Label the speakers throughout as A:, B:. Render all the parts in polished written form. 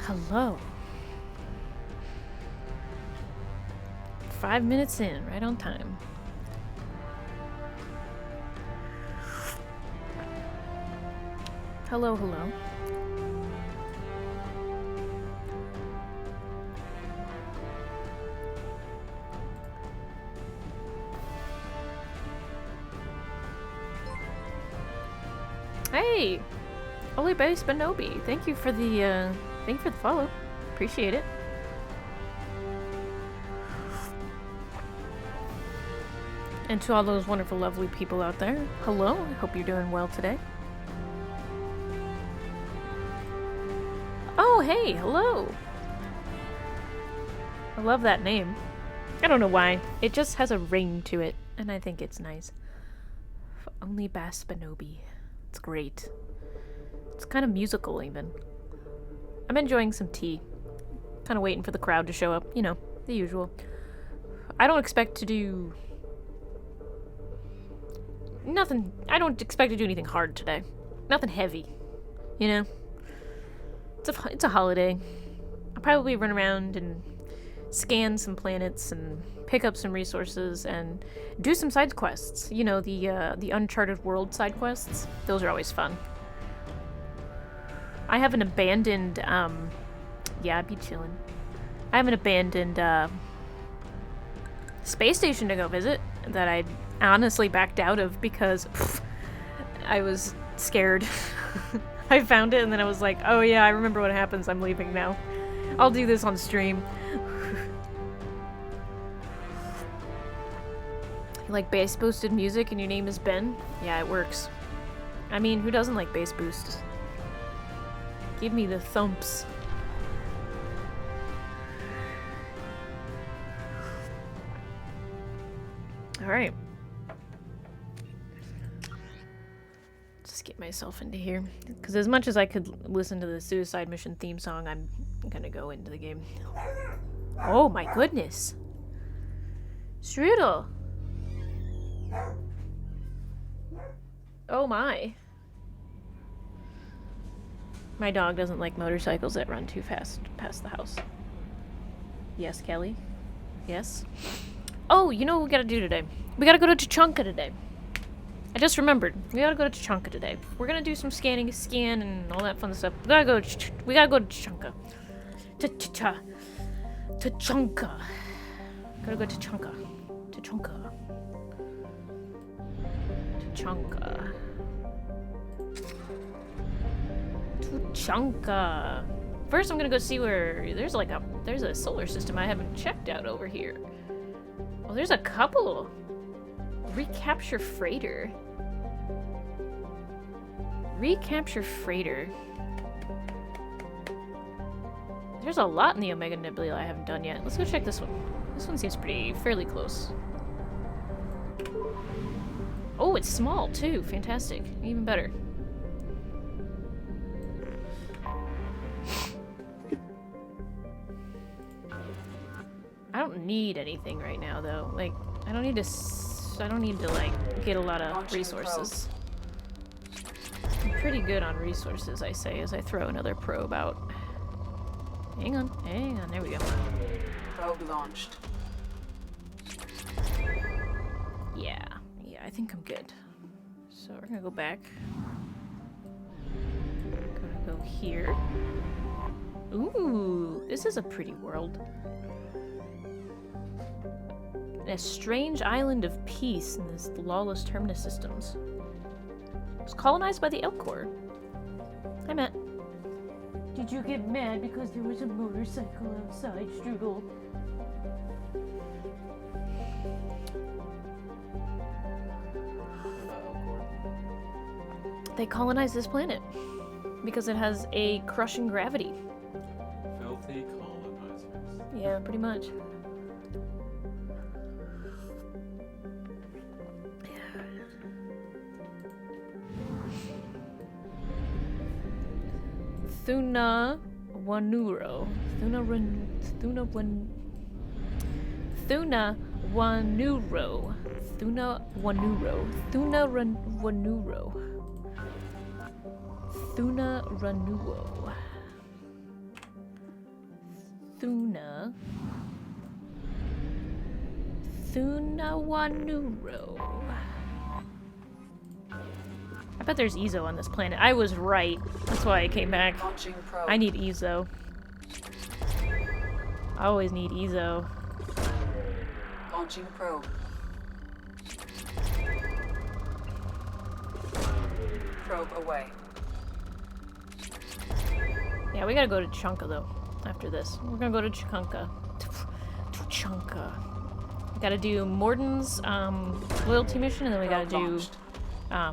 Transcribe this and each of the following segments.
A: Hello. 5 minutes in, right on time. Hello, hello. Hey! Holy Base Benobi, thank you for the follow. Appreciate it. And to all those wonderful, lovely people out there, hello. I hope you're doing well today. Oh, hey, hello. I love that name. I don't know why. It just has a ring to it, and I think it's nice. Only Bass Benobi. It's great. It's kind of musical, even. I'm enjoying some tea. Kind of waiting for the crowd to show up. You know, the usual. I don't expect to do... nothing. I don't expect to do anything hard today. Nothing heavy. You know? It's a holiday. I'll probably run around and scan some planets and pick up some resources and do some side quests. You know, the Uncharted World side quests. Those are always fun. I have an abandoned, yeah, I'd be chilling. I have an abandoned, space station to go visit that I honestly backed out of because I was scared. I found it and then I was like, oh yeah, I remember what happens, I'm leaving now. I'll do this on stream. You like bass boosted music and your name is Ben? Yeah, it works. I mean, who doesn't like bass boosts? Give me the thumps. Alright. Just get myself into here. Because as much as I could listen to the Suicide Mission theme song, I'm gonna go into the game. Oh my goodness! Strudel! Oh my. My dog doesn't like motorcycles that run too fast past the house. Yes, Kelly? Yes? Oh, you know what we gotta do today? We gotta go to Tachanka today. I just remembered. We gotta go to Tachanka today. We're gonna do some scan and all that fun stuff. We gotta go to Tachanka. Tachanka. Gotta go to Tachanka. Tachanka. First, I'm gonna go see where there's a solar system I haven't checked out over here. Oh, there's a couple. Recapture freighter. There's a lot in the Omega Nebula I haven't done yet. Let's go check this one. This one seems fairly close. Oh, it's small too. Fantastic. Even better. I don't need anything right now though. Like, I don't need to like get a lot of resources. I'm pretty good on resources, I say, as I throw another probe out. Hang on, there we go.
B: Probe launched.
A: Yeah, I think I'm good. So we're gonna go back. Gonna go here. Ooh, this is a pretty world. A strange island of peace in this lawless terminus systems. It was colonized by the Elcor. Hi, Matt. Did you get mad because there was a motorcycle outside, Strudel? They colonized this planet because it has a crushing gravity.
C: Filthy colonizers.
A: Yeah, pretty much. Thuna Wanuro. Thuna Wanuro. Thuna Wanuro. Thuna Ranuo. Thuna Wanuro. I bet there's Ezo on this planet. I was right. That's why I came back.
B: Launching probe.
A: I need Ezo. I always need Ezo.
B: Launching probe. Probe away.
A: Yeah, we gotta go to Chunka though. After this, we're gonna go to Chunka. To Chunka. We gotta do Morden's loyalty mission, and then we gotta do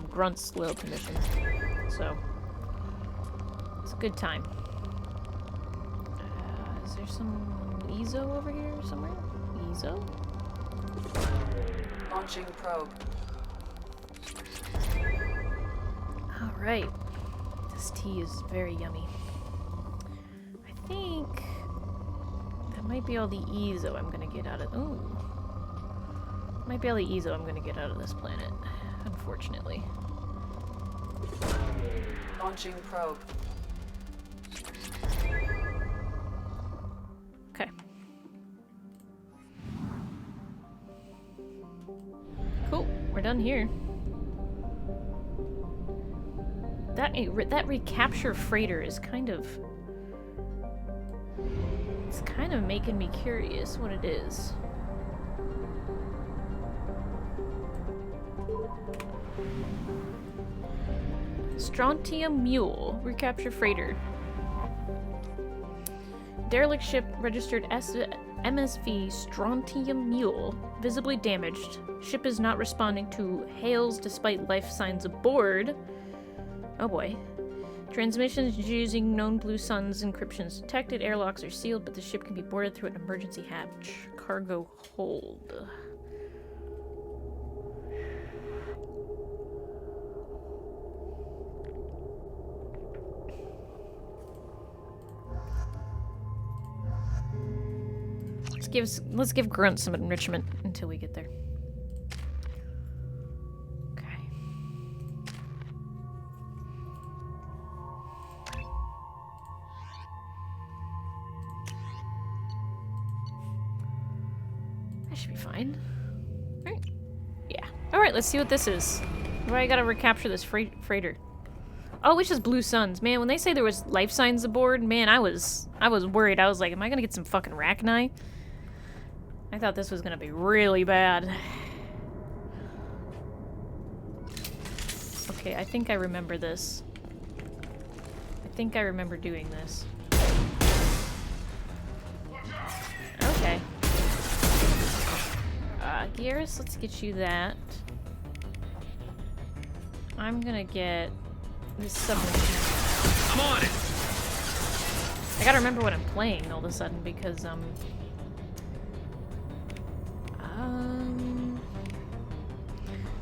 A: Grunt's loyalty mission. So it's a good time. Is there some Ezo over here somewhere? Ezo?
B: Launching probe.
A: All right. This tea is very yummy. I think that might be all the Ezo I'm gonna get out of. Ooh. Might be all the Ezo I'm gonna get out of this planet. Unfortunately.
B: Launching probe.
A: Okay. Cool. We're done here. That recapture freighter is kind of... It's kind of making me curious what it is. Strontium Mule. Recapture freighter. Derelict ship registered MSV Strontium Mule. Visibly damaged. Ship is not responding to hails despite life signs aboard. Oh boy. Transmissions using known blue suns encryptions detected. Airlocks are sealed, but the ship can be boarded through an emergency hatch. Cargo hold. Let's give Grunt some enrichment until we get there. Okay. That should be fine. Alright. Yeah. Alright, let's see what this is. Why I gotta recapture this freighter. Oh, it's just blue suns. Man, when they say there was life signs aboard, man, I was worried. I was like, am I gonna get some fucking Rachni? I thought this was gonna be really bad. Okay, I think I remember this. I think I remember doing this. Okay. Garrus, let's get you that. I'm gonna get this submachine.
C: I'm on it!
A: I gotta remember what I'm playing all of a sudden because,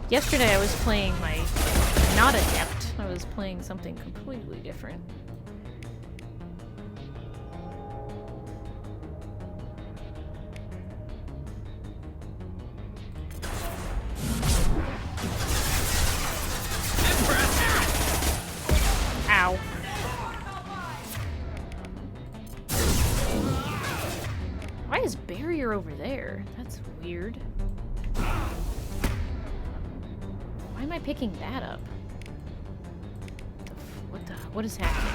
A: yesterday I was playing my not Adept. I was playing something completely different. Ow. Why is barrier over there? That's weird. Why am I picking that up? What is happening?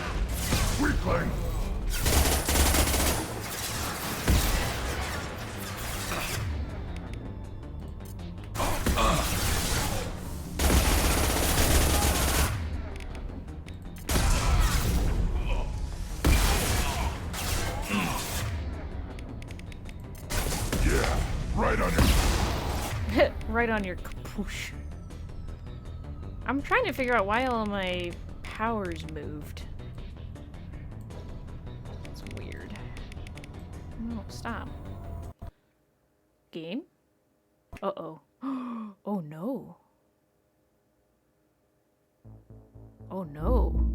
C: Replay! Yeah, right on your...
A: Right on your kapoosh. I'm trying to figure out why all my powers moved. It's weird. No, stop. Game? Uh-oh. Oh no. Oh no.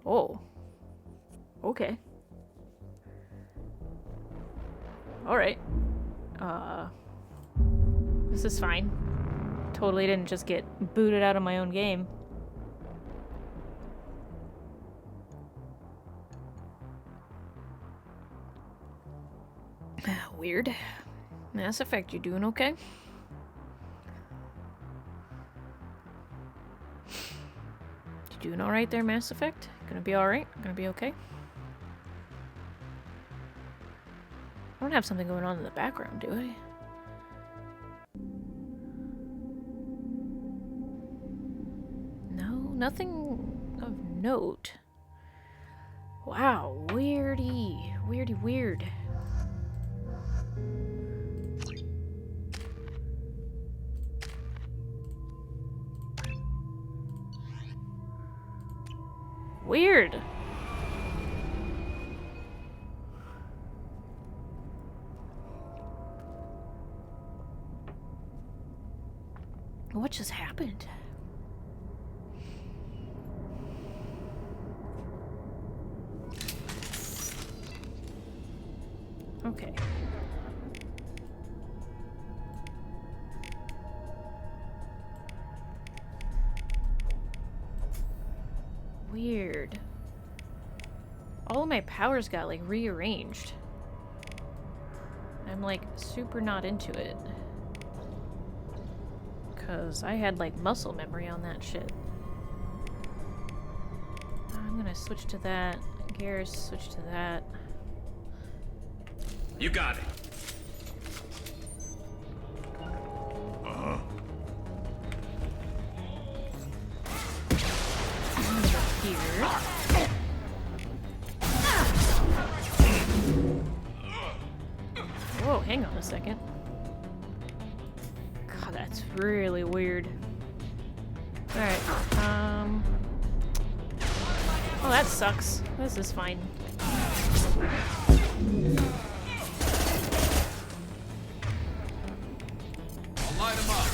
A: Oh. Okay. Alright. This is fine. Totally didn't just get booted out of my own game. Weird. Mass Effect, you doing okay? You doing alright there, Mass Effect? Gonna be alright? Gonna be okay? I don't have something going on in the background, do I? No, nothing of note. Wow, weirdy. Weirdy weird. Weird. What just happened? Okay. Weird. All of my powers got like rearranged. I'm like super not into it. Cause I had like muscle memory on that shit. I'm gonna switch to that. Gears, switch to that.
D: You got it.
C: Uh-huh.
A: Here. Whoa, hang on a second. God, that's really weird. Alright, oh, that sucks. This is fine.
D: I'll light him up.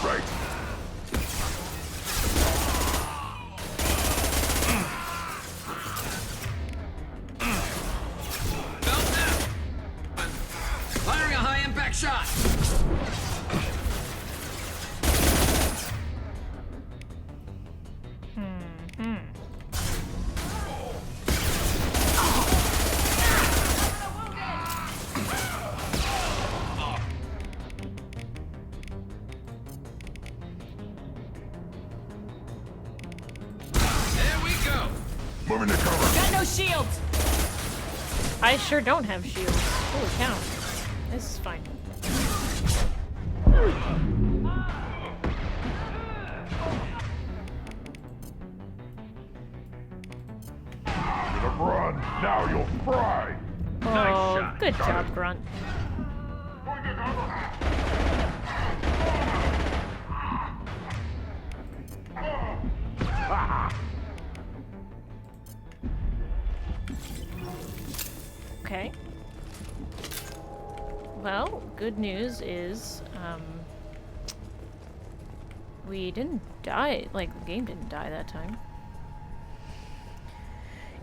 C: Right.
D: Belt down. Firing a high-impact shot. There we go.
C: Moving to cover.
B: Got no shields!
A: I sure don't have shields. Holy cow. This is fine.
C: Get up, run. Now you'll fry.
A: Oh,
D: shot.
A: good job, Grunt. Okay. Well, good news is, we didn't die, like, the game didn't die that time.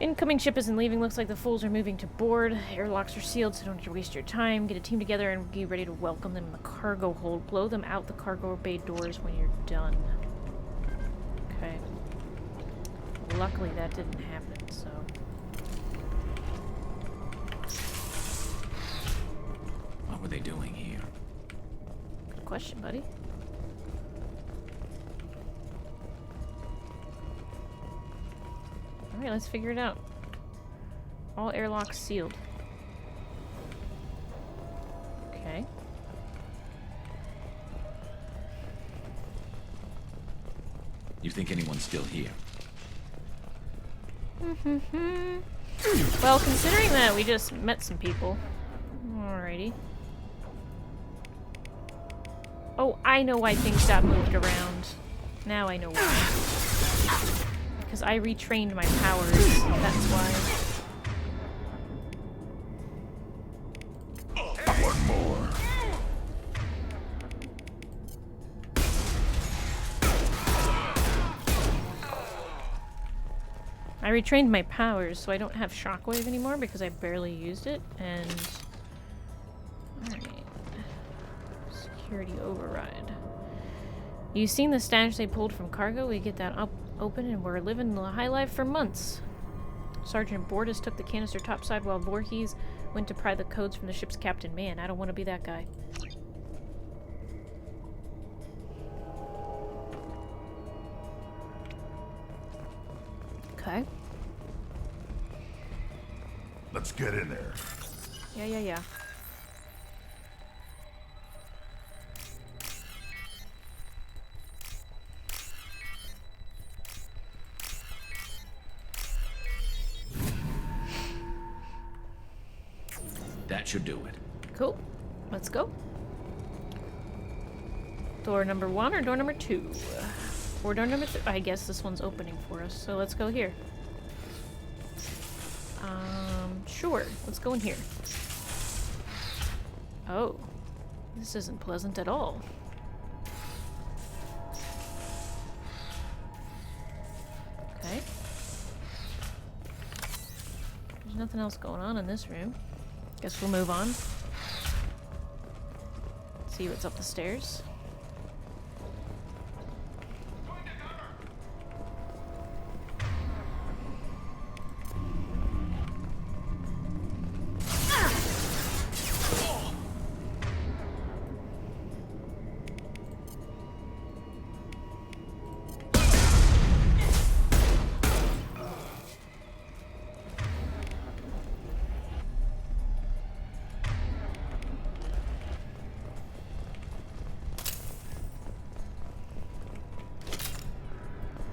A: Incoming ship isn't leaving. Looks like the fools are moving to board. Airlocks are sealed, so don't waste your time. Get a team together and be ready to welcome them in the cargo hold. Blow them out the cargo bay doors when you're done. Okay. Luckily that didn't happen, so...
D: What were they doing here?
A: Good question, buddy. Alright, let's figure it out. All airlocks sealed. Okay.
D: You think anyone's still here?
A: Well, considering that we just met some people. Alrighty. Oh, I know why things got moved around. Now I know why. Because I retrained my powers, that's why.
C: One more.
A: I retrained my powers, so I don't have shockwave anymore because I barely used it, and... Alright. Security override. You seen the stash they pulled from cargo? We get that up open and we're living the high life for months. Sergeant Bordas took the canister topside while Voorhees went to pry the codes from the ship's captain. Man, I don't want to be that guy. Okay.
C: Let's get in there.
A: Yeah.
D: That should do it.
A: Cool. Let's go. Door number 1 or door number 2? Or door number 3? I guess this one's opening for us, so let's go here. Sure. Let's go in here. Oh. This isn't pleasant at all. Okay. There's nothing else going on in this room. Guess we'll move on. See what's up the stairs.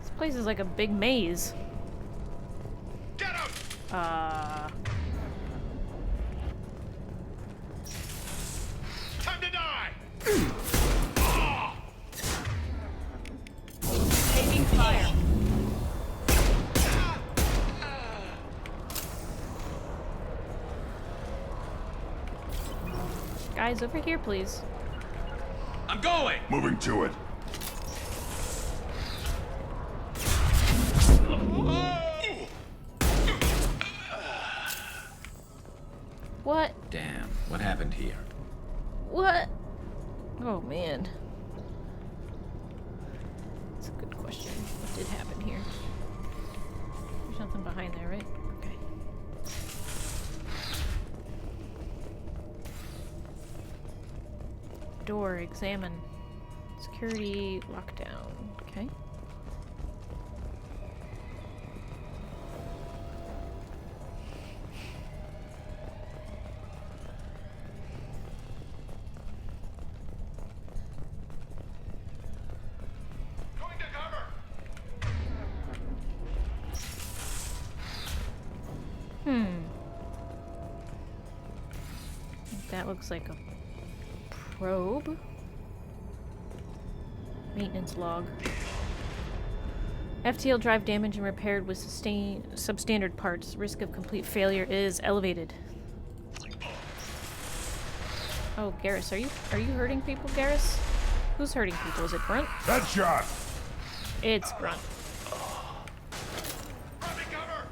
A: This place is like a big maze.
C: Get out! Time to die!
B: Taking fire.
A: Guys, over here, please.
D: I'm going!
C: Moving to it.
A: What?
D: Damn, what happened here?
A: What? Oh, man. That's a good question. What did happen here? There's nothing behind there, right? Okay. Door, examine. Security, lockdown. Okay.
C: Going to cover!
A: That looks like a probe. Maintenance log. FTL drive damaged and repaired with substandard parts. Risk of complete failure is elevated. Oh, Garrus, are you hurting people, Garrus? Who's hurting people? Is it Grunt?
C: Headshot!
A: It's Grunt.
C: Grabbing cover!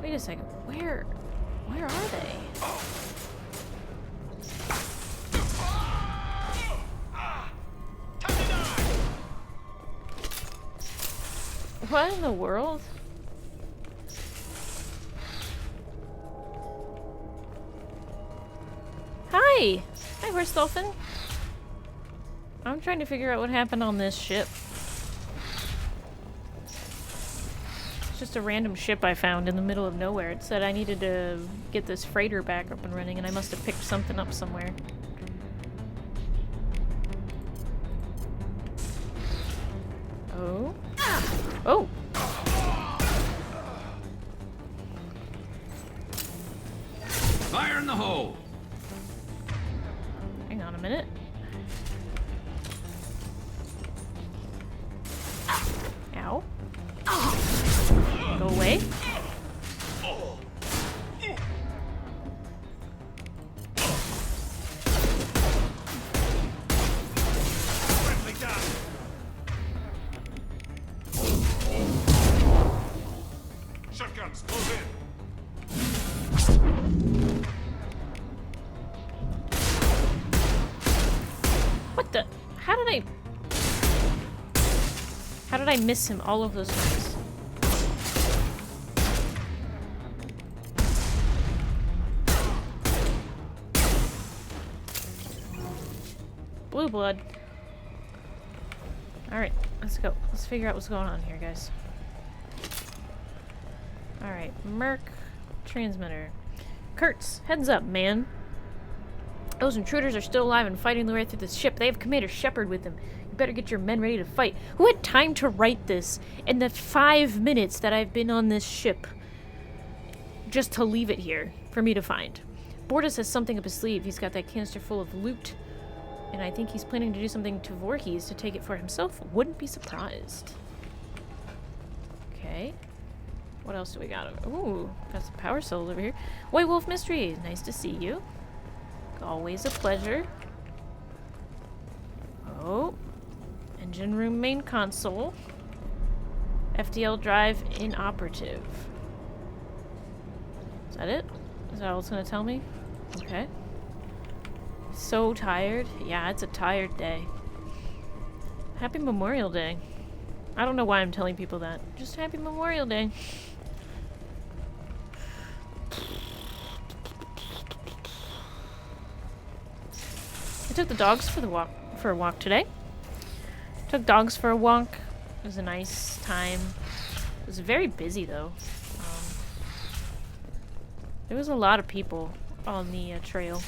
A: Wait a second. Where are they?
C: Time to die!
A: What in the world? Hi! Hi, Horse Dolphin. I'm trying to figure out what happened on this ship. It's just a random ship I found in the middle of nowhere. It said I needed to get this freighter back up and running, and I must have picked something up somewhere. Oh. Oh!
D: Fire in the hole!
A: on a minute. Ow. Go away.
C: Shotguns, close in.
A: What the? How did I miss him all of those times? Blue blood. Alright, let's go. Let's figure out what's going on here, guys. Alright, Merc transmitter. Kurtz, heads up, man. Those intruders are still alive and fighting their way through the ship. They have Commander Shepard with them. You better get your men ready to fight. Who had time to write this in the 5 minutes that I've been on this ship? Just to leave it here for me to find. Bortus has something up his sleeve. He's got that canister full of loot. And I think he's planning to do something to Voorhees to take it for himself. Wouldn't be surprised. Okay. What else do we got? Ooh, got some power souls over here. White Wolf Mystery, nice to see you. Always a pleasure. Oh. Engine room main console. FDL drive inoperative. Is that it? Is that all it's gonna tell me? Okay. So tired. Yeah, it's a tired day. Happy Memorial Day. I don't know why I'm telling people that. Just Happy Memorial Day. I took the dogs for a walk today. Took dogs for a walk. It was a nice time. It was very busy though. There was a lot of people on the trail.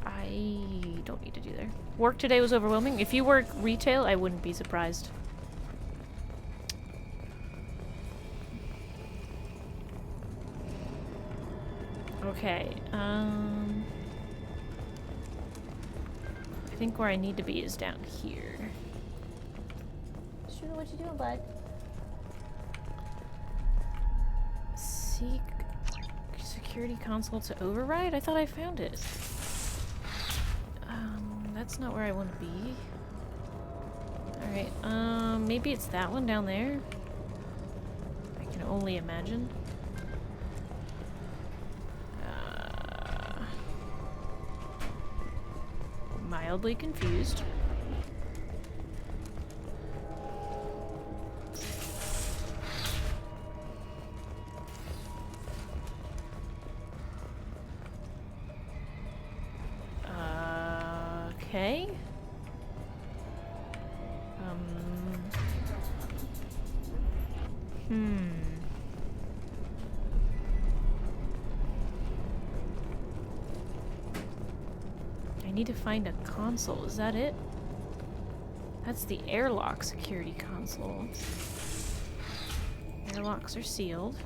A: I don't need to do there. Work today was overwhelming. If you work retail, I wouldn't be surprised. Okay, I think where I need to be is down here. Sure, what you doing, bud? Seek security console to override? I thought I found it. That's not where I want to be. Alright, maybe it's that one down there? I can only imagine. Mildly confused. Okay. I need to find a console. Is that it? That's the airlock security console. Airlocks are sealed.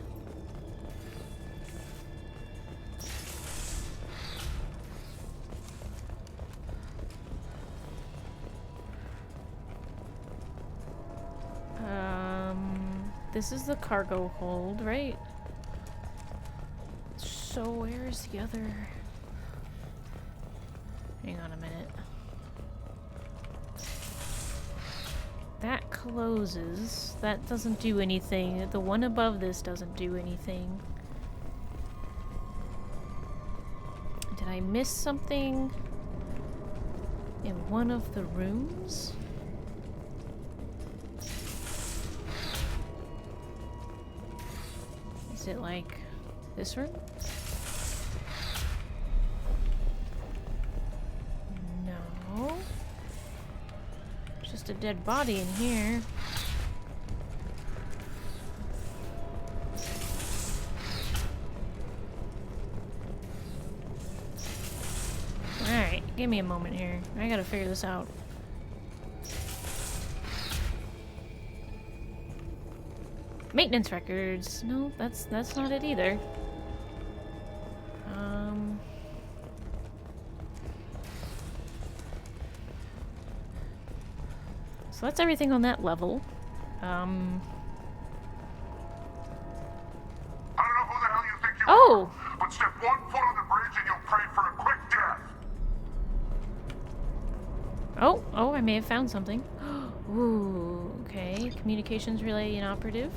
A: This is the cargo hold, right? So where's the other? Hang on a minute. That closes. That doesn't do anything. The one above this doesn't do anything. Did I miss something in one of the rooms? Is it like this room? No. There's just a dead body in here. Alright, give me a moment here. I gotta figure this out. Maintenance records. No, that's not it either. So that's everything on that level.
C: I don't know who the hell you think you
A: Oh!
C: are, but step 1 foot on the bridge and you'll pray for a quick death.
A: Oh, I may have found something. Ooh, okay. Communications relay inoperative.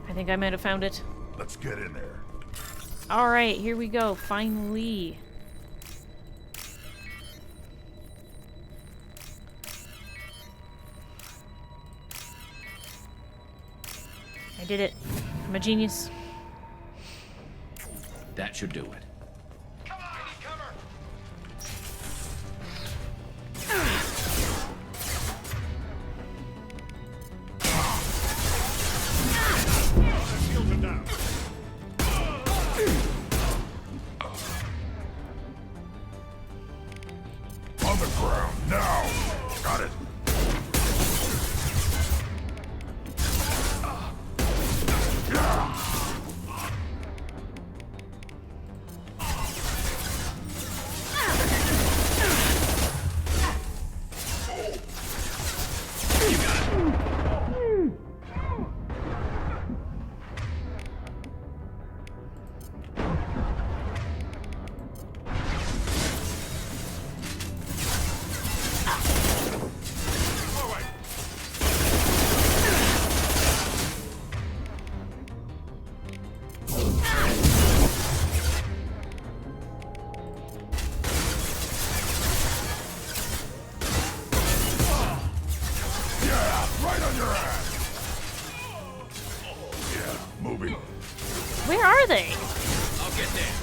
A: I think I might have found it.
C: Let's get in there.
A: Alright, here we go. Finally. I did it. I'm a genius.
D: That should do it.
C: Come on, I need cover. Shields are down. On the ground now. Got it.
A: Where are they?
D: I'll get there.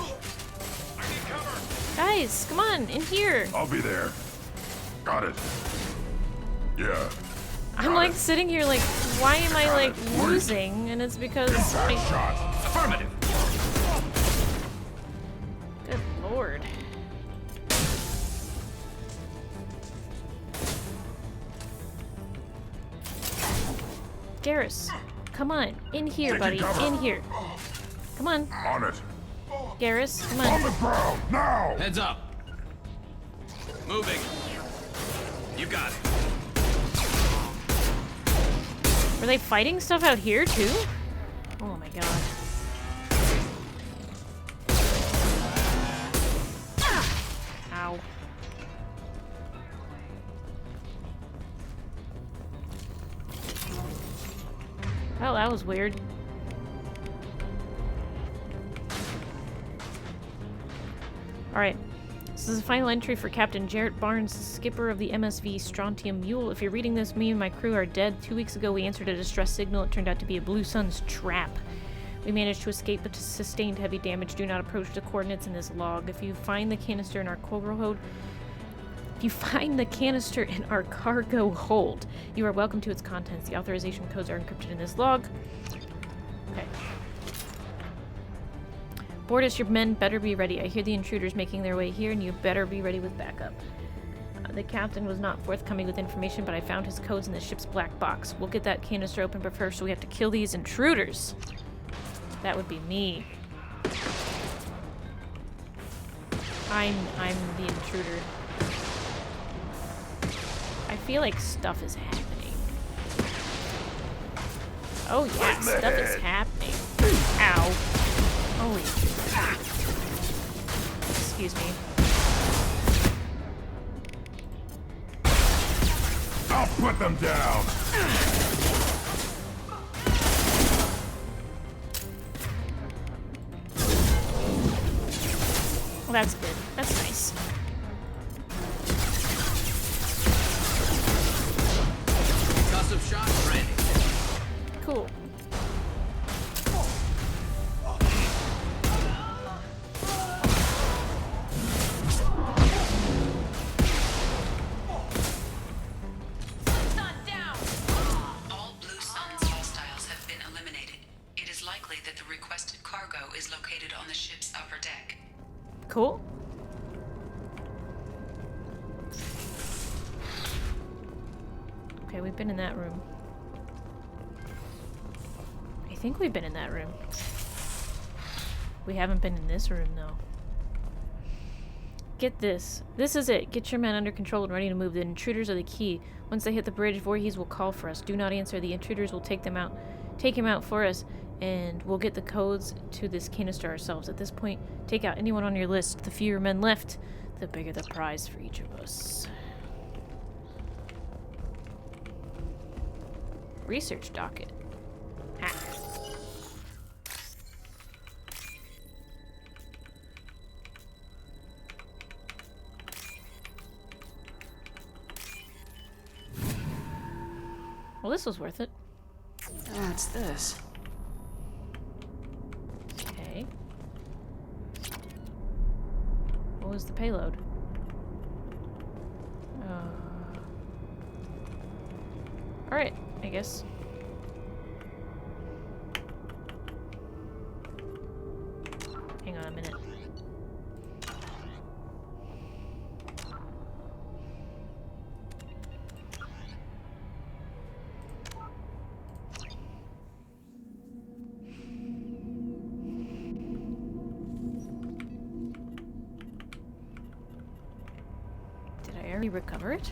C: I need cover.
A: Guys, come on, in here.
C: I'll be there. Got it. Yeah.
A: I'm like sitting here like, why am I like losing? And it's because
C: Impact
A: I...
C: shot.
D: Affirmative.
A: Good lord. Garrus, come on, in here, buddy,
C: Taking cover.
A: in here. Come on,
C: On it.
A: Garrus, come
C: On
A: on.
C: the ground now.
D: Heads up. Moving. You got it.
A: Were they fighting stuff out here too? Oh my god. Ow. Well, that was weird. Alright. This is the final entry for Captain Jarrett Barnes, skipper of the MSV Strontium Mule. If you're reading this, me and my crew are dead. 2 weeks ago, we answered a distress signal. It turned out to be a Blue Sun's trap. We managed to escape, but sustained heavy damage. Do not approach the coordinates in this log. If you find the canister in our cargo hold, you are welcome to its contents. The authorization codes are encrypted in this log. Okay. Bortus, your men better be ready. I hear the intruders making their way here, and you better be ready with backup. The captain was not forthcoming with information, but I found his codes in the ship's black box. We'll get that canister open, but first we have to kill these intruders. That would be me. I'm the intruder. I feel like stuff is happening. Oh yeah, stuff is happening. Ow. Holy. Excuse me.
C: I'll put them down.
A: Well, that's good. That's nice.
D: Concussive shot ready.
A: Cool.
E: All Blue Sun's hostiles have been eliminated. It is likely that the requested cargo is located on the ship's upper deck.
A: Cool. Okay, we've been in that room. I think we've been in that room. We haven't been in this room, though. Get this. This is it. Get your men under control and ready to move. The intruders are the key. Once they hit the bridge, Voorhees will call for us. Do not answer. The intruders will take him out for us, and we'll get the codes to this canister ourselves. At this point, take out anyone on your list. The fewer men left, the bigger the prize for each of us. Research docket. Ah. Well, this was worth it.
B: What's this?
A: Okay. What was the payload? Alright, I guess. Hang on a minute. Did I already recover it?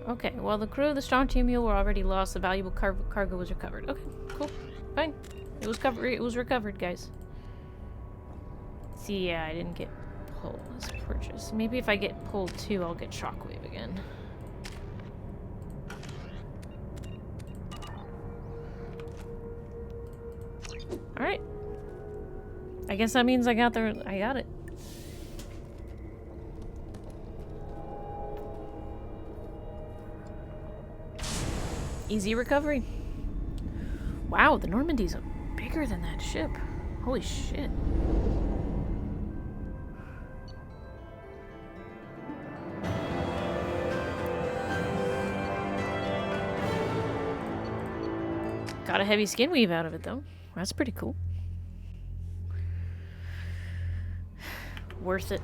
A: Okay, well, the crew of the Strontium Mule were already lost. The valuable cargo was recovered. Okay, cool. Fine. It was recovered, guys. See, yeah, I didn't get pulled as purchase. Maybe if I get pulled too, I'll get Shockwave again. Alright. I guess that means I got it. Easy recovery. Wow, the Normandy's bigger than that ship. Holy shit. Got a heavy skin weave out of it, though. That's pretty cool. Worth it.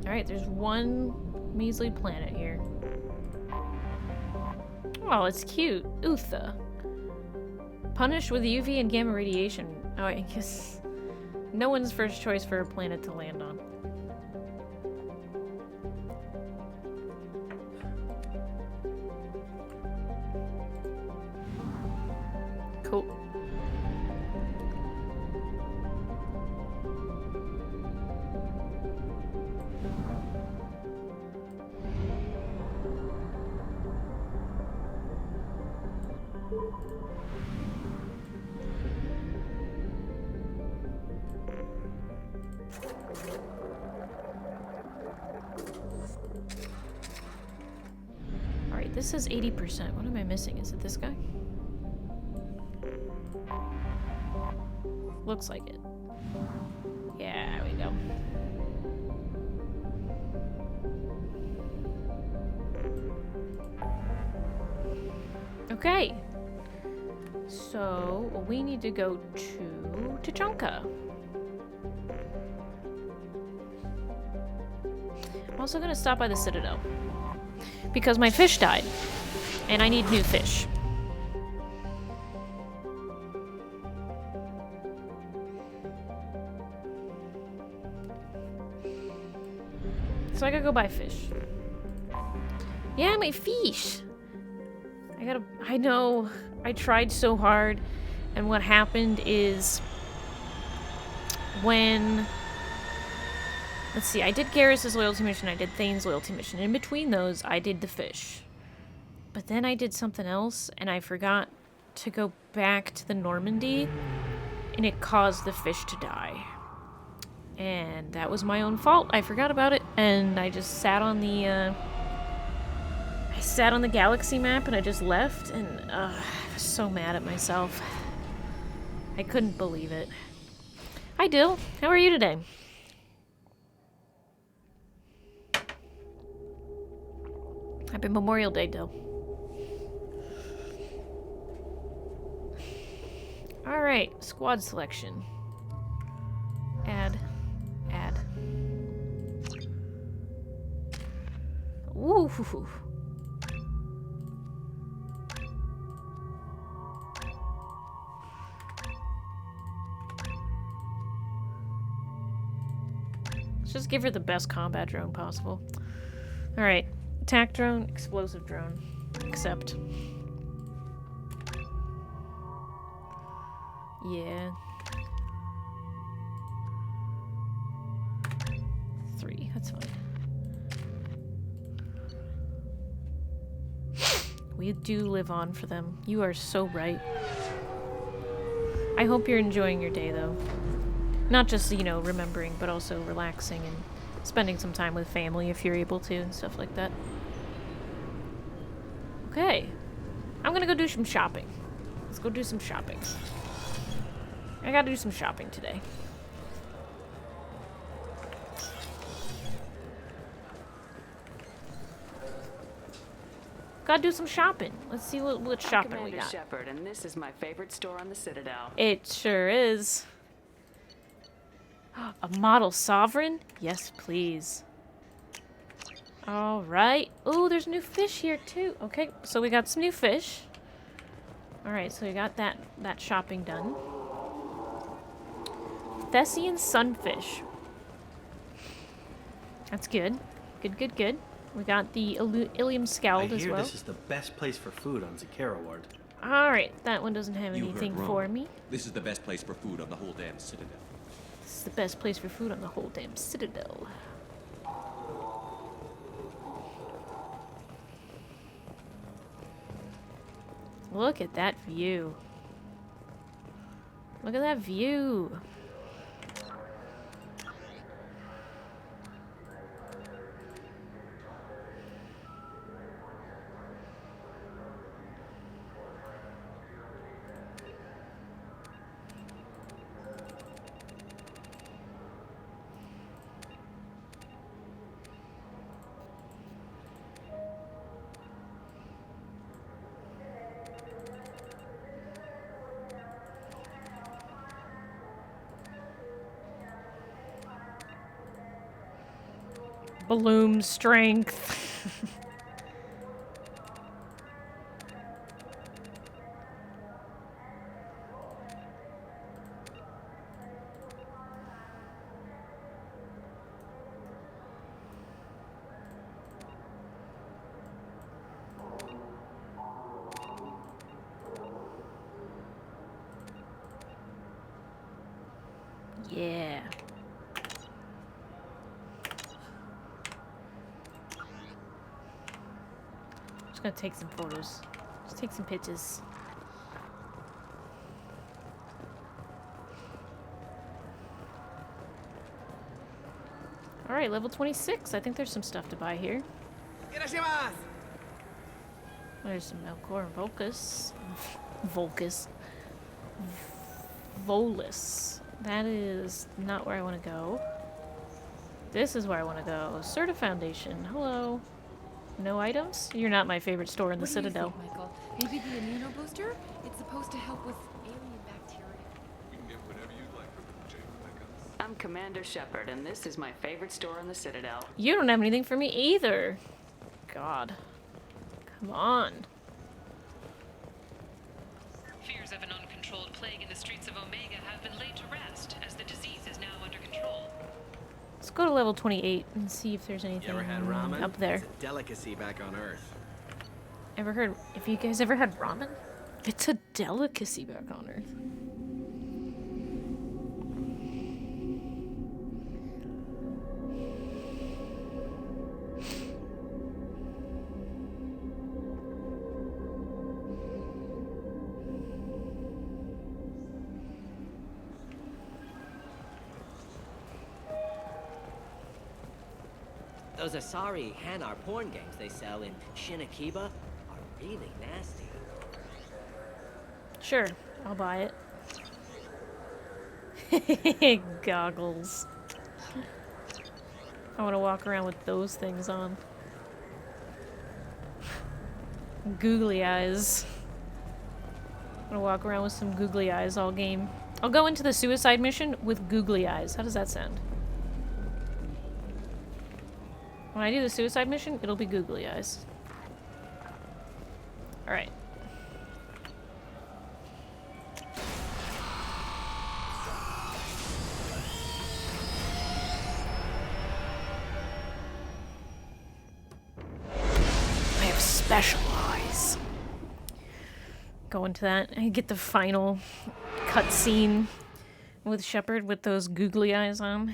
A: Alright, there's one measly planet here. Oh, it's cute. Utha. Punished with UV and gamma radiation. Oh, I guess no one's first choice for a planet to land on. Cool. Alright, this is 80%. What am I missing? Is it this guy? Looks like it. Yeah, there we go. Okay. So, we need to go to Tachanka. I'm also gonna stop by the Citadel. Because my fish died. And I need new fish. So I gotta go buy fish. Yeah, my fish! I know, I tried so hard, and what happened is when, let's see, I did Garrus's loyalty mission, I did Thane's loyalty mission. In between those, I did the fish. But then I did something else, and I forgot to go back to the Normandy, and it caused the fish to die. And that was my own fault. I forgot about it, and I just sat on the, galaxy map and I just left, and I was so mad at myself. I couldn't believe it. Hi, Dill. How are you today? Happy Memorial Day, Dill. Alright, squad selection. Add. Ooh. Let's just give her the best combat drone possible. Alright. Attack drone, explosive drone. Accept. Yeah. 3, that's fine. We do live on for them. You are so right. I hope you're enjoying your day, though. Not just, you know, remembering, but also relaxing and spending some time with family if you're able to and stuff like that. Okay. I'm gonna go do some shopping. Let's go do some shopping. I gotta do some shopping today. Gotta do some shopping. Let's see what shopping we
F: Commander
A: got.
F: Shepard, and this is my favorite store on the Citadel.
A: It sure is. A model sovereign? Yes, please. Alright. Ooh, there's new fish here, too. Okay, so we got some new fish. Alright, so we got that shopping done. Thessian sunfish. That's good. Good. We got the Ilium scald as
G: I hear
A: well.
G: this is the best place for food on Zakara Ward.
A: Alright, that one doesn't have
H: You heard
A: anything
H: wrong.
A: for me.
H: This is the best place for food on the whole damn Citadel.
A: This is the best place for food on the whole damn Citadel. Look at that view. Look at that view. Bloom strength. Yeah. Just gonna take some photos. Just take some pictures. Alright, level 26. I think there's some stuff to buy here. There's some Melkor and Volus. That is not where I want to go. This is where I want to go. Certa Foundation. Hello. No items? You're not my favorite store in the Citadel.
I: What do you think, Michael? Maybe the immuno booster? It's supposed to help with alien bacteria.
C: You can get whatever you'd like from the Chamber Mechanics.
F: I'm Commander Shepard, and this is my favorite store on the Citadel.
A: You don't have anything for me either. God. Come on.
E: Fears of an uncontrolled plague in the streets of Omega have been laid to rest, as the disease is now under control.
A: Let's go to level 28 and see if there's anything
G: You ever had ramen?
A: up there.
G: It's a delicacy back on Earth.
A: Ever heard? If you guys ever had ramen, it's a delicacy back on Earth.
J: Those Asari Hanar porn games they sell in Shinakiba are really nasty.
A: Sure, I'll buy it. Goggles. I want to walk around with those things on. Googly eyes. gonna walk around with some googly eyes all game. I'll go into the suicide mission with googly eyes. How does that sound? When I do the suicide mission, it'll be googly eyes. Alright. I have special eyes. Go into that and get the final cutscene with Shepard with those googly eyes on.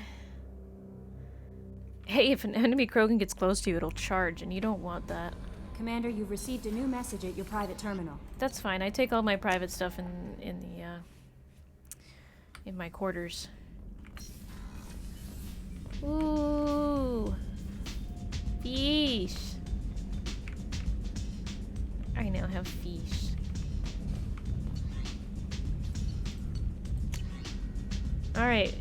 A: Hey, if an enemy Krogan gets close to you, it'll charge, and you don't want that.
K: Commander, you've received a new message at your private terminal.
A: That's fine. I take all my private stuff in my quarters. Ooh, fish. I now have fish. Alright,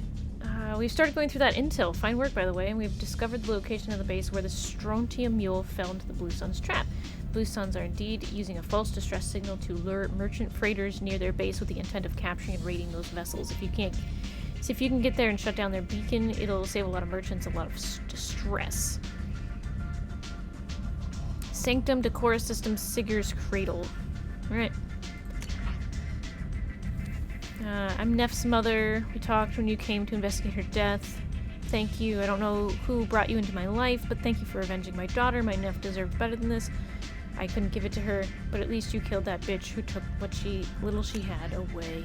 A: we've started going through that intel. Fine work, by the way, and we've discovered the location of the base where the strontium mule fell into the Blue Sun's trap. Blue Suns are indeed using a false distress signal to lure merchant freighters near their base with the intent of capturing and raiding those vessels. If you can get there and shut down their beacon, it'll save a lot of merchants a lot of distress. Sanctum Decora System Sigur's Cradle. Alright. I'm Neff's mother. We talked when you came to investigate her death. Thank you. I don't know who brought you into my life, but thank you for avenging my daughter. My Neff deserved better than this. I couldn't give it to her, but at least you killed that bitch who took what little she had away.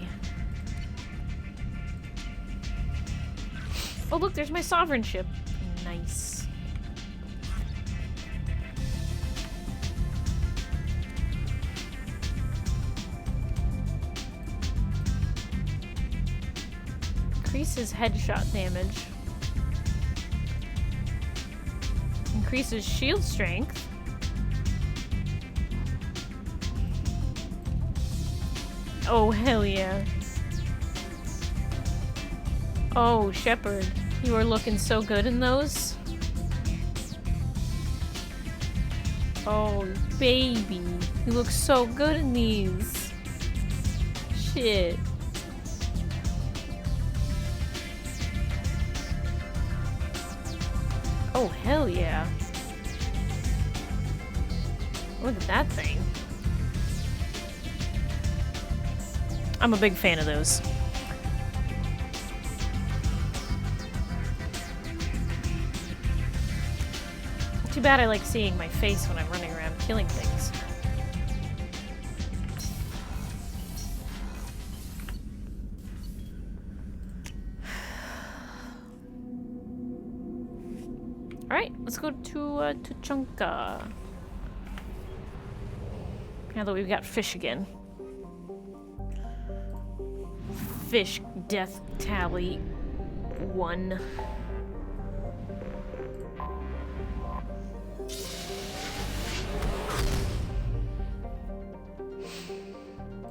A: Oh look, there's my sovereign ship. Nice. Increases headshot damage. Increases shield strength. Oh, hell yeah. Oh, Shepard, you are looking so good in those. Oh, baby. You look so good in these. Shit. Oh, hell yeah. Look at that thing. I'm a big fan of those. Too bad I like seeing my face when I'm running around killing things. Alright, let's go to Chunka. Now that we've got fish again. Fish death tally 1.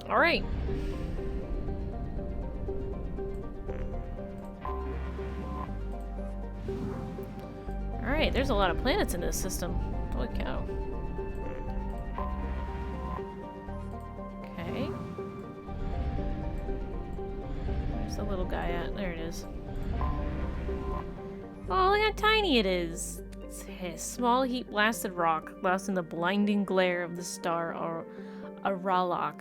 A: Alright. Alright, there's a lot of planets in this system. Holy cow. Okay. Where's the little guy at? There it is. Oh, look how tiny it is. It's a small heat blasted rock, lost in the blinding glare of the star Aralak.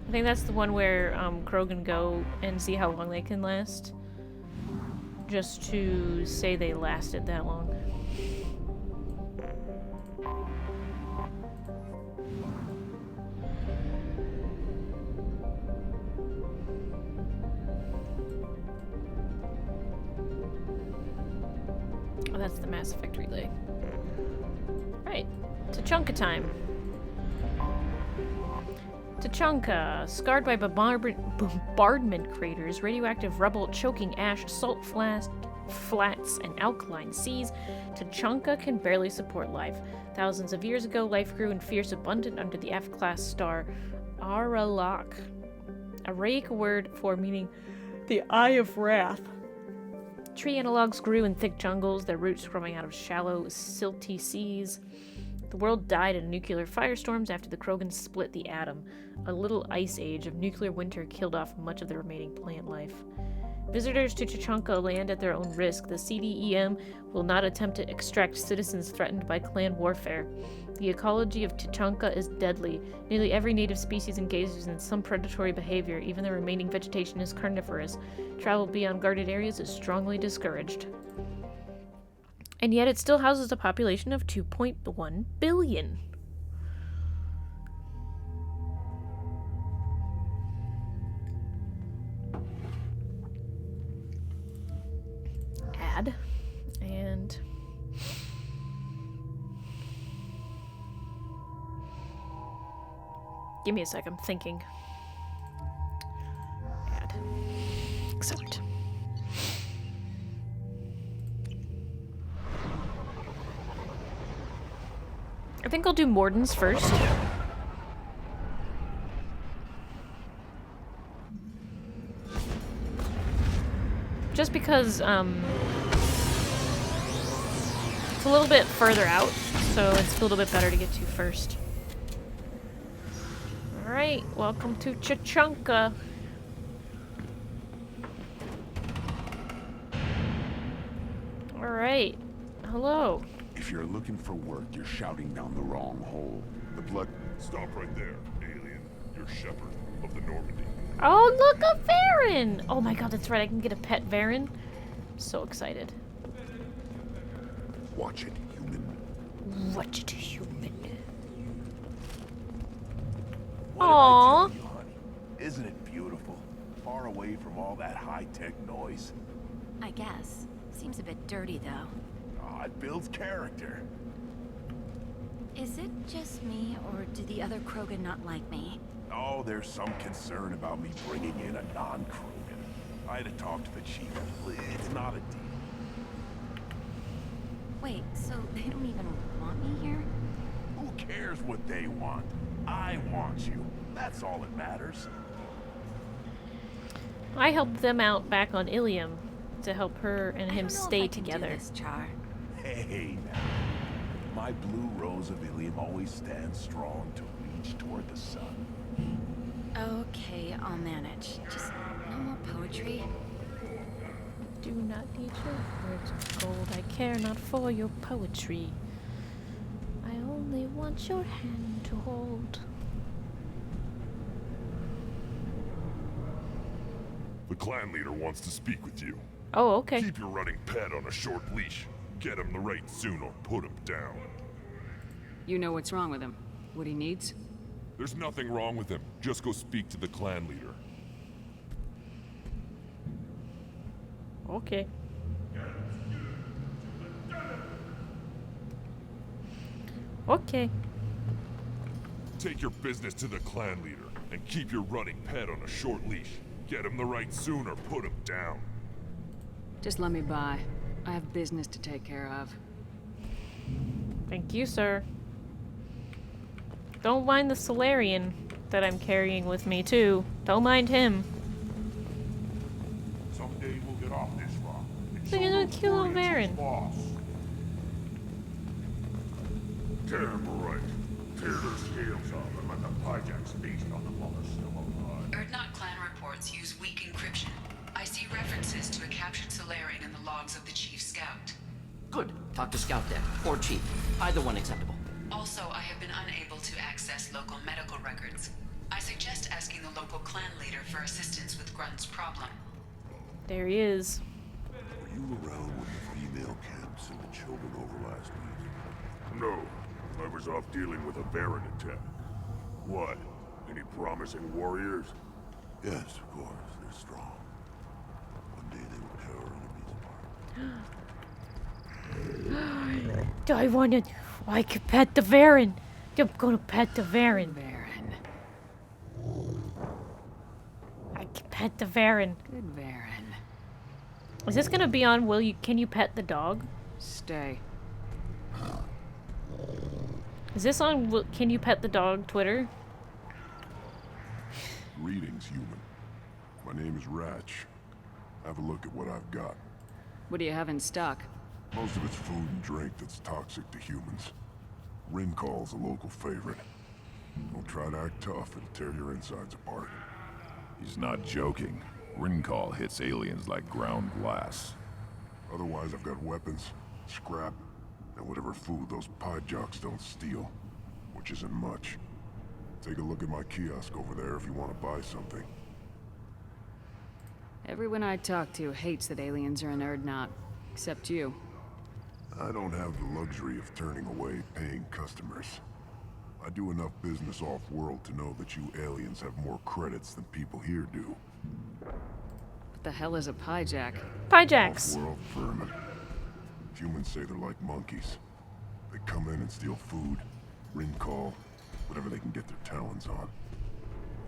A: I think that's the one where Krogan go and see how long they can last. Just to say they lasted that long. Oh, that's the Mass Effect relay. Right, Tachanka time. Tachanka, scarred by bombardment craters, radioactive rubble, choking ash, salt flats, and alkaline seas, Tachanka can barely support life. Thousands of years ago, life grew in fierce abundance under the F-class star Aralak, a Araic word for meaning the Eye of Wrath. Tree analogs grew in thick jungles, their roots growing out of shallow, silty seas. The world died in nuclear firestorms after the Krogans split the atom. A little ice age of nuclear winter killed off much of the remaining plant life. Visitors to Tuchanka land at their own risk. The CDEM will not attempt to extract citizens threatened by clan warfare. The ecology of Tuchanka is deadly. Nearly every native species engages in some predatory behavior. Even the remaining vegetation is carnivorous. Travel beyond guarded areas is strongly discouraged. And yet it still houses a population of 2.1 billion. Add. And... give me a sec, I'm thinking. Add. Accept. I think I'll do Morden's first. Just because, it's a little bit further out, so it's a little bit better to get to first. Alright, welcome to Tuchanka. Alright, hello.
C: If you're looking for work, you're shouting down the wrong hole. The blood... Stop right there, alien. You're Shepard of the Normandy.
A: Oh, look, a Varen! Oh my god, that's right, I can get a pet Varen. I'm so excited.
C: Watch it, human.
A: Watch it, human.
L: What did I tell you, honey? Isn't it beautiful? Far away from all that high-tech noise.
I: I guess. Seems a bit dirty, though.
L: Oh, it builds character.
I: Is it just me, or do the other Krogan not like me?
L: Oh, there's some concern about me bringing in a non-Krogan. I had to talk to the chief. It's not a deal.
I: Wait, so they don't even want me here?
L: Who cares what they want? I want you. That's all that matters.
A: I helped them out back on Ilium to help her and him stay together.
I: This, Char.
L: Hey, now. My blue rose of Ilium always stands strong to reach toward the sun.
I: Okay, I'll manage. Just no more poetry.
A: Do not need your words of gold. I care not for your poetry. I only want your hand to hold.
C: The clan leader wants to speak with you.
A: Oh, okay.
C: Keep your running pet on a short leash. Get him the right soon or put him down.
F: You know what's wrong with him? What he needs?
C: There's nothing wrong with him. Just go speak to the clan leader.
A: Okay. Okay.
C: Take your business to the clan leader and keep your running pet on a short leash. Get him the right soon or put him down.
F: Just let me by. I have business to take care of.
A: Thank you, sir. Don't mind the Solarian that I'm carrying with me, too. Don't mind him.
C: Someday we'll get off this rock.
A: Look at that cute little Varen.
C: Tear him right. Tear their scales off and let the Pyjax feast on them while they're still alive.
E: Erdnot clan reports use weak encryption. I see references to a captured Solarian in the logs of the Chief Scout.
J: Good. Talk to Scout then, or Chief. Either one acceptable.
E: Also, I have been unable to access local medical records. I suggest asking the local clan leader for assistance with Grunt's problem.
A: There he is.
C: Were you around when the female camps and the children over last week? No. I was off dealing with a Baron attack. What? Any promising warriors? Yes, of course. They're strong. One day they will tear our enemies apart.
A: Do I want to... I can pet the Varen. I'm gonna pet the Varen. I can pet the Varen.
F: Good Varen.
A: Is this gonna be on can you pet the dog?
F: Stay.
A: Is this on can you pet the dog Twitter?
C: Greetings, human. My name is Ratch. Have a look at what I've got.
F: What do you have in stock?
C: Most of it's food and drink that's toxic to humans. Ring call's a local favorite. Don't try to act tough, it'll tear your insides apart.
L: He's not joking. Ringcall hits aliens like ground glass.
C: Otherwise, I've got weapons, scrap, and whatever food those pie jocks don't steal. Which isn't much. Take a look at my kiosk over there if you want to buy something.
F: Everyone I talk to hates that aliens are an Erdnot. Except you.
C: I don't have the luxury of turning away paying customers. I do enough business off-world to know that you aliens have more credits than people here do.
F: What the hell is a piejack?
A: Piejacks.
C: Off-world vermin. Humans say they're like monkeys. They come in and steal food, ring call, whatever they can get their talons on.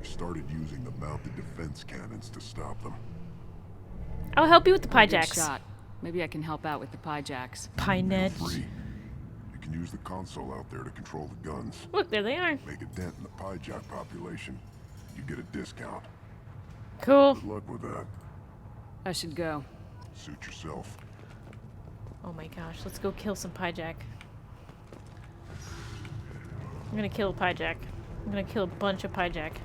C: We started using the mounted defense cannons to stop them.
A: I'll help you with the
F: Good
A: piejacks.
F: shot. Maybe I can help out with the piejacks.
A: Pinette.
C: Free. You can use the console out there to control the guns.
A: Look, there they are.
C: Make a dent in the piejack population. You get a discount.
A: Cool.
C: Good luck with that.
F: I should go.
C: Suit yourself.
A: Oh my gosh, let's go kill some piejak. I'm gonna kill a piejak. I'm gonna kill a bunch of piejak.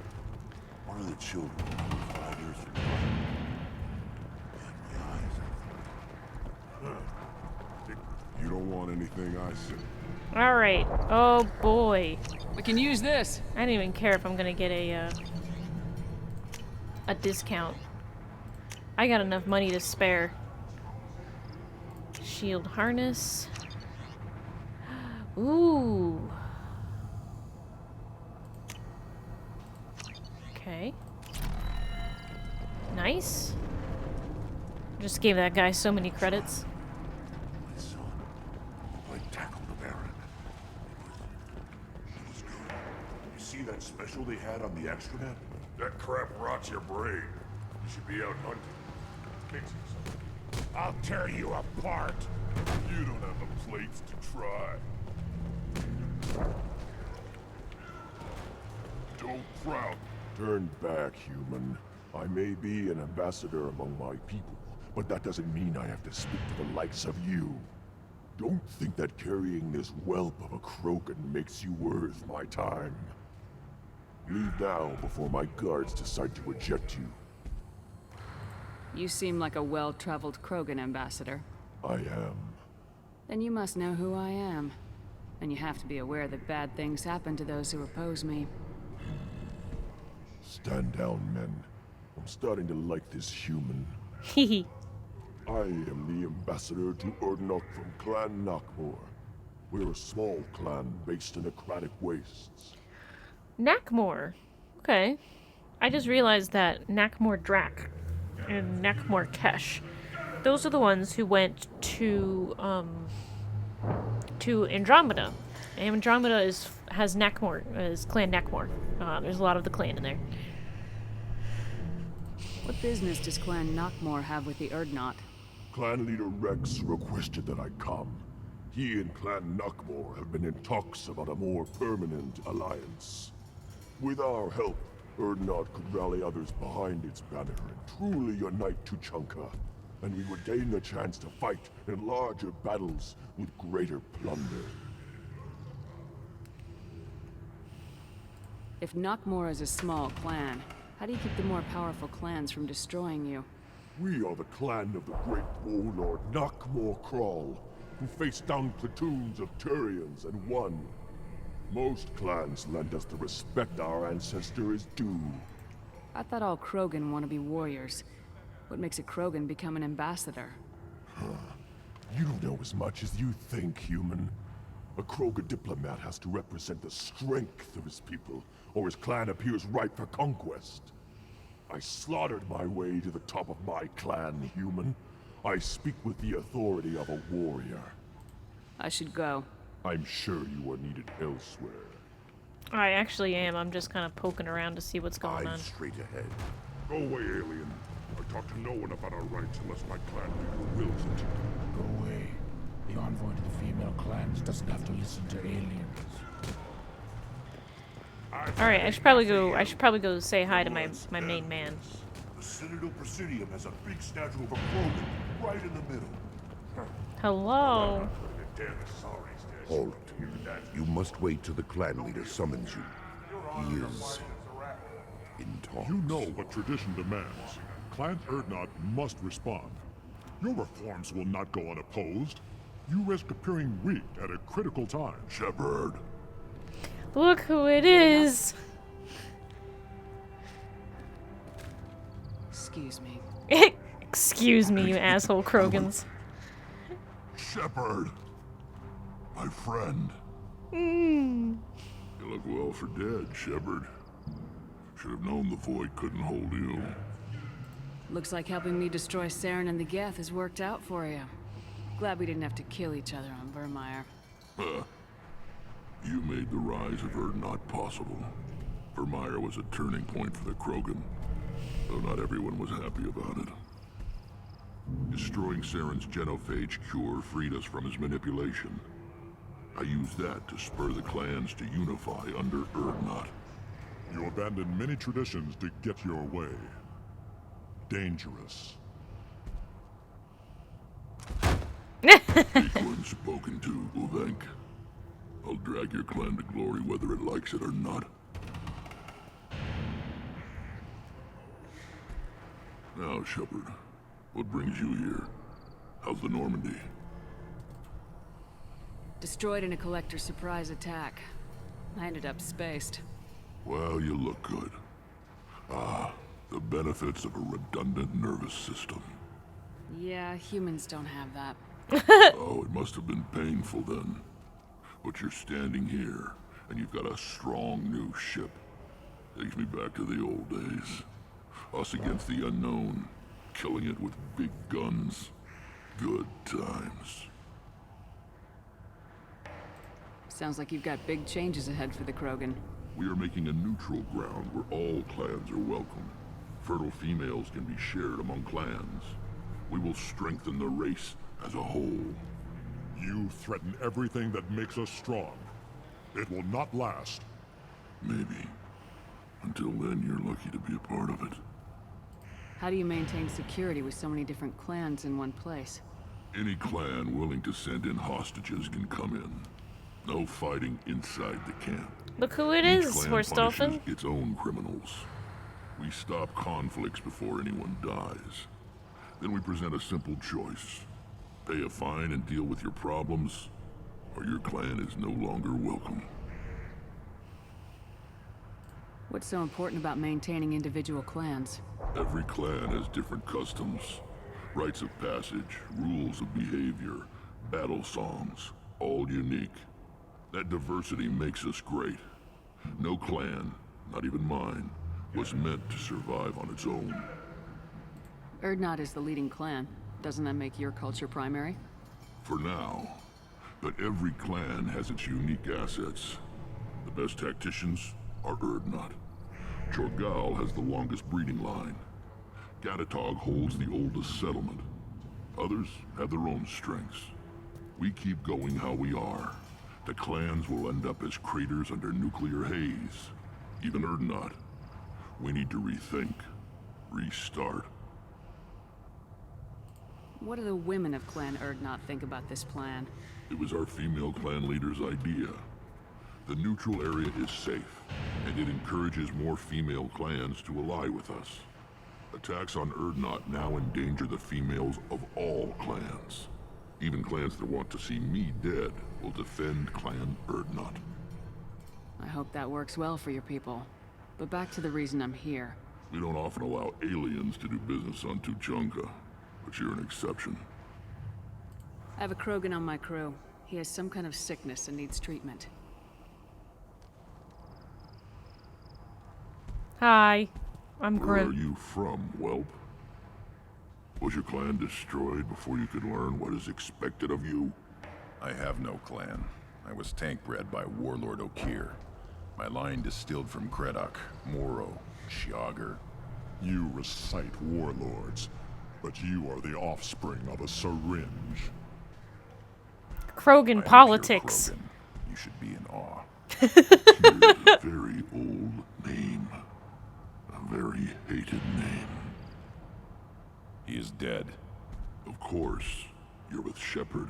C: One of the children, 5 years from now. My eyes. You don't want anything I said.
A: Alright. Oh boy.
D: We can use this.
A: I don't even care if I'm gonna get a discount. I got enough money to spare. Shield harness. Ooh. Okay. Nice. Just gave that guy so many credits.
C: My son, I tackled the Baron. It was good. You see that special they had on the extranet? That crap rots your brain. You should be out hunting. Fix it.
L: I'll tear you apart. You don't have the plates to try. Don't frown.
C: Turn back, human. I may be an ambassador among my people, but that doesn't mean I have to speak to the likes of you. Don't think that carrying this whelp of a Krogan makes you worth my time. Leave now before my guards decide to eject you.
F: You seem like a well-traveled Krogan ambassador.
C: I am.
F: Then you must know who I am. And you have to be aware that bad things happen to those who oppose me.
C: Stand down, men. I'm starting to like this human.
A: Hehe.
C: I am the ambassador to Erdnot from Clan Nakmor. We're a small clan based in aquatic wastes.
A: Nakmor. Okay. I just realized that Nakmor Drak and Nakmor Kesh, those are the ones who went to Andromeda. And Andromeda has Nakmor, is Clan Nakmor. There's a lot of the clan in there.
F: What business does Clan Nakmor have with the Erdnot?
C: Clan leader Rex requested that I come. He and Clan Nakmor have been in talks about a more permanent alliance. With our help, Erdnot could rally others behind its banner and truly unite Tuchanka, and we would gain the chance to fight in larger battles with greater plunder.
F: If Nakmor is a small clan, how do you keep the more powerful clans from destroying you?
C: We are the clan of the great warlord Nakmor Krawl, who faced down platoons of Turians and won. Most clans lend us the respect our ancestor is due.
F: I thought all Krogan want to be warriors. What makes a Krogan become an ambassador?
C: You don't know as much as you think, human. A Krogan diplomat has to represent the strength of his people, or his clan appears ripe for conquest. I slaughtered my way to the top of my clan, human. I speak with the authority of a warrior.
F: I should go.
C: I'm sure you are needed elsewhere.
A: I actually am. I'm just kind of poking around to see what's going on.
C: Eyes straight ahead. Go away, alien. I talk to no one about our rights unless my clan leader wills it.
L: Go away. The envoy to the female clans doesn't have to listen to aliens.
A: Alright, I should probably go say hi to my main man.
C: The Citadel Presidium has a big statue of a Krogan right in the middle.
A: Hello.
C: Damn, sorry's dead. Halt. You must wait till the clan leader summons you. He is in talks.
M: You know what tradition demands. Clan Erdnot must respond. Your reforms will not go unopposed. You risk appearing weak at a critical time.
C: Shepard.
A: Look who it is.
F: Excuse me.
A: Excuse me, you asshole Krogans.
C: Shepard. My friend.
A: Mm.
C: You look well for dead, Shepard. Should have known the void couldn't hold you.
F: Looks like helping me destroy Saren and the Geth has worked out for you. Glad we didn't have to kill each other on Vermeer.
C: You made the rise of Erdnot possible. Vermeer was a turning point for the Krogan, though not everyone was happy about it. Destroying Saren's genophage cure freed us from his manipulation. I used that to spur the clans to unify under Erdnot.
M: You abandoned many traditions to get your way. Dangerous.
C: Equal spoken to, Uvenk. I'll drag your clan to glory whether it likes it or not. Now, Shepard, what brings you here? How's the Normandy?
F: Destroyed in a collector surprise attack. I ended up spaced.
C: Well, you look good. Ah, the benefits of a redundant nervous system.
F: Yeah, humans don't have that.
C: Oh, it must have been painful then. But you're standing here, and you've got a strong new ship. Takes me back to the old days. Us against the unknown, killing it with big guns. Good times.
F: Sounds like you've got big changes ahead for the Krogan.
C: We are making a neutral ground where all clans are welcome. Fertile females can be shared among clans. We will strengthen the race as a whole.
M: You threaten everything that makes us strong. It will not last.
C: Maybe. Until then, you're lucky to be a part of it.
F: How do you maintain security with so many different clans in one place?
C: Any clan willing to send in hostages can come in. No fighting inside the camp.
A: Look who it
C: Each
A: is,
C: clan
A: Horse Dolphin.
C: punishes its own criminals. We stop conflicts before anyone dies. Then we present a simple choice. Pay a fine and deal with your problems, or your clan is no longer welcome.
F: What's so important about maintaining individual clans?
C: Every clan has different customs, rites of passage, rules of behavior, battle songs, all unique. That diversity makes us great. No clan, not even mine, was meant to survive on its own.
F: Erdnot is the leading clan. Doesn't that make your culture primary?
C: For now. But every clan has its unique assets. The best tacticians are Erdnot. Jorgal has the longest breeding line. Gatatog holds the oldest settlement. Others have their own strengths. We keep going how we are. The clans will end up as craters under nuclear haze. Even Erdnot. We need to rethink. Restart.
F: What do the women of Clan Erdnot think about this plan?
C: It was our female clan leader's idea. The neutral area is safe, and it encourages more female clans to ally with us. Attacks on Erdnot now endanger the females of all clans. Even clans that want to see me dead will defend Clan Erdnot.
F: I hope that works well for your people. But back to the reason I'm here.
C: We don't often allow aliens to do business on Tuchanka, but you're an exception.
F: I have a Krogan on my crew. He has some kind of sickness and needs treatment.
A: Hi, I'm
C: Where
A: Groot.
C: are you from, whelp? Was your clan destroyed before you could learn what is expected of you?
L: I have no clan. I was tank bred by Warlord Okir. My line distilled from Gredok, Moro, Shiagar.
M: You recite warlords, but you are the offspring of a syringe.
A: Krogan politics.
L: Krogan. You should be in awe.
C: Here's a very old name. A very hated name.
L: He is dead.
C: Of course. You're with Shepard.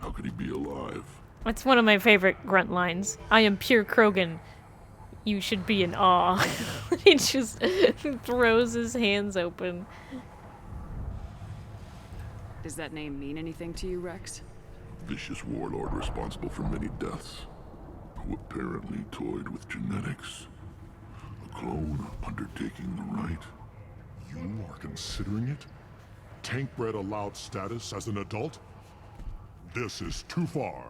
C: How could he be alive?
A: That's one of my favorite grunt lines. I am pure Krogan. You should be in awe. He just throws his hands open.
F: Does that name mean anything to you, Rex?
C: Vicious warlord responsible for many deaths, who apparently toyed with genetics. A clone undertaking the right.
M: You are considering it? Tankbred allowed status as an adult? This is too far.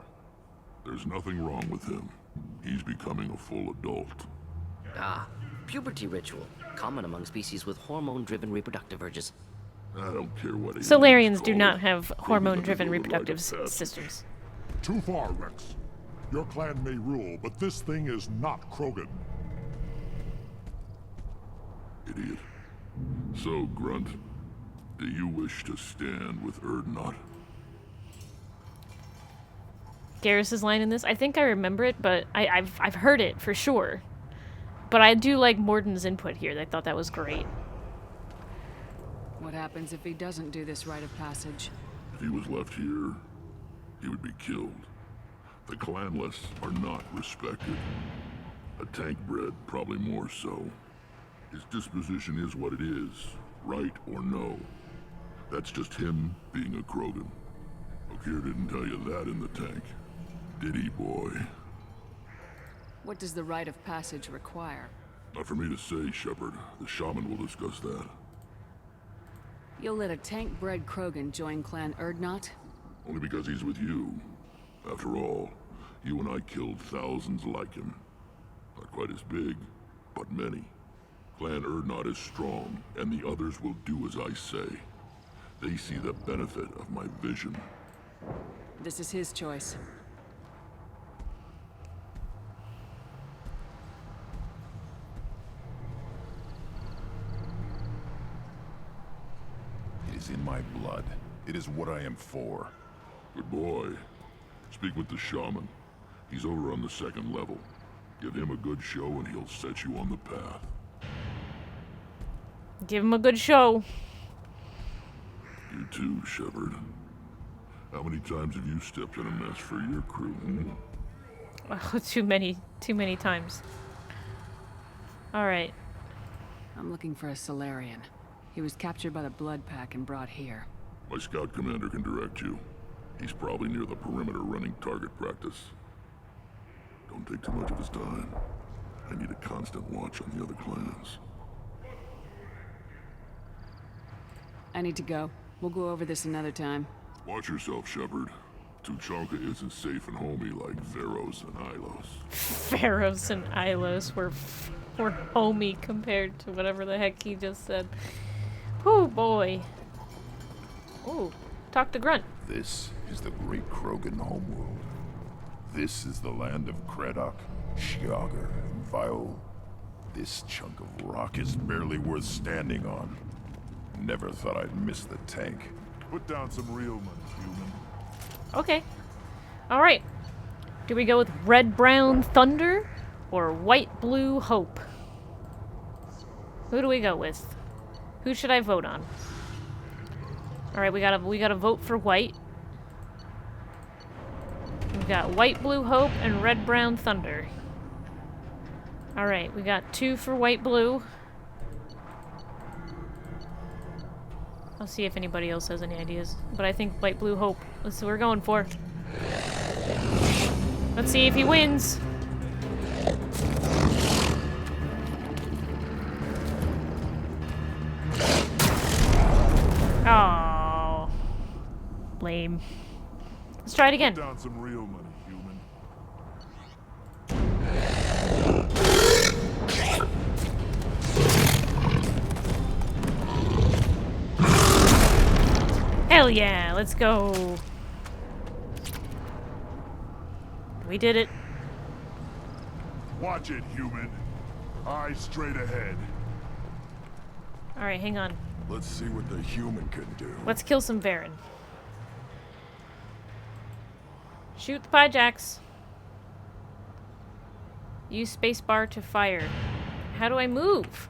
C: There's nothing wrong with him. He's becoming a full adult.
J: Ah, puberty ritual. Common among species with hormone-driven reproductive urges.
C: I don't care what it is.
A: Solarians do not have hormone-driven reproductive systems.
M: Too far, Rex. Your clan may rule, but this thing is not Krogan.
C: Idiot. So, Grunt, do you wish to stand with Erdnot?
A: Garrus's line in this, I think I remember it, but I've heard it for sure. But I do like Morden's input here. I thought that was great.
F: What happens if he doesn't do this rite of passage?
C: If he was left here, he would be killed. The clanless are not respected. A Tankbred probably more so. His disposition is what it is, right or no. That's just him being a Krogan. Okeer didn't tell you that in the tank. Did he, boy?
F: What does the rite of passage require?
C: Not for me to say, Shepard. The shaman will discuss that.
F: You'll let a tank-bred Krogan join Clan Erdnot?
C: Only because he's with you. After all, you and I killed thousands like him. Not quite as big, but many. Clan Erdnot is strong, and the others will do as I say. They see the benefit of my vision.
F: This is his choice.
L: It is in my blood. It is what I am for.
C: Good boy. Speak with the shaman. He's over on the second level. Give him a good show and he'll set you on the path.
A: Give him a good show.
C: You too, Shepard. How many times have you stepped in a mess for your crew?
A: Oh, too many times. Alright.
F: I'm looking for a Solarian. He was captured by the Blood Pack and brought here.
C: My scout commander can direct you. He's probably near the perimeter running target practice. Don't take too much of his time. I need a constant watch on the other clans.
F: I need to go. We'll go over this another time.
C: Watch yourself, Shepard. Tuchanka isn't safe and homey like Pharaohs and Ilos.
A: Pharaohs and Ilos were homey compared to whatever the heck he just said. Oh boy. Oh, talk to Grunt.
L: This is the great Krogan homeworld. This is the land of Creddock, Shiaga, and Viol. This chunk of rock is barely worth standing on. Never thought I'd miss the tank.
M: Put down some real money, human.
A: Okay. Alright. Do we go with red-brown thunder or white-blue hope? Who do we go with? Who should I vote on? Alright, we gotta vote for white. We've got white-blue hope and red-brown thunder. Alright, we got 2 for white-blue. I'll see if anybody else has any ideas. But I think white, blue, hope. That's what we're going for. Let's see if he wins. Oh, lame. Let's try it again.
M: Put down some real money, human.
A: Hell yeah, let's go. We did it.
M: Watch it, human. Eyes straight ahead.
A: Alright, hang on.
L: Let's see what the human can do.
A: Let's kill some Varen. Shoot the Pyjacks. Use spacebar to fire. How do I move?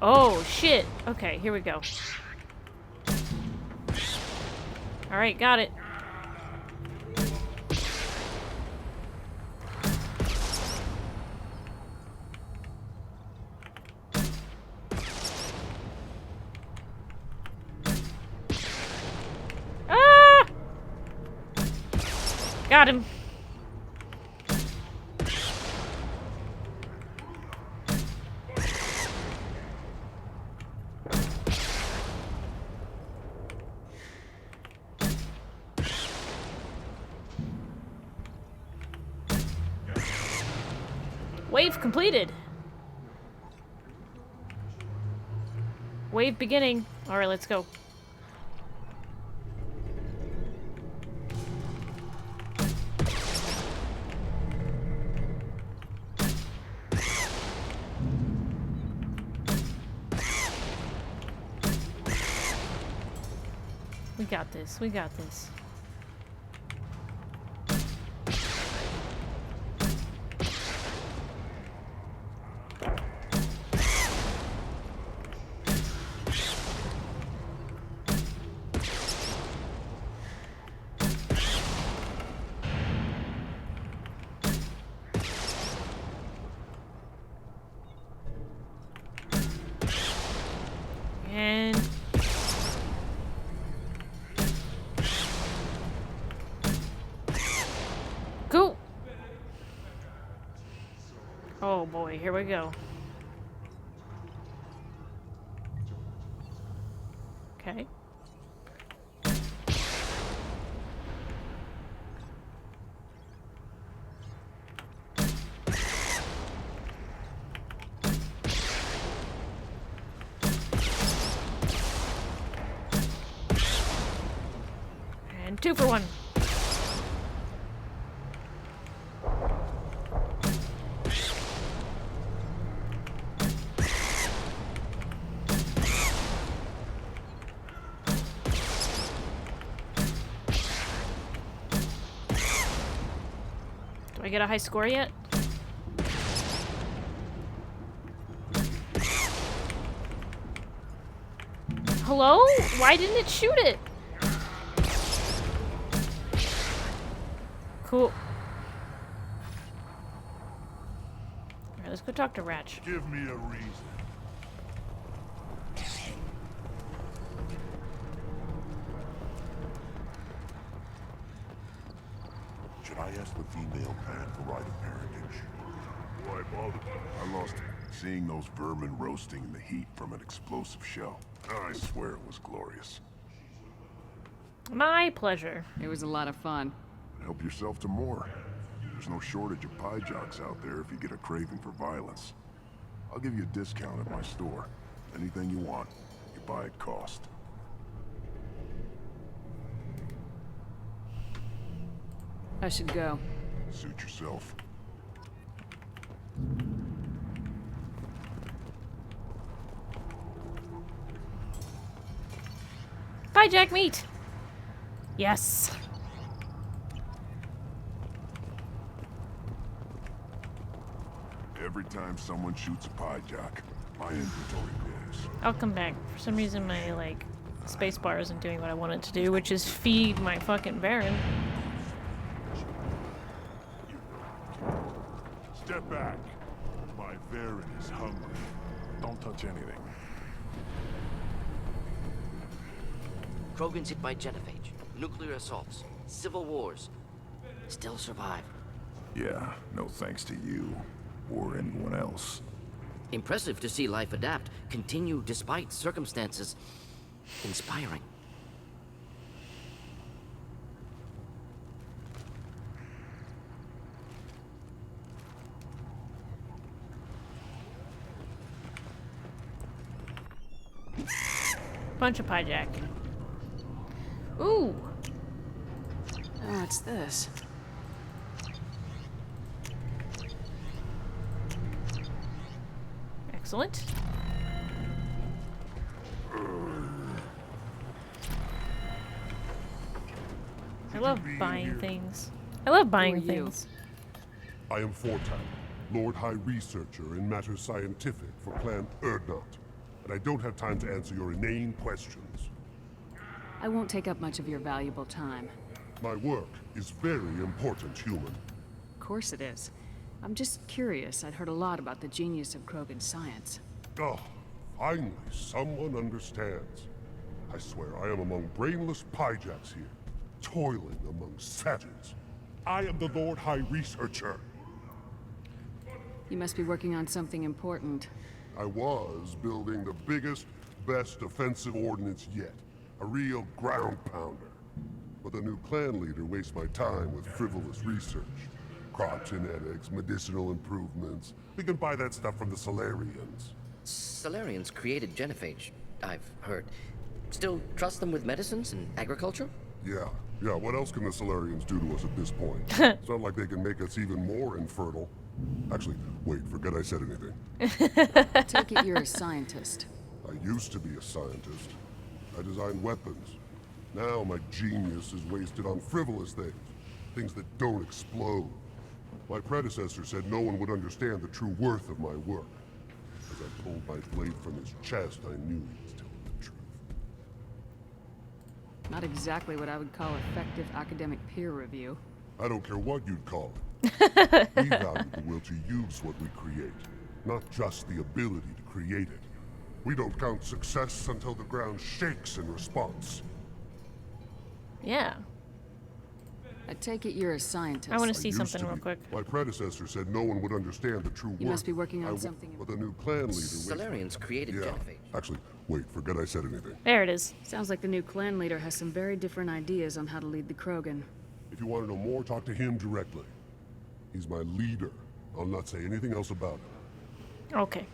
A: Oh, shit. Okay, here we go. Alright, got it. Got him. Wave completed. Wave beginning. Alright, let's go. We got this. We got this. And go. Oh boy, here we go. Okay. And 2 for 1. Do I get a high score yet? Hello? Why didn't it shoot it? Cool. Alright, let's go talk to Ratch.
C: Give me a reason. Should I ask the female plant for rite of parentage? Why bother? I lost seeing those vermin roasting in the heat from an explosive shell. I swear it was glorious.
A: My pleasure.
F: It was a lot of fun.
C: Help yourself to more. There's no shortage of pie jocks out there if you get a craving for violence. I'll give you a discount at my store. Anything you want, you buy at cost.
F: I should go.
C: Suit yourself.
A: Bye, Jack Meat. Yes.
C: Every time someone shoots a pie jock, my inventory grows.
A: I'll come back. For some reason, my, like, space bar isn't doing what I want it to do, which is feed my fucking Baron.
C: Step back. My Baron is hungry. Don't touch anything.
J: Krogan's hit by genophage, nuclear assaults, civil wars. Still survive.
L: Yeah, no thanks to you. Or anyone else.
J: Impressive to see life adapt, continue despite circumstances. Inspiring.
A: Bunch of pie jack. Ooh.
B: Oh, it's this.
A: Excellent. I love buying things. I love buying things.
M: I am Fortan, Lord High Researcher in matters scientific for Clan Erdnot, and I don't have time to answer your inane questions.
F: I won't take up much of your valuable time.
M: My work is very important, human.
F: Of course it is. I'm just curious. I'd heard a lot about the genius of Krogan science.
M: Oh, finally, someone understands. I swear I am among brainless piejacks here, toiling among savages. I am the Lord High Researcher.
F: You must be working on something important.
M: I was building the biggest, best offensive ordnance yet. A real ground pounder. But the new clan leader wastes my time with frivolous research. Crop genetics, medicinal improvements. We can buy that stuff from the Solarians.
J: Solarians created genophage, I've heard. Still trust them with medicines and agriculture?
M: Yeah. What else can the Solarians do to us at this point? It's not like they can make us even more infertile. Actually, wait, forget I said anything.
F: I take it you're a scientist.
M: I used to be a scientist. I designed weapons. Now my genius is wasted on frivolous things. Things that don't explode. My predecessor said no one would understand the true worth of my work. As I pulled my blade from his chest, I knew he was telling the truth.
F: Not exactly what I would call effective academic peer review.
M: I don't care what you'd call it. We value the will to use what we create, not just the ability to create it. We don't count success until the ground shakes in response.
A: Yeah.
F: I take it you're a scientist.
A: I want to see something real quick.
M: My predecessor said no one would understand the true worth.
F: You must be working on something.
M: But the new clan leader.
J: Solarians created genophage.
M: Actually, wait, forget I said anything.
A: There it is.
F: Sounds like the new clan leader has some very different ideas on how to lead the Krogan.
M: If you want to know more, talk to him directly. He's my leader. I'll not say anything else about him.
A: Okay.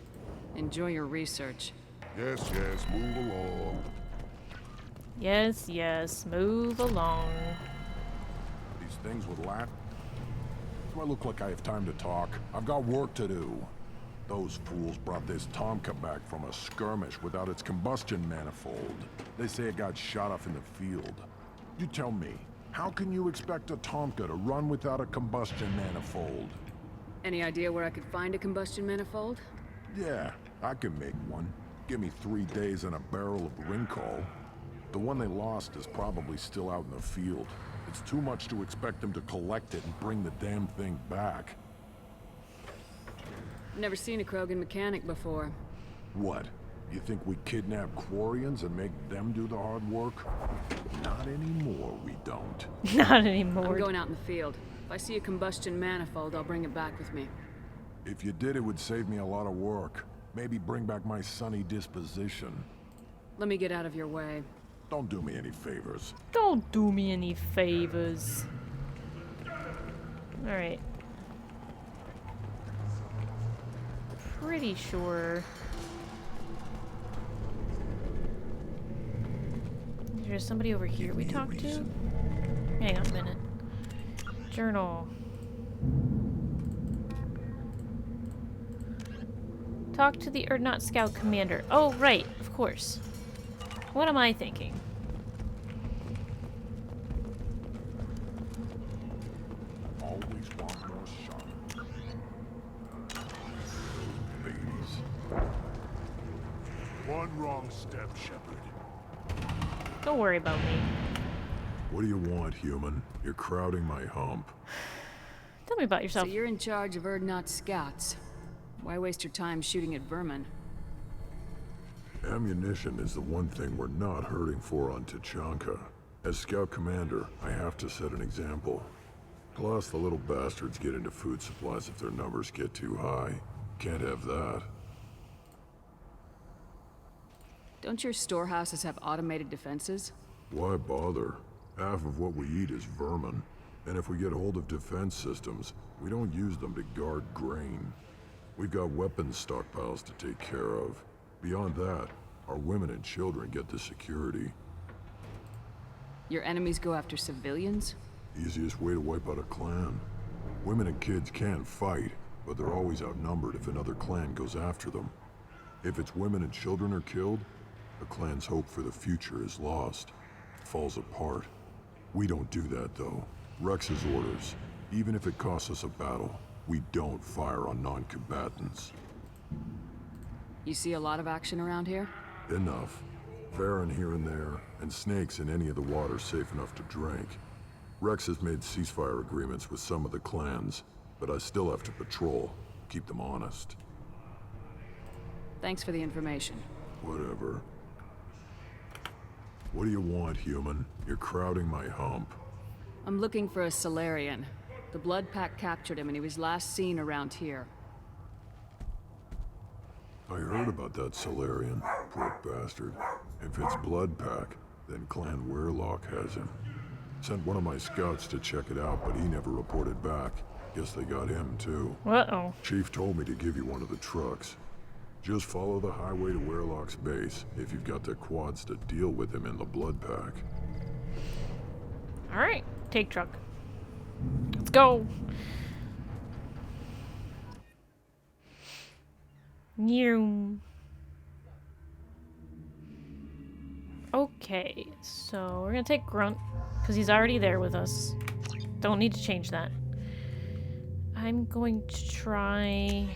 F: Enjoy your research.
M: Yes, move along.
A: Yes, move along.
N: These things with lat. Do I look like I have time to talk? I've got work to do. Those fools brought this Tomka back from a skirmish without its combustion manifold. They say it got shot off in the field. You tell me, how can you expect a Tomka to run without a combustion manifold?
F: Any idea where I could find a combustion manifold?
N: Yeah, I can make one. Give me 3 days and a barrel of Rincol. The one they lost is probably still out in the field. It's too much to expect them to collect it and bring the damn thing back.
F: Never seen a Krogan mechanic before.
N: What? You think we kidnap Quarians and make them do the hard work? Not anymore, we don't.
A: Not anymore.
F: I'm going out in the field. If I see a combustion manifold, I'll bring it back with me.
N: If you did, it would save me a lot of work. Maybe bring back my sunny disposition.
F: Let me get out of your way.
N: Don't do me any favors.
A: Don't do me any favors. Alright. Pretty sure. There's somebody over here we talked to? Hang on a minute. Journal. Talk to the Urdnot Scout Commander. Oh, right, of course. What am I thinking?
N: Always want more shot. Babies.
M: One wrong step, Shepard.
A: Don't worry about me.
N: What do you want, human? You're crowding my hump.
A: Tell me about yourself.
F: So you're in charge of Urdnot Scouts. Why waste your time shooting at vermin?
N: Ammunition is the one thing we're not hurting for on Tachanka. As Scout Commander, I have to set an example. Plus, the little bastards get into food supplies if their numbers get too high. Can't have that.
F: Don't your storehouses have automated defenses?
N: Why bother? Half of what we eat is vermin. And if we get hold of defense systems, we don't use them to guard grain. We've got weapons stockpiles to take care of. Beyond that, our women and children get the security.
F: Your enemies go after civilians?
N: Easiest way to wipe out a clan. Women and kids can fight, but they're always outnumbered if another clan goes after them. If its women and children are killed, the clan's hope for the future is lost. Falls apart. We don't do that, though. Rex's orders. Even if it costs us a battle, we don't fire on non-combatants.
F: You see a lot of action around here?
N: Enough. Varen here and there, and snakes in any of the water safe enough to drink. Rex has made ceasefire agreements with some of the clans, but I still have to patrol, keep them honest.
F: Thanks for the information.
N: Whatever. What do you want, human? You're crowding my hump.
F: I'm looking for a Solarian. The Blood Pack captured him and he was last seen around here.
N: I heard about that Solarian, poor bastard. If it's Blood Pack, then Clan Weirlock has him. Sent one of my scouts to check it out, but he never reported back. Guess they got him too.
A: Uh-oh.
N: Chief told me to give you one of the trucks. Just follow the highway to Weirlock's base if you've got the quads to deal with him in the Blood Pack.
A: Alright, take truck. Let's go. New. Okay, so we're gonna take Grunt, because he's already there with us. Don't need to change that. I'm going to try...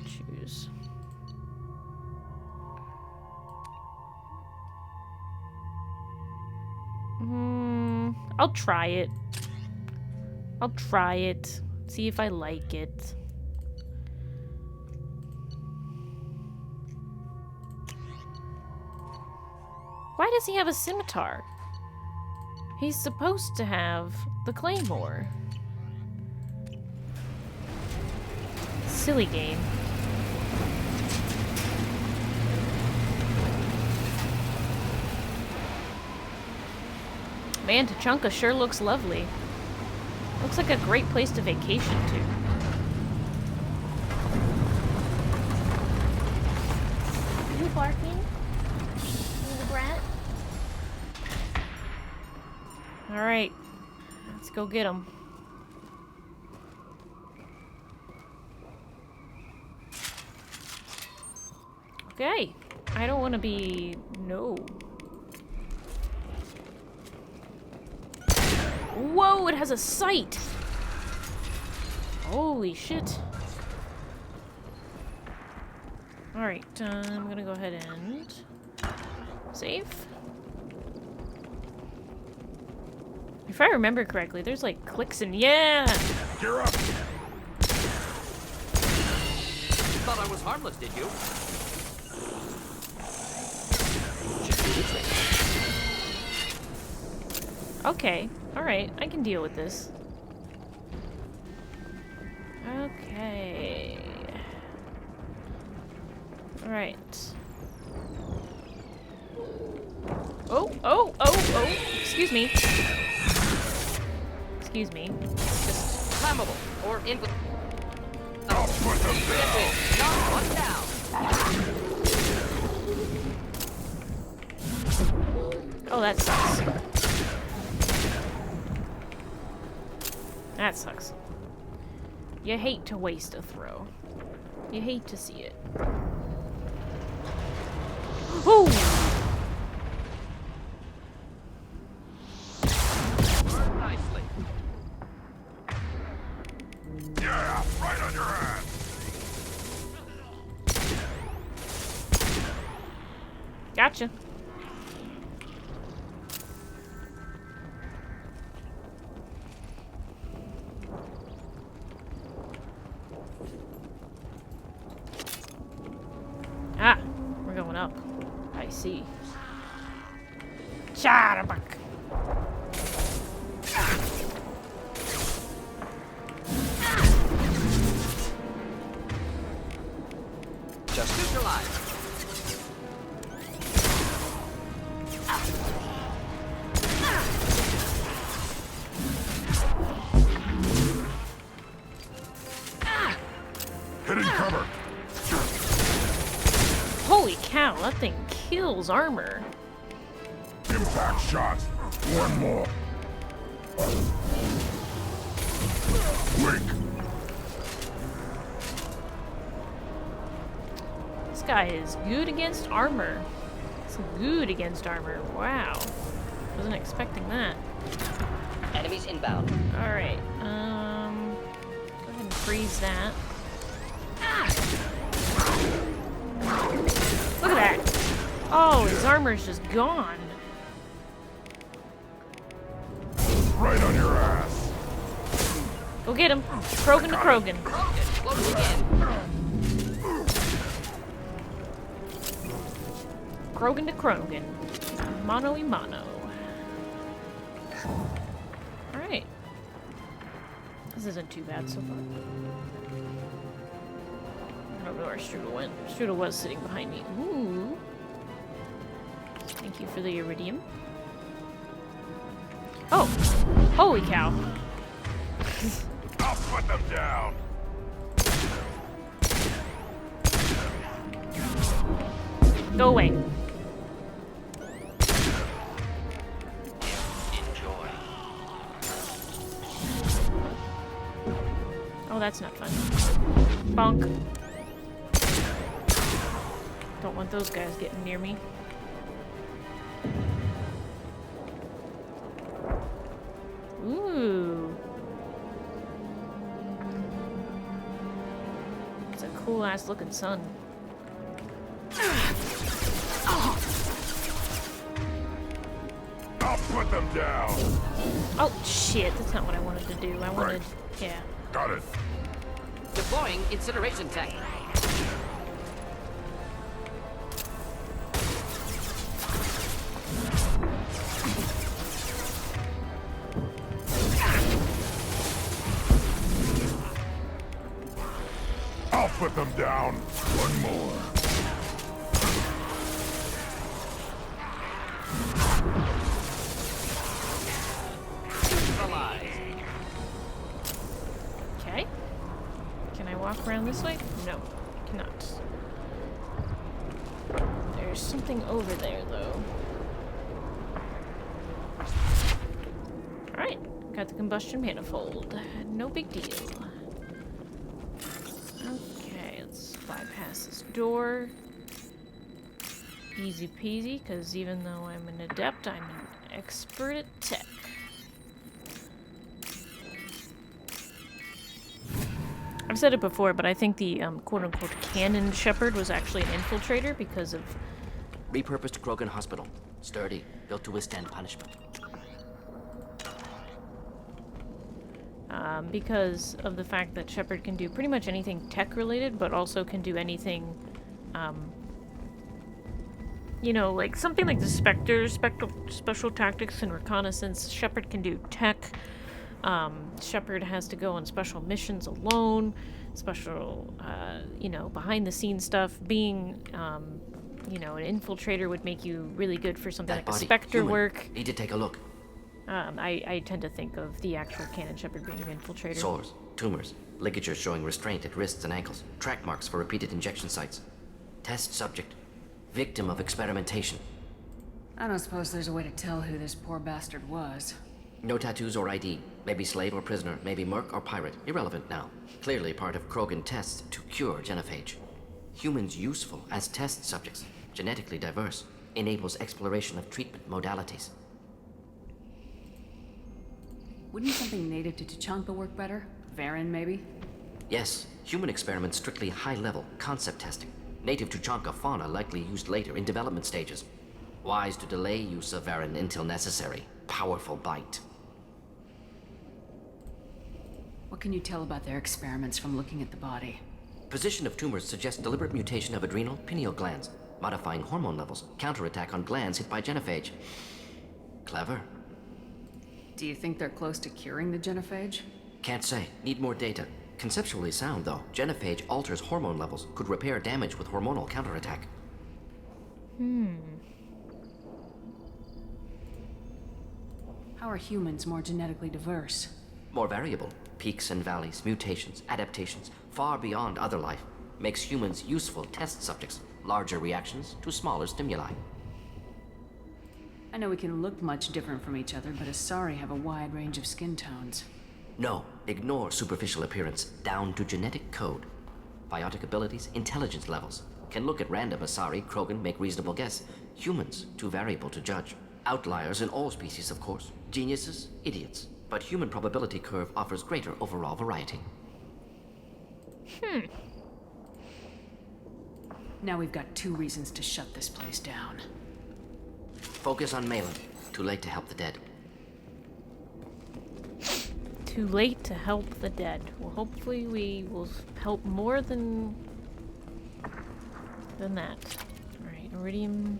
A: choose. I'll try it. I'll try it. See if I like it. Why does he have a scimitar? He's supposed to have the claymore. Silly game. Man, Tachanka sure looks lovely. Looks like a great place to vacation to.
O: You barking? You brat?
A: Alright. Let's go get him. Okay. I don't want to be... No. Whoa, it has a sight! Holy shit. Alright, I'm gonna go ahead and... save. If I remember correctly, there's like clicks and... Yeah!
C: Gear up!
H: Thought I was harmless, did you?
A: Okay, alright, I can deal with this. Okay. Alright. Oh! Excuse me. Excuse me. Just
H: Flammable or in.
C: I'll put them down!
H: Knock one down!
A: Oh, that sucks. That sucks. You hate to waste a throw. You hate to see it. Ooh!
H: Nicely.
C: Yeah, right on your ass!
A: Gotcha. Ah, we're going up. I see. Chatterbug.
H: Just neutralized.
C: Hitting cover!
A: Holy cow, that thing kills armor.
C: Impact shot! One more! Blink!
A: This guy is good against armor. It's good against armor. Wow. Wasn't expecting that.
J: Enemies inbound.
A: Alright, go ahead and freeze that. Look at that! Oh, his armor's just gone.
C: Right on your ass!
A: Go get him. Krogan to Krogan.
H: Close again.
A: Krogan to Krogan. Mano y mano. Alright. This isn't too bad so far. I don't know where Strudel went. Strudel was sitting behind me. Ooh. Thank you for the iridium. Oh! Holy cow!
C: I'll put them down!
A: Go away.
H: Enjoy.
A: Oh, that's not fun. Bonk. Don't want those guys getting near me. Ooh. It's a cool ass looking sun.
C: I'll put them down!
A: Oh shit, that's not what I wanted to do. I wanted, yeah.
C: Got it.
H: Deploying incineration tank.
C: I'll put them down. One more.
A: Okay. Can I walk around this way? No, cannot. There's something over there, though. Alright, got the combustion manifold. No big deal. Okay, let's bypass this door. Easy peasy, because even though I'm an adept, I'm an expert at tech. I've said it before, but I think the quote-unquote canon Shepard was actually an infiltrator because of...
J: Repurposed Krogan Hospital. Sturdy, built to withstand punishment.
A: Because of the fact that Shepard can do pretty much anything tech-related, but also can do anything, you know, like something like the Spectre, Special Tactics and Reconnaissance. Shepard can do tech. Shepard has to go on special missions alone, special, you know, behind-the-scenes stuff. Being, you know, an infiltrator would make you really good for something like a Spectre work.
J: Need to take a look.
A: I tend to think of the actual canon Shepard being an infiltrator.
J: Sores, tumors, ligatures showing restraint at wrists and ankles, track marks for repeated injection sites. Test subject, victim of experimentation.
F: I don't suppose there's a way to tell who this poor bastard was.
J: No tattoos or ID. Maybe slave or prisoner, maybe merc or pirate. Irrelevant now. Clearly part of Krogan tests to cure genophage. Humans useful as test subjects, genetically diverse, enables exploration of treatment modalities.
F: Wouldn't something native to Tuchanka work better? Varen, maybe?
J: Yes, human experiments strictly high-level, concept testing. Native Tuchanka fauna likely used later in development stages. Wise to delay use of Varen until necessary. Powerful bite.
F: What can you tell about their experiments from looking at the body?
J: Position of tumors suggests deliberate mutation of adrenal, pineal glands, modifying hormone levels, counterattack on glands hit by genophage. Clever.
F: Do you think they're close to curing the genophage?
J: Can't say. Need more data. Conceptually sound, though. Genophage alters hormone levels, could repair damage with hormonal counterattack.
F: How are humans more genetically diverse?
J: More variable. Peaks and valleys, mutations, adaptations, far beyond other life. Makes humans useful test subjects. Larger reactions to smaller stimuli.
F: I know we can look much different from each other, but Asari have a wide range of skin tones.
J: No, ignore superficial appearance, down to genetic code. Biotic abilities, intelligence levels. Can look at random Asari, Krogan, make reasonable guess. Humans, too variable to judge. Outliers in all species, of course. Geniuses, idiots. But human probability curve offers greater overall variety.
F: Now we've got 2 reasons to shut this place down.
J: Focus on Malin. Too late to help the dead.
A: Too late to help the dead. Well, hopefully we will help more than that. Alright, iridium.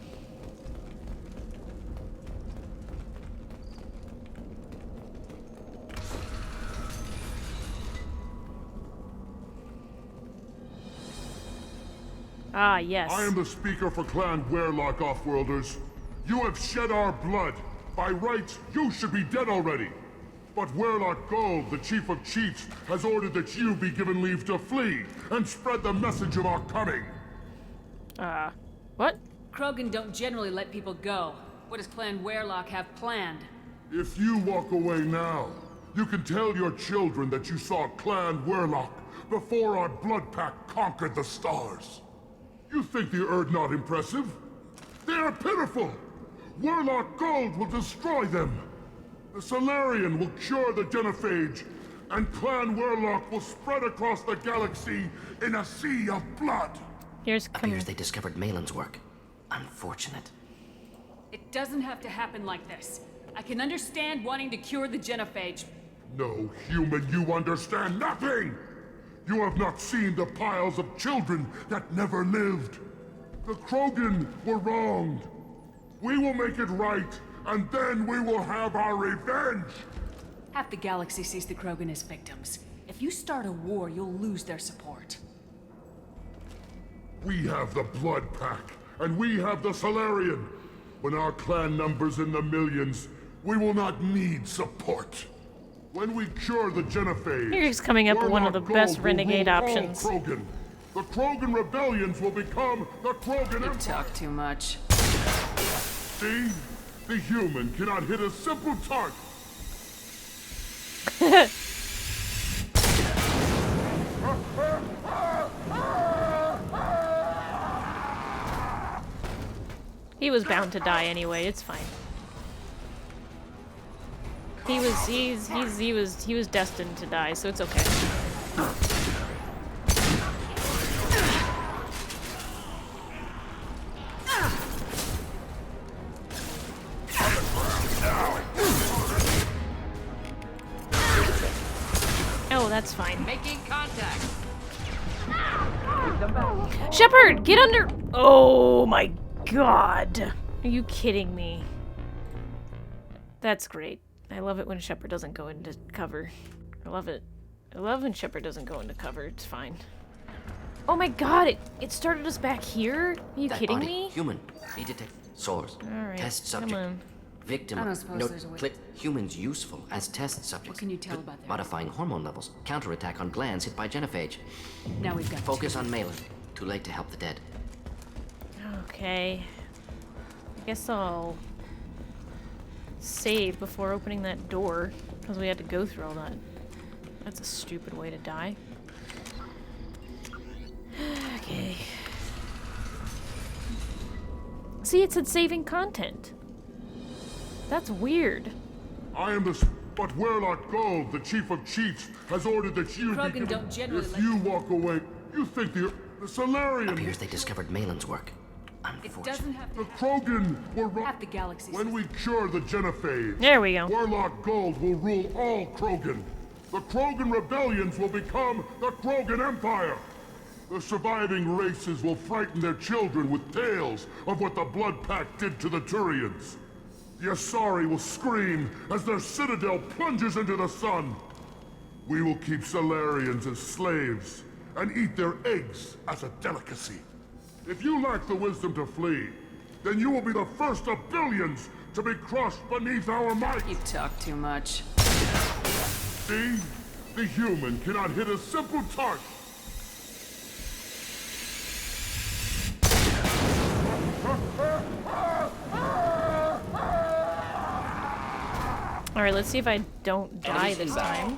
A: Ah, yes.
M: I am the speaker for Clan Werlock, Offworlders. You have shed our blood. By rights, you should be dead already. But Werlock Gold, the Chief of Chiefs, has ordered that you be given leave to flee and spread the message of our coming.
A: What?
F: Krogan don't generally let people go. What does Clan Werlock have planned?
M: If you walk away now, you can tell your children that you saw Clan Werlock before our blood pack conquered the stars. You think the Erd not impressive? They are pitiful! Werlock Gold will destroy them! The Solarian will cure the genophage, and Clan Werlock will spread across the galaxy in a sea of blood!
J: Appears they discovered Malin's work. Unfortunate.
F: It doesn't have to happen like this. I can understand wanting to cure the genophage.
M: No, human, you understand nothing! You have not seen the piles of children that never lived. The Krogan were wronged. We will make it right, and then we will have our revenge!
F: Half the galaxy sees the Krogan as victims. If you start a war, you'll lose their support.
M: We have the Blood Pack, and we have the Solarian. When our clan numbers in the millions, we will not need support. When we cure the genophage,
A: Here's coming up with one of the best
M: Gold
A: renegade
M: will rule all
A: options.
M: Krogan. The Krogan rebellions will become the Krogan Empire.
F: You talk too much.
M: See? The human cannot hit a simple target.
A: He was bound to die anyway, it's fine. He was destined to die, so it's okay. Oh, that's fine.
H: Making contact.
A: Shepard, get under. Oh my god. Are you kidding me? That's great. I love it when Shepard doesn't go into cover. I love it. I love when Shepard doesn't go into cover. It's fine. Oh my god, it started us back here? Are you kidding
J: body,
A: me?
J: Human. Need detect source.
A: Alright,
J: Test
A: come
J: subject.
A: on.
J: Victim.
F: I don't suppose
J: Note,
F: there's a way-
J: click humans useful as test subjects.
F: What can you tell
J: Click
F: about that?
J: modifying hormone levels. Counterattack on glands hit by genophage.
F: Now we've got
J: Focus on Malin. Too late to help the dead.
A: Okay. I guess I'll save before opening that door, because we had to go through all that. That's a stupid way to die. Okay. See, it said saving content. That's weird.
M: I am the... But Werlock Gold, the Chief of Chiefs, has ordered that you
F: Krogan
M: be given...
F: don't generally
M: If
F: let
M: you walk away, you think the Solarian...
J: Appears they discovered Malin's work.
F: It doesn't have
M: The Krogan were wrong.
F: half the galaxy.
M: When we cure the genophage,
A: There we go.
M: Werlock Gold will rule all Krogan. The Krogan rebellions will become the Krogan Empire. The surviving races will frighten their children with tales of what the Blood Pack did to the Turians. The Asari will scream as their citadel plunges into the sun. We will keep Solarians as slaves and eat their eggs as a delicacy. If you lack the wisdom to flee, then you will be the first of billions to be crushed beneath our might.
F: You talk too much.
M: See? The human cannot hit a simple target.
A: Alright, let's see if I don't die this time.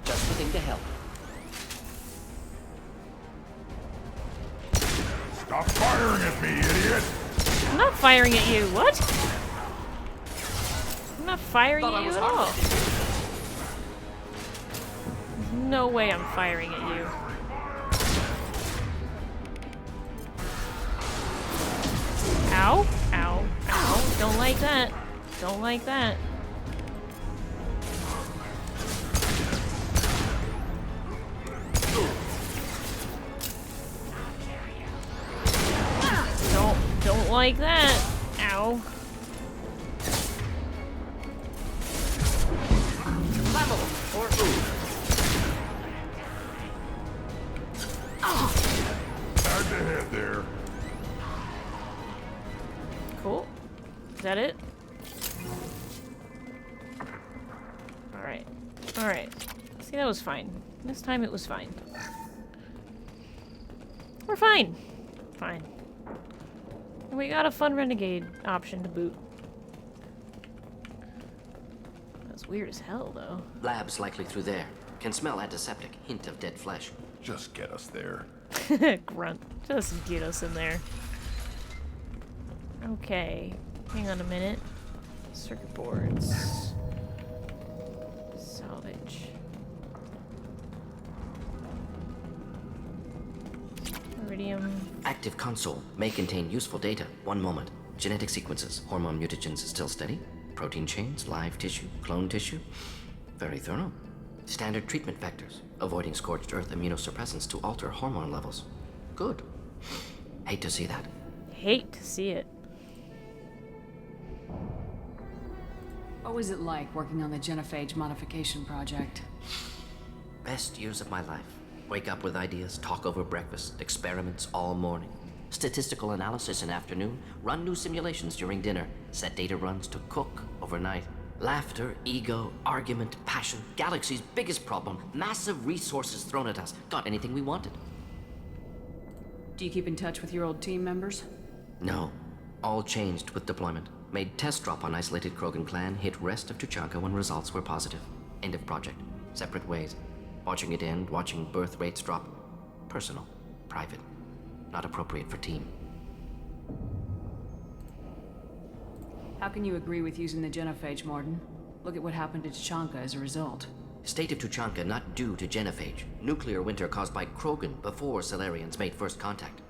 H: Just the thing to help.
M: Stop firing at me, idiot!
A: I'm not firing at you. What? I'm not firing at you at all. No way I'm firing at you. Ow. Ow. Ow. Don't like that. Don't like that. Don't like that. Ow.
H: Level or move.
A: Alright. Alright. See, that was fine. This time it was fine. We're fine. Fine. And we got a fun renegade option to boot. That's weird as hell, though.
J: Lab's likely through there. Can smell antiseptic. Hint of dead flesh.
L: Just get us there.
A: Grunt. Just get us in there. Okay. Hang on a minute. Circuit boards. Salvage. Iridium.
J: Active console may contain useful data. One moment. Genetic sequences. Hormone mutagens still steady. Protein chains. Live tissue. Clone tissue. Very thorough. Standard treatment vectors. Avoiding scorched earth immunosuppressants to alter hormone levels. Good. Hate to see that.
A: Hate to see it.
F: What was it like working on the genophage modification project?
J: Best years of my life. Wake up with ideas, talk over breakfast, experiments all morning. Statistical analysis in afternoon, run new simulations during dinner, set data runs to cook overnight. Laughter, ego, argument, passion, galaxy's biggest problem, massive resources thrown at us. Got anything we wanted.
F: Do you keep in touch with your old team members?
J: No. All changed with deployment. Made test drop on isolated Krogan clan, hit rest of Tuchanka when results were positive. End of project. Separate ways. Watching it end, watching birth rates drop. Personal. Private. Not appropriate for team.
F: How can you agree with using the genophage, Morden? Look at what happened to Tuchanka as a result.
J: State of Tuchanka not due to genophage. Nuclear winter caused by Krogan before Solarians made first contact.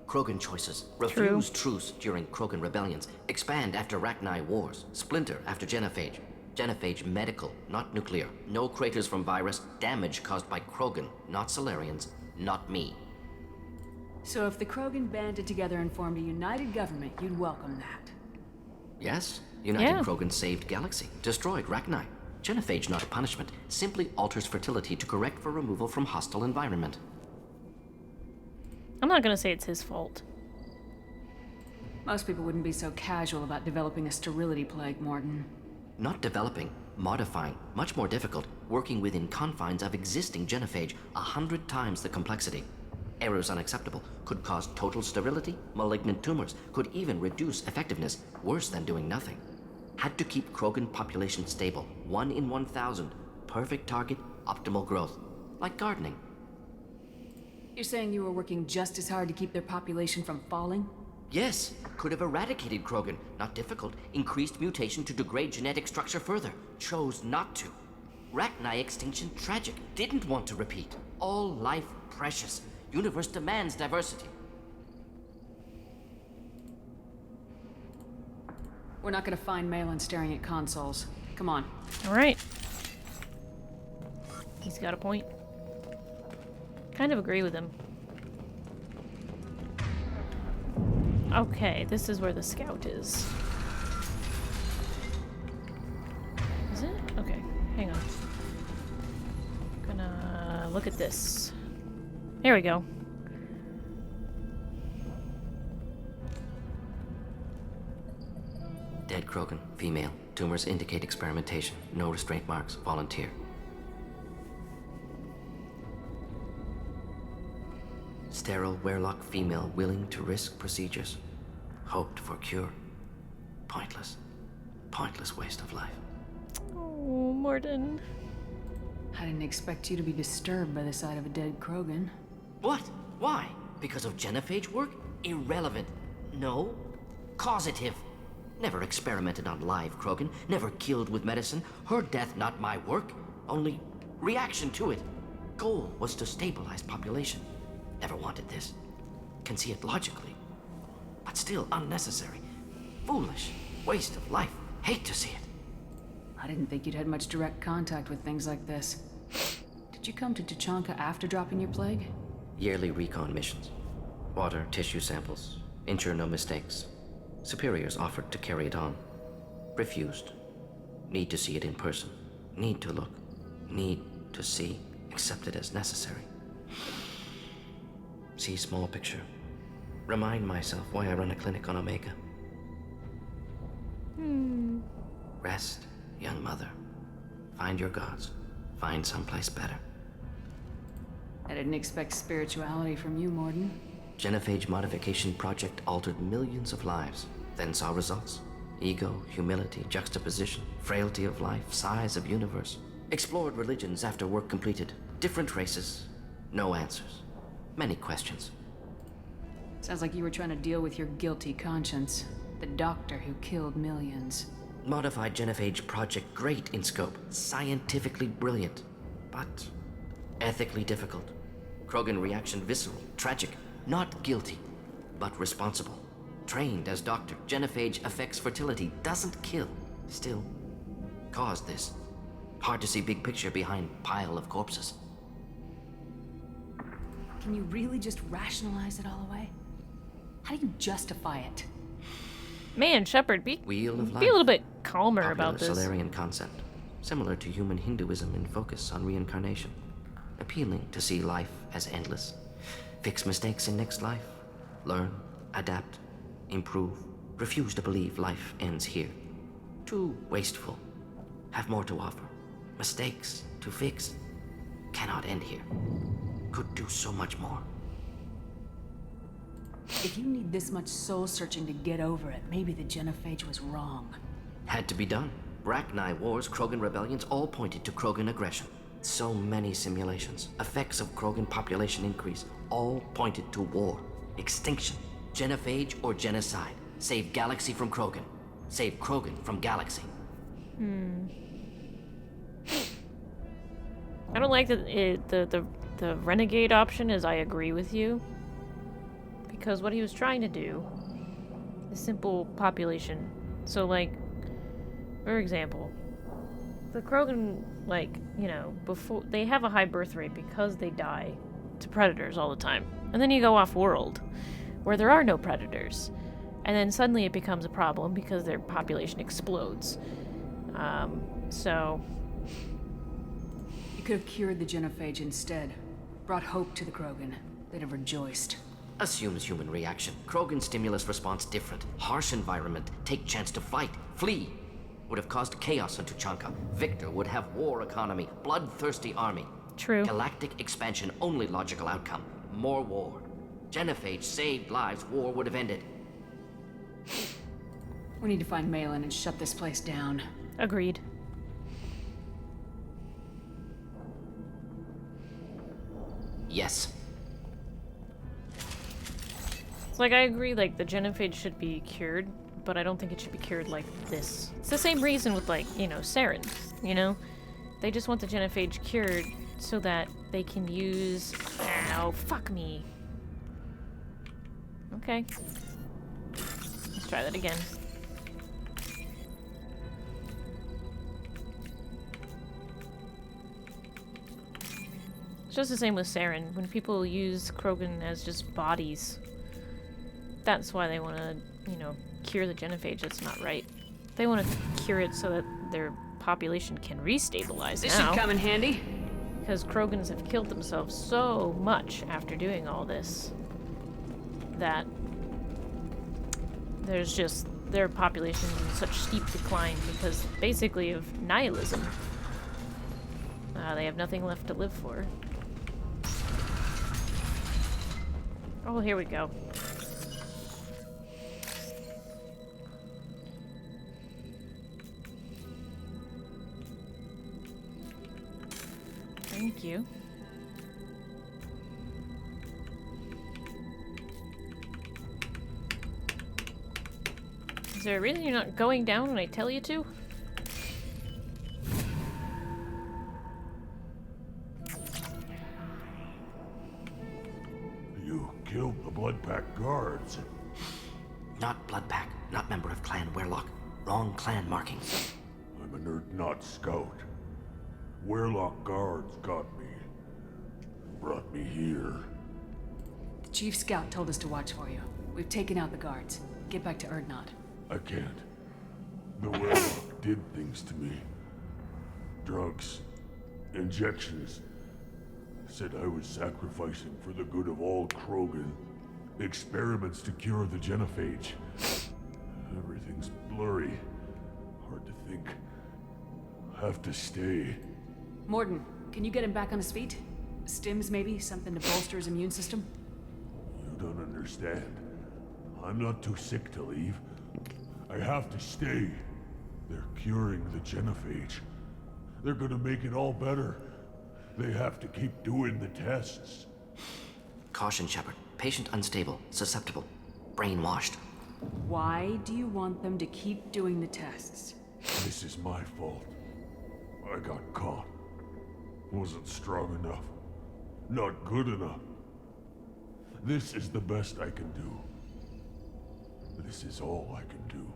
J: Krogan choices. Refuse truce during Krogan rebellions. Expand after Rachni wars. Splinter after genophage. Genophage medical, not nuclear. No craters from virus. Damage caused by Krogan, not Solarians, not me.
F: So if the Krogan banded together and formed a united government, you'd welcome that?
J: Yes. United Krogan saved Galaxy. Destroyed Rachni. Genophage not a punishment. Simply alters fertility to correct for removal from hostile environment.
A: I'm not gonna say it's his fault.
F: Most people wouldn't be so casual about developing a sterility plague, Morden.
J: Not developing, modifying, much more difficult, working within confines of existing genophage, 100 times the complexity. Errors unacceptable, could cause total sterility, malignant tumors, could even reduce effectiveness, worse than doing nothing. Had to keep Krogan population stable, 1 in 1,000, perfect target, optimal growth, like gardening.
F: You're saying you were working just as hard to keep their population from falling?
J: Yes, could have eradicated Krogan. Not difficult. Increased mutation to degrade genetic structure further. Chose not to. Rachni extinction tragic. Didn't want to repeat. All life precious. Universe demands diversity.
F: We're not gonna find Malin staring at consoles. Come on.
A: Alright. He's got a point. Kind of agree with him. Okay, this is where the scout is. Is it? Okay, hang on. Gonna look at this. There we go.
J: Dead Krogan, female. Tumors indicate experimentation. No restraint marks. Volunteer. Sterile Werelock female willing to risk procedures. Hoped for cure. Pointless. Pointless waste of life.
A: Oh, Morden.
F: I didn't expect you to be disturbed by the sight of a dead Krogan.
J: What? Why? Because of genophage work? Irrelevant. No. Causative. Never experimented on live Krogan. Never killed with medicine. Her death not my work. Only reaction to it. Goal was to stabilize population. Never wanted this. Can see it logically. But still unnecessary. Foolish. Waste of life. Hate to see it.
F: I didn't think you'd had much direct contact with things like this. Did you come to Tuchanka after dropping your plague?
J: Yearly recon missions. Water, tissue samples. Ensure no mistakes. Superiors offered to carry it on. Refused. Need to see it in person. Need to look. Need to see. Accepted as necessary. See small picture. Remind myself why I run a clinic on Omega. Rest, young mother. Find your gods. Find someplace better.
F: I didn't expect spirituality from you, Morden.
J: Genophage modification project altered millions of lives, then saw results. Ego, humility, juxtaposition, frailty of life, size of universe. Explored religions after work completed. Different races. No answers. Many questions.
F: Sounds like you were trying to deal with your guilty conscience. The doctor who killed millions.
J: Modified genophage project great in scope. Scientifically brilliant. But ethically difficult. Krogan reaction visceral, tragic. Not guilty, but responsible. Trained as doctor, genophage affects fertility, doesn't kill. Still, caused this. Hard to see big picture behind pile of corpses.
F: Can you really just rationalize it all away? How do you justify it?
A: Man, Shepard, be a
J: Wheel of life.
A: little bit calmer
J: Popular
A: about this.
J: Solarian concept, similar to human Hinduism in focus on reincarnation. Appealing to see life as endless. Fix mistakes in next life. Learn, adapt, improve. Refuse to believe life ends here. Too wasteful. Have more to offer. Mistakes to fix. Cannot end here. Could do so much more.
F: If you need this much soul-searching to get over it, maybe the genophage was wrong.
J: Had to be done. Rachni wars, Krogan rebellions, all pointed to Krogan aggression. So many simulations. Effects of Krogan population increase, all pointed to war. Extinction. Genophage or genocide. Save galaxy from Krogan. Save Krogan from galaxy.
A: I don't like that the renegade option is I agree with you. Because what he was trying to do is simple population. So, like, for example, the Krogan, like, you know, before they have a high birth rate because they die to predators all the time. And then you go off world where there are no predators. And then suddenly it becomes a problem because their population explodes. So
F: You could have cured the genophage instead. Brought hope to the Krogan. They'd have rejoiced.
J: Assumes human reaction. Krogan stimulus response different. Harsh environment. Take chance to fight. Flee. Would have caused chaos on Tuchanka. Victor would have war economy. Bloodthirsty army.
A: True.
J: Galactic expansion only logical outcome. More war. Genophage saved lives. War would have ended.
F: We need to find Malin and shut this place down.
A: agreed.
J: Yes.
A: It's like, I agree, like, the genophage should be cured, but I don't think it should be cured like this. It's the same reason with, like, you know, Saren, you know? They just want the genophage cured so that they can use... Ow, fuck me. Okay. Let's try that again. It's just the same with Saren. When people use Krogan as just bodies, that's why they want to, you know, cure the genophage. That's not right. They want to cure it so that their population can restabilize
F: This
A: now.
F: should come in handy.
A: Because Krogans have killed themselves so much after doing all this that there's just their population is in such steep decline because basically of nihilism. They have nothing left to live for. Oh, here we go. Thank you. Is there a reason you're not going down when I tell you to?
C: You killed the Bloodpack guards.
J: Not Bloodpack, not member of Clan Werlock. Wrong clan markings.
C: I'm a nerd not scout. Werlock guards got me. Brought me here.
F: The Chief Scout told us to watch for you. We've taken out the guards. Get back to Erdnot.
C: I can't. The Werlock did things to me. Drugs. Injections. Said I was sacrificing for the good of all Krogan. Experiments to cure the genophage. Everything's blurry. Hard to think. have to stay.
F: Morden, can you get him back on his feet? Stims, maybe? Something to bolster his immune system?
C: You don't understand. I'm not too sick to leave. I have to stay. They're curing the genophage. They're gonna make it all better. They have to keep doing the tests.
J: Caution, Shepard. Patient unstable, susceptible, brainwashed.
F: Why do you want them to keep doing the tests?
C: This is my fault. I got caught. Wasn't strong enough. Not good enough. This is the best I can do. This is all I can do.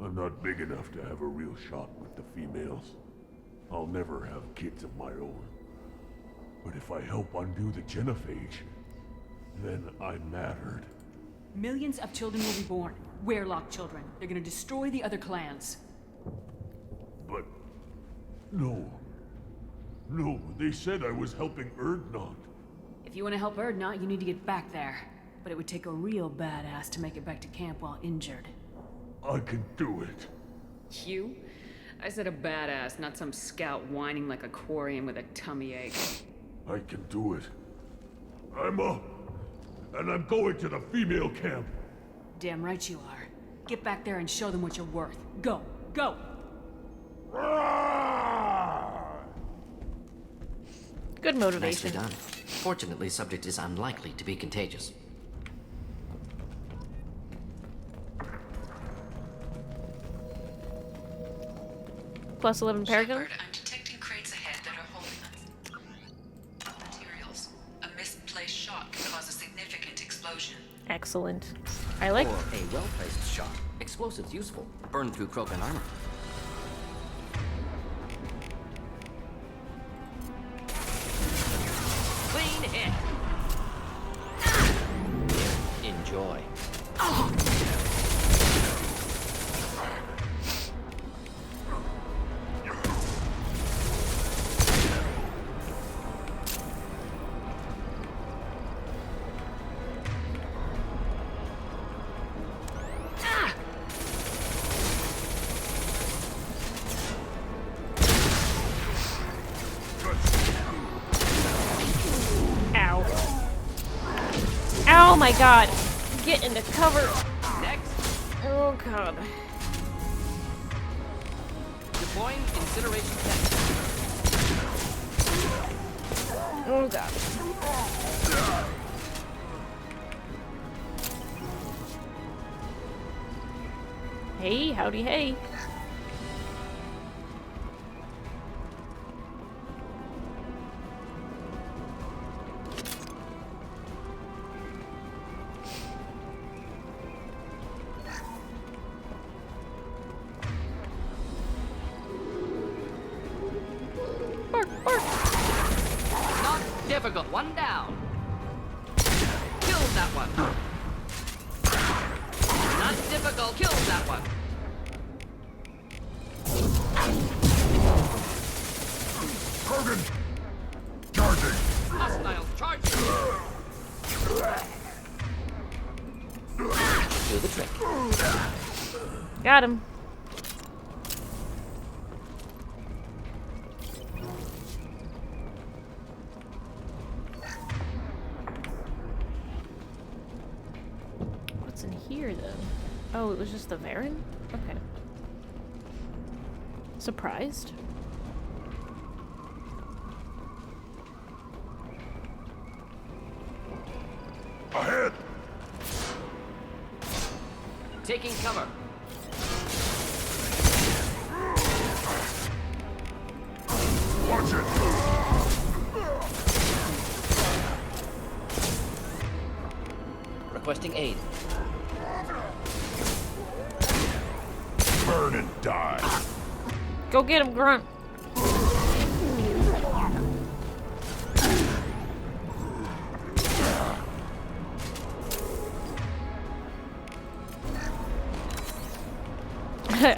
C: I'm not big enough to have a real shot with the females. I'll never have kids of my own. But if I help undo the genophage, then I mattered.
F: Millions of children will be born. Werelock children. They're gonna destroy the other clans.
C: But... no. No, they said I was helping Erdnot.
F: If you want to help Erdnot, you need to get back there. But it would take a real badass to make it back to camp while injured.
C: I can do it.
F: You? I said a badass, not some scout whining like a quarian with a tummy ache.
C: I can do it. I'm up. And I'm going to the female camp.
F: Damn right you are. Get back there and show them what you're worth. Go! Go!
A: Good motivation.
J: Nicely done. Fortunately, subject is unlikely to be contagious.
A: Plus 11 Paragon.
E: Shepard, I'm detecting crates ahead that are holding materials. A misplaced shot can cause a significant explosion.
A: Excellent. I like.
J: Or a well-placed shot. Explosives useful. Burn through Krogan armor. Clean hit. Enjoy.
A: Oh my god. Get into cover.
H: Next.
A: Oh god.
H: Deploying incineration tech.
A: Oh god. Hey, howdy hey.
H: Difficult. One down. Kills that one. Not difficult. Kills that one.
C: Krogan! Charging!
H: Hostiles charging!
J: Do the trick.
A: Got him. What's in here then? Oh, it was just the Varen? Okay. Surprised?
C: Ahead!
H: Taking cover.
C: Watch it!
J: Requesting aid.
C: Burn and die.
A: Go get him, Grunt.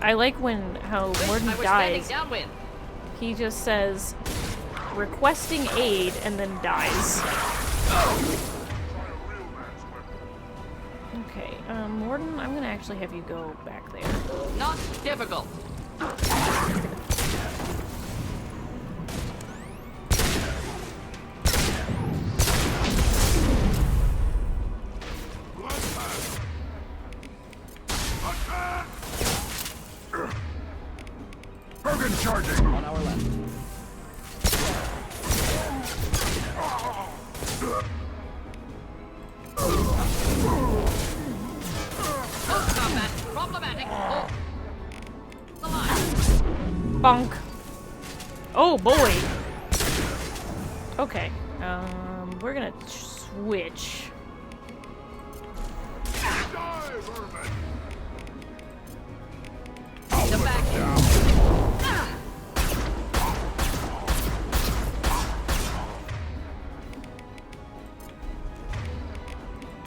A: I like how Morden dies. He just says, requesting aid, and then dies. Okay, Morden, I'm gonna actually have you go back there.
H: Not difficult.
L: Krogan charging!
H: On our left. Close combat. Problematic. Oh. The line.
A: Bonk. Oh boy. Okay. We're gonna switch.
H: The back.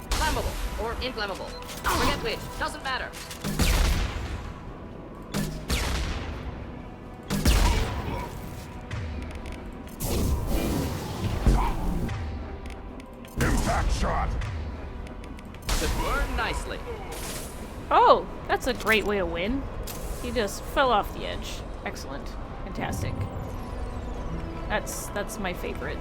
H: Flammable or inflammable. Forget which. Doesn't matter.
L: Impact shot!
H: Should burn nicely.
A: Oh, that's a great way to win. He just fell off the edge. Excellent. Fantastic. That's my favorite.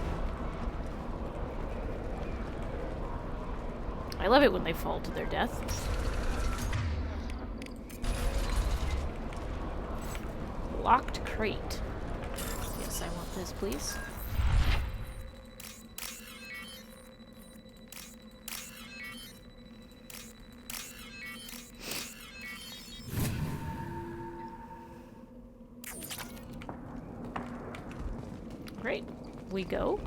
A: I love it when they fall to their death. Locked crate. Yes, I want this, please. Great. We go.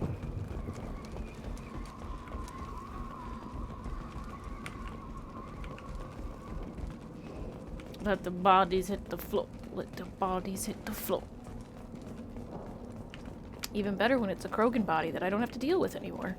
A: Let the bodies hit the floor. Let the bodies hit the floor. Even better when it's a Krogan body that I don't have to deal with anymore.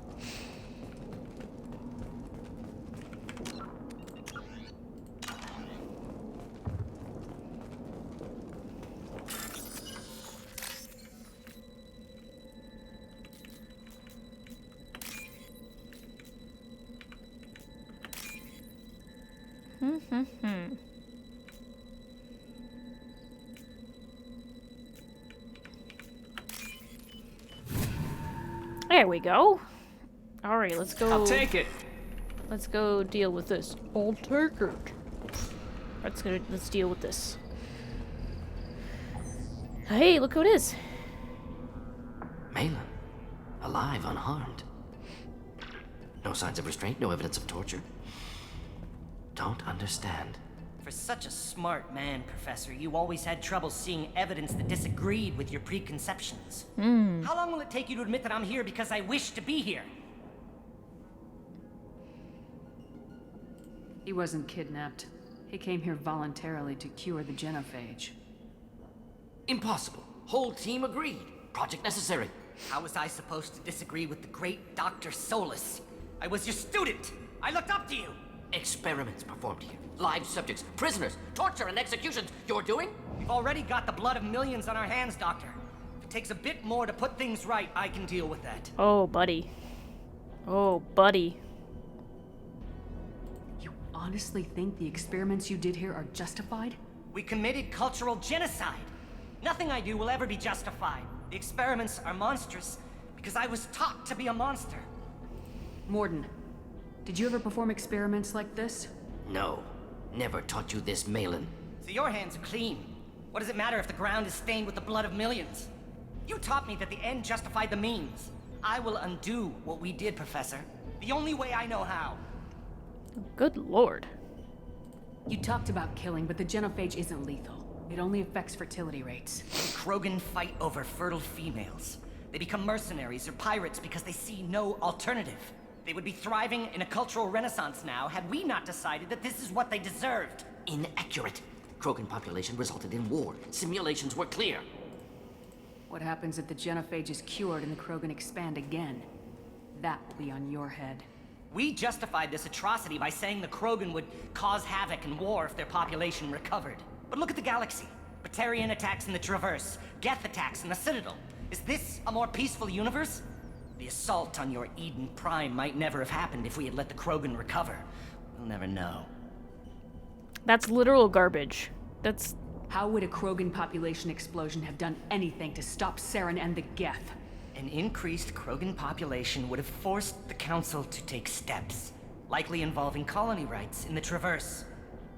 A: There we go. Alright, let's go.
H: I'll take it.
A: Let's go deal with this. I'll take it. Let's deal with this. Hey, look who it is.
J: Malin. Alive, unharmed. No signs of restraint, no evidence of torture. Don't understand.
P: For such a smart man, Professor, you always had trouble seeing evidence that disagreed with your preconceptions. How long will it take you to admit that I'm here because I wish to be here?
F: He wasn't kidnapped. He came here voluntarily to cure the genophage.
J: Impossible. Whole team agreed. Project necessary.
P: How was I supposed to disagree with the great Dr. Solus? I was your student! I looked up to you!
J: Experiments performed here. Live subjects, prisoners, torture and executions. You're doing?
P: We've already got the blood of millions on our hands, Doctor. If it takes a bit more to put things right, I can deal with that.
A: Oh, buddy. Oh, buddy.
F: You honestly think the experiments you did here are justified?
P: We committed cultural genocide. Nothing I do will ever be justified. The experiments are monstrous because I was taught to be a monster.
F: Morden, did you ever perform experiments like this?
J: No. Never taught you this, Malin.
P: So your hands are clean. What does it matter if the ground is stained with the blood of millions? You taught me that the end justified the means. I will undo what we did, Professor. The only way I know how.
A: Good lord.
F: You talked about killing, but the genophage isn't lethal. It only affects fertility rates.
P: Krogan fight over fertile females. They become mercenaries or pirates because they see no alternative. They would be thriving in a cultural renaissance now had we not decided that this is what they deserved.
J: Inaccurate. Krogan population resulted in war. Simulations were clear.
F: What happens if the genophage is cured and the Krogan expand again? That will be on your head.
P: We justified this atrocity by saying the Krogan would cause havoc and war if their population recovered. But look at the galaxy. Batarian attacks in the Traverse, Geth attacks in the Citadel. Is this a more peaceful universe? The assault on your Eden Prime might never have happened if we had let the Krogan recover. We'll never know.
A: That's literal garbage. That's...
F: How would a Krogan population explosion have done anything to stop Saren and the Geth?
P: An increased Krogan population would have forced the Council to take steps, likely involving colony rights in the Traverse.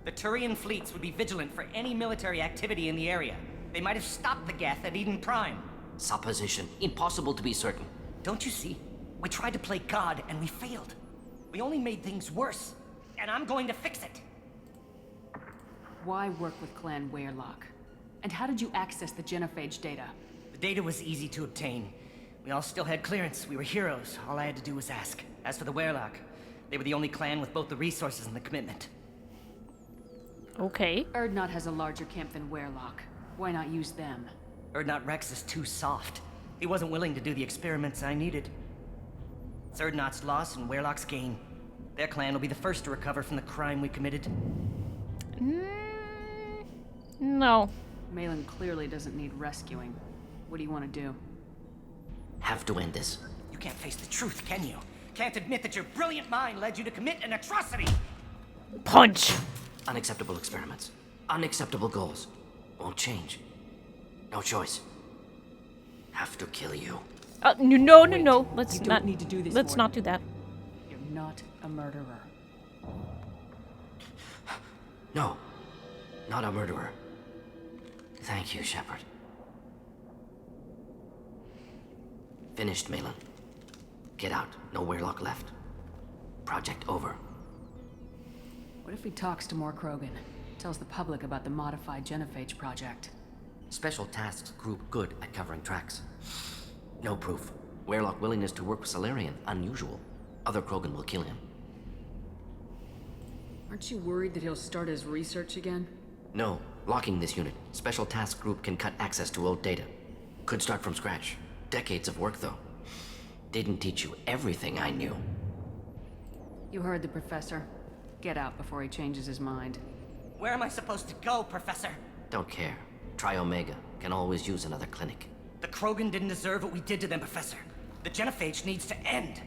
P: The Turian fleets would be vigilant for any military activity in the area. They might have stopped the Geth at Eden Prime.
J: Supposition. Impossible to be certain.
P: Don't you see? We tried to play God and we failed. We only made things worse. And I'm going to fix it.
F: Why work with Clan Weyrloc? And how did you access the genophage data?
P: The data was easy to obtain. We all still had clearance. We were heroes. All I had to do was ask. As for the Weyrloc, they were the only clan with both the resources and the commitment.
A: Okay.
F: Erdnot has a larger camp than Weyrloc. Why not use them?
P: Erdnot Rex is too soft. He wasn't willing to do the experiments I needed. It's Erdnot's loss and Weyrloc's gain. Their clan will be the first to recover from the crime we committed.
A: No.
F: Malin clearly doesn't need rescuing. What do you want to do?
J: Have to end this.
P: You can't face the truth, can you? Can't admit that your brilliant mind led you to commit an atrocity!
A: Punch!
J: Unacceptable experiments. Unacceptable goals. Won't change. No choice. Have to kill you.
A: No. Let's
F: you
A: not
F: don't need to do this.
A: Let's not do that.
F: You're not a murderer.
J: No. Not a murderer. Thank you, Shepard. Finished, Malin. Get out. No Weyrloc left. Project over.
F: What if he talks to more Krogan? Tells the public about the modified genophage project?
J: Special Tasks Group good at covering tracks. No proof. Weyrloc willingness to work with Salarian, unusual. Other Krogan will kill him.
F: Aren't you worried that he'll start his research again?
J: No. Locking this unit. Special Task Group can cut access to old data. Could start from scratch. Decades of work, though. Didn't teach you everything I knew.
F: You heard the professor. Get out before he changes his mind.
P: Where am I supposed to go, Professor?
J: Don't care. Try Omega. Can always use another clinic.
P: The Krogan didn't deserve what we did to them, Professor. The genophage needs to end.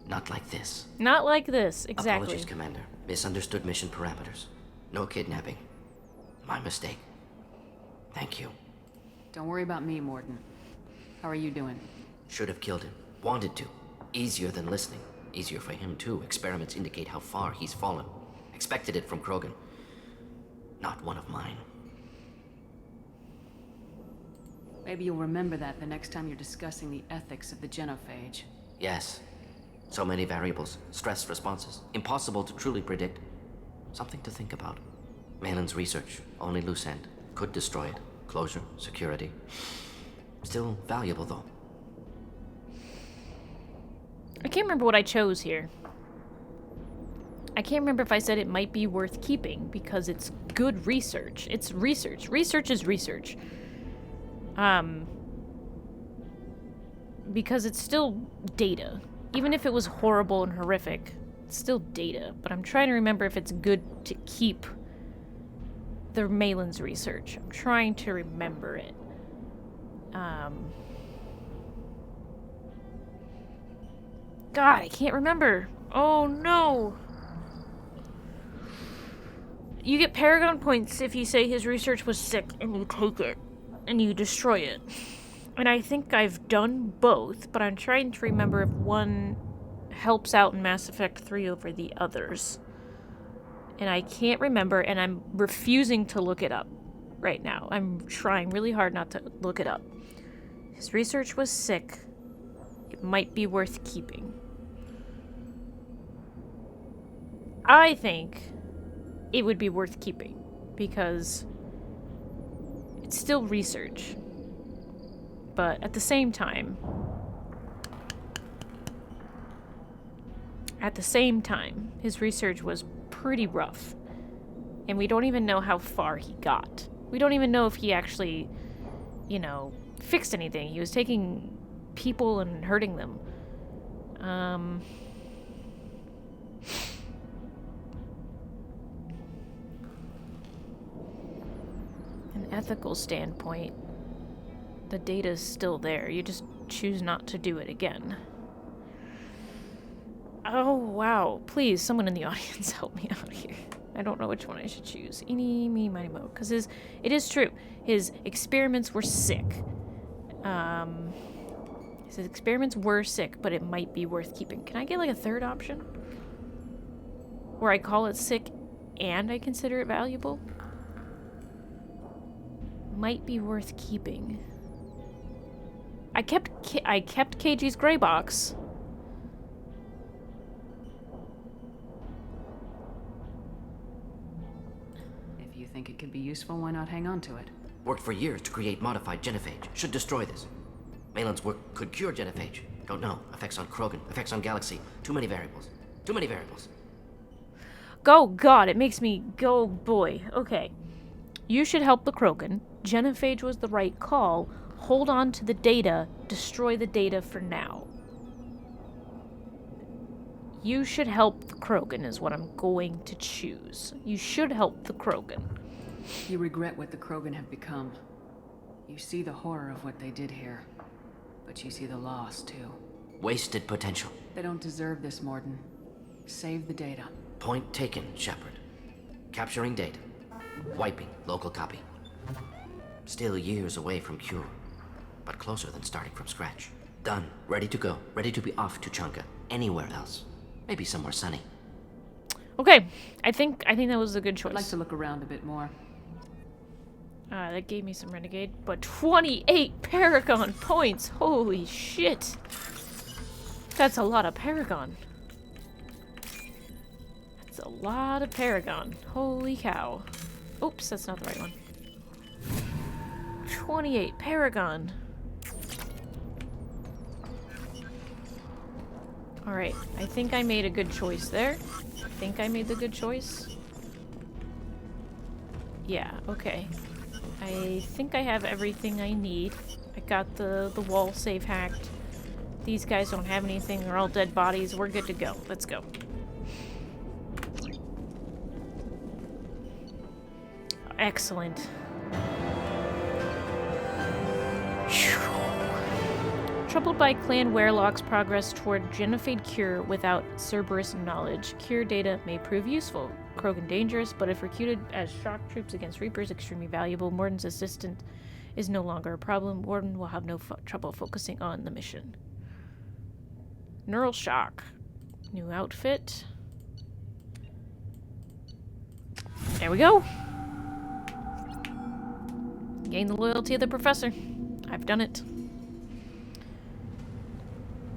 J: Not like this.
A: Not like this, exactly.
J: Apologies, Commander. Misunderstood mission parameters. No kidnapping. My mistake. Thank you.
F: Don't worry about me, Mordin. How are you doing?
J: Should have killed him. Wanted to. Easier than listening. Easier for him, too. Experiments indicate how far he's fallen. Expected it from Krogan. Not one of mine.
F: Maybe you'll remember that the next time you're discussing the ethics of the genophage.
J: Yes. So many variables. Stress responses. Impossible to truly predict. Something to think about. Malin's research. Only loose end. Could destroy it. Closure. Security. Still valuable, though.
A: I can't remember what I chose here. I can't remember if I said it might be worth keeping because it's good research. It's research. Research is research. Because it's still data. Even if it was horrible and horrific, it's still data. But I'm trying to remember if it's good to keep the Malin's research. I'm trying to remember it. God, I can't remember. Oh no. You get Paragon points if you say his research was sick and you take it and you destroy it. And I think I've done both, but I'm trying to remember if one helps out in Mass Effect 3 over the others. And I can't remember, and I'm refusing to look it up right now. I'm trying really hard not to look it up. His research was sick. It might be worth keeping. I think it would be worth keeping because it's still research. But at the same time, his research was pretty rough. And we don't even know how far he got. We don't even know if he actually, fixed anything. He was taking people and hurting them. An ethical standpoint, the data's still there. You just choose not to do it again. Oh, wow. Please, someone in the audience help me out here. I don't know which one I should choose. Eeny, meeny, miny, mo. Because it is true. His experiments were sick. His experiments were sick, but it might be worth keeping. Can I get, a third option? Where I call it sick and I consider it valuable? might be worth keeping. I kept KG's gray box.
F: If you think it could be useful, why not hang on to it?
J: Worked for years to create modified genophage. Should destroy this. Malin's work could cure genophage. Don't know. Effects on Krogan, effects on Galaxy. Too many variables. Too many variables.
A: Go, God, it makes me go, boy. Okay. You should help the Krogan. Genophage was the right call. Hold on to the data. Destroy the data for now. You should help the Krogan is what I'm going to choose. You should help the Krogan.
F: You regret what the Krogan have become. You see the horror of what they did here. But you see the loss, too.
J: Wasted potential.
F: They don't deserve this, Morden. Save the data.
J: Point taken, Shepard. Capturing data. Wiping local copy. Still years away from cure. But closer than starting from scratch. Done. Ready to go. Ready to be off to Chunka. Anywhere else. Maybe somewhere sunny.
A: Okay. I think that was a good choice.
F: I'd like to look around a bit more.
A: That gave me some Renegade, but 28 Paragon points! Holy shit! That's a lot of Paragon. That's a lot of Paragon. Holy cow. Oops, that's not the right one. 28 Paragon. Alright, I think I made a good choice there. I think I made the good choice. Yeah, okay. I think I have everything I need. I got the wall save hacked. These guys don't have anything. They're all dead bodies. We're good to go. Let's go. Excellent. Troubled by Clan Werelock's progress toward genophage cure without Cerberus knowledge, cure data may prove useful. Krogan dangerous, but if recruited as shock troops against Reapers, extremely valuable. Morden's assistant is no longer a problem. Morden will have no trouble focusing on the mission. Neural shock. New outfit. There we go. Gain the loyalty of the professor. I've done it.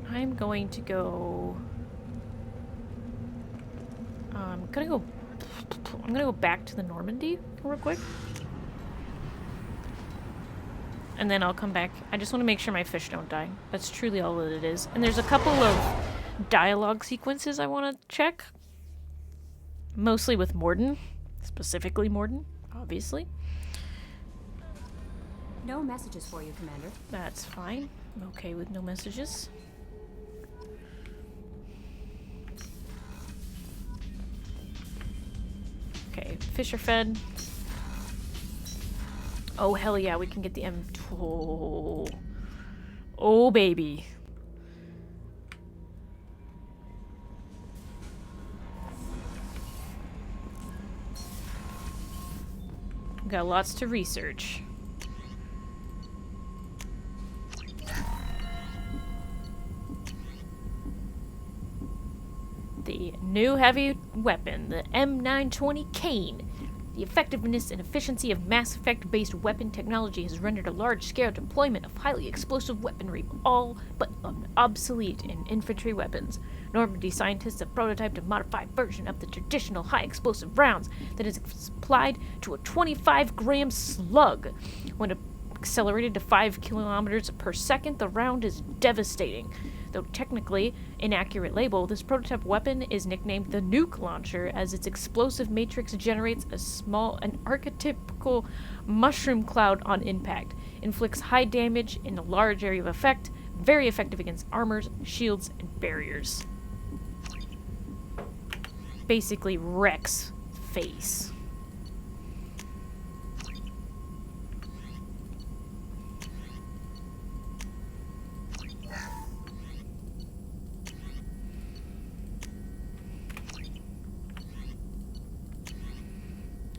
A: I'm going to go... I'm gonna go back to the Normandy real quick. And then I'll come back. I just want to make sure my fish don't die. That's truly all that it is. And there's a couple of dialogue sequences I want to check. Mostly with Morden. Specifically Morden, obviously.
K: No messages for you, Commander.
A: That's fine. I'm okay with no messages. Okay, fish are fed. Oh, hell yeah, we can get the M2. Oh, baby. Got lots to research. The new heavy weapon, the M920 Kane. The effectiveness and efficiency of Mass Effect-based weapon technology has rendered a large-scale deployment of highly explosive weaponry all but obsolete in infantry weapons. Normandy scientists have prototyped a modified version of the traditional high-explosive rounds that is applied to a 25-gram slug. When accelerated to 5 kilometers per second, the round is devastating. Though technically inaccurate label, this prototype weapon is nicknamed the Nuke Launcher as its explosive matrix generates an archetypical mushroom cloud on impact, inflicts high damage in a large area of effect, very effective against armors, shields, and barriers. Basically wrecks face.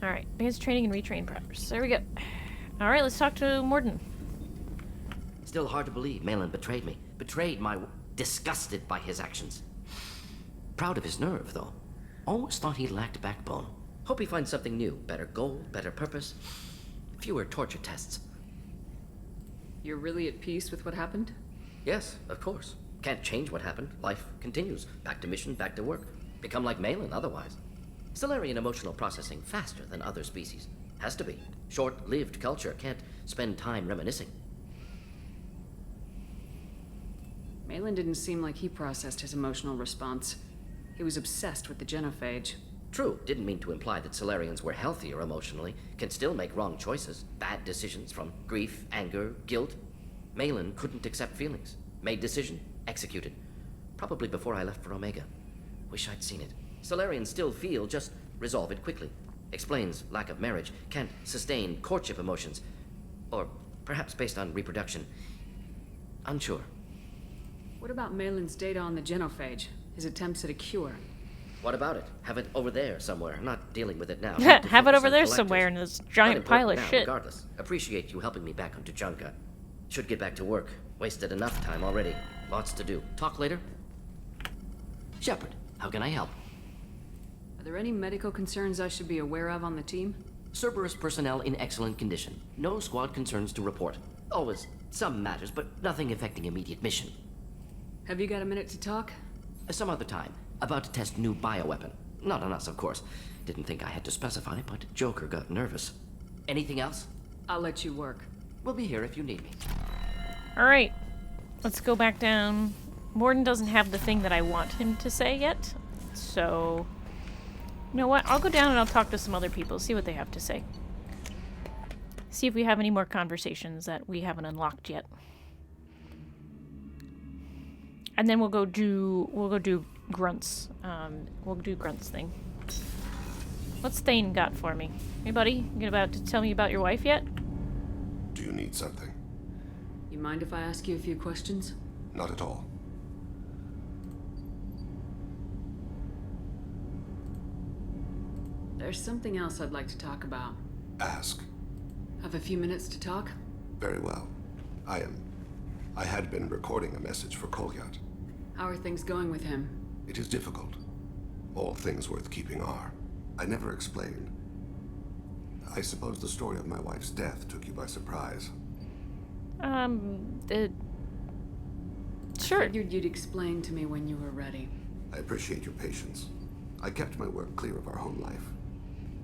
A: Alright, advanced training and retrain progress. There we go. Alright, let's talk to Morden.
J: Still hard to believe Malin betrayed me. Betrayed my... disgusted by his actions. Proud of his nerve, though. Always thought he lacked backbone. Hope he finds something new. Better goal, better purpose. Fewer torture tests.
F: You're really at peace with what happened?
J: Yes, of course. Can't change what happened. Life continues. Back to mission, back to work. Become like Malin otherwise. Salarian emotional processing faster than other species. Has to be. Short-lived culture can't spend time reminiscing.
F: Malin didn't seem like he processed his emotional response. He was obsessed with the genophage.
J: True, didn't mean to imply that Salarians were healthier emotionally, can still make wrong choices, bad decisions from grief, anger, guilt. Malin couldn't accept feelings. Made decision, executed. Probably before I left for Omega. Wish I'd seen it. Salarians still feel, just resolve it quickly. Explains lack of marriage, can't sustain courtship emotions. Or perhaps based on reproduction. Unsure.
F: What about Malin's data on the genophage? His attempts at a cure?
J: What about it? Have it over there somewhere. Not dealing with it now.
A: Have it over there somewhere in this giant pile of shit.
J: Regardless, appreciate you helping me back on Tuchanka. Should get back to work. Wasted enough time already. Lots to do. Talk later? Shepard, how can I help?
F: Are there any medical concerns I should be aware of on the team?
J: Cerberus personnel in excellent condition. No squad concerns to report. Always some matters, but nothing affecting immediate mission.
F: Have you got a minute to talk?
J: Some other time. About to test new bioweapon. Not on us, of course. Didn't think I had to specify, but Joker got nervous. Anything else?
F: I'll let you work.
J: We'll be here if you need me.
A: Alright. Let's go back down. Morden doesn't have the thing that I want him to say yet. So... You know what? I'll go down and I'll talk to some other people, see what they have to say. See if we have any more conversations that we haven't unlocked yet. And then we'll go do Grunts. We'll do Grunts thing. What's Thane got for me? Hey buddy, you about to tell me about your wife yet?
Q: Do you need something?
F: You mind if I ask you a few questions?
Q: Not at all.
F: There's something else I'd like to talk about.
Q: Ask.
F: Have a few minutes to talk?
Q: Very well. I had been recording a message for Kolyat.
F: How are things going with him?
Q: It is difficult. All things worth keeping are. I never explained. I suppose the story of my wife's death took you by surprise.
A: Sure.
F: Figured you'd explain to me when you were ready.
Q: I appreciate your patience. I kept my work clear of our home life.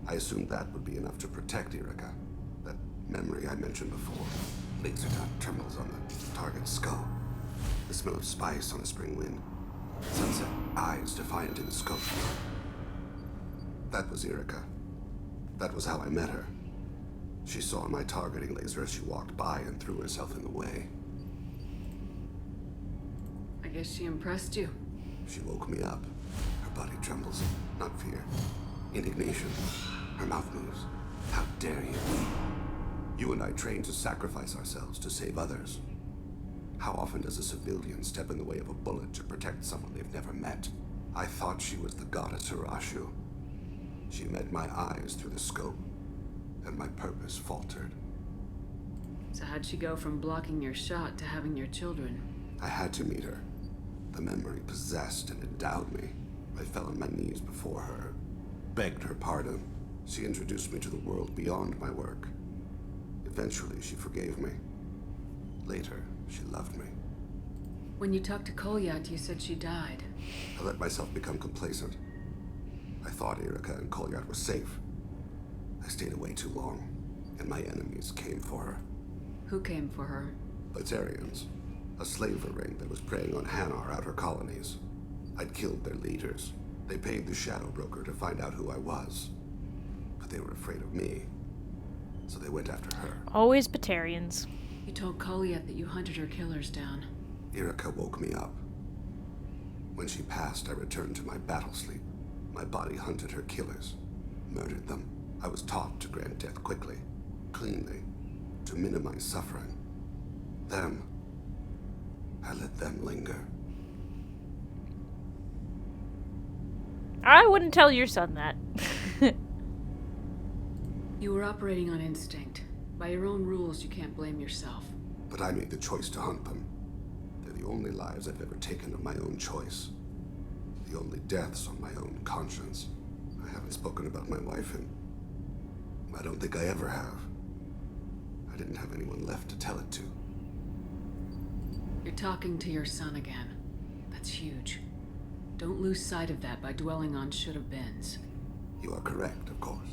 Q: I assumed that would be enough to protect Erica. That memory I mentioned before. Laser dot trembles on the target's skull. The smell of spice on a spring wind. Sunset eyes defiant in the scope. That was Erica. That was how I met her. She saw my targeting laser as she walked by and threw herself in the way.
F: I guess she impressed you.
Q: She woke me up. Her body trembles. Not fear. Indignation. Her mouth moves. How dare you? You and I trained to sacrifice ourselves to save others. How often does a civilian step in the way of a bullet to protect someone they've never met? I thought she was the goddess Urashu. She met my eyes through the scope, and my purpose faltered.
F: So how'd she go from blocking your shot to having your children?
Q: I had to meet her. The memory possessed and endowed me. I fell on my knees before her, begged her pardon. She introduced me to the world beyond my work. Eventually, she forgave me. Later, she loved me.
F: When you talked to Kolyat, you said she died.
Q: I let myself become complacent. I thought Erica and Kolyat were safe. I stayed away too long, and my enemies came for her.
F: Who came for her?
Q: Batarians. A slaver ring that was preying on Hanar outer colonies. I'd killed their leaders. They paid the Shadow Broker to find out who I was. But they were afraid of me. So they went after her.
A: Always Batarians.
F: You told Kolyat that you hunted her killers down.
Q: Erica woke me up. When she passed, I returned to my battle sleep. My body hunted her killers, murdered them. I was taught to grant death quickly, cleanly, to minimize suffering. Them, I let them linger.
A: I wouldn't tell your son that.
F: You were operating on instinct. By your own rules, you can't blame yourself.
Q: But I made the choice to hunt them. They're the only lives I've ever taken of my own choice. The only deaths on my own conscience. I haven't spoken about my wife, and I don't think I ever have. I didn't have anyone left to tell it to.
F: You're talking to your son again. That's huge. Don't lose sight of that by dwelling on should-have-beens.
Q: You are correct, of course.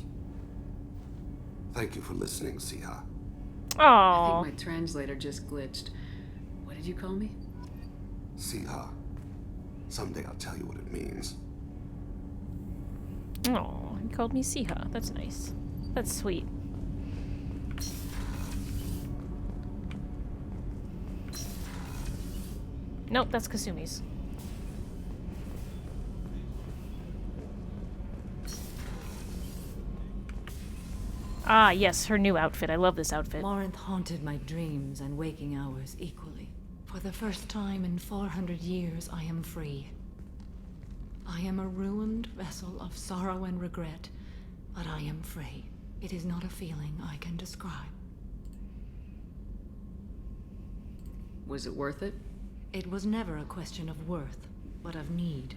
Q: Thank you for listening, Siha.
F: I think my translator just glitched. What did you call me?
Q: Siha. Someday I'll tell you what it means.
A: Oh, he called me Siha. That's nice. That's sweet. Nope, that's Kasumi's. Ah, yes, her new outfit. I love this outfit.
R: Morinth haunted my dreams and waking hours equally. For the first time in 400 years, I am free. I am a ruined vessel of sorrow and regret, but I am free. It is not a feeling I can describe.
F: Was it worth it?
R: It was never a question of worth, but of need.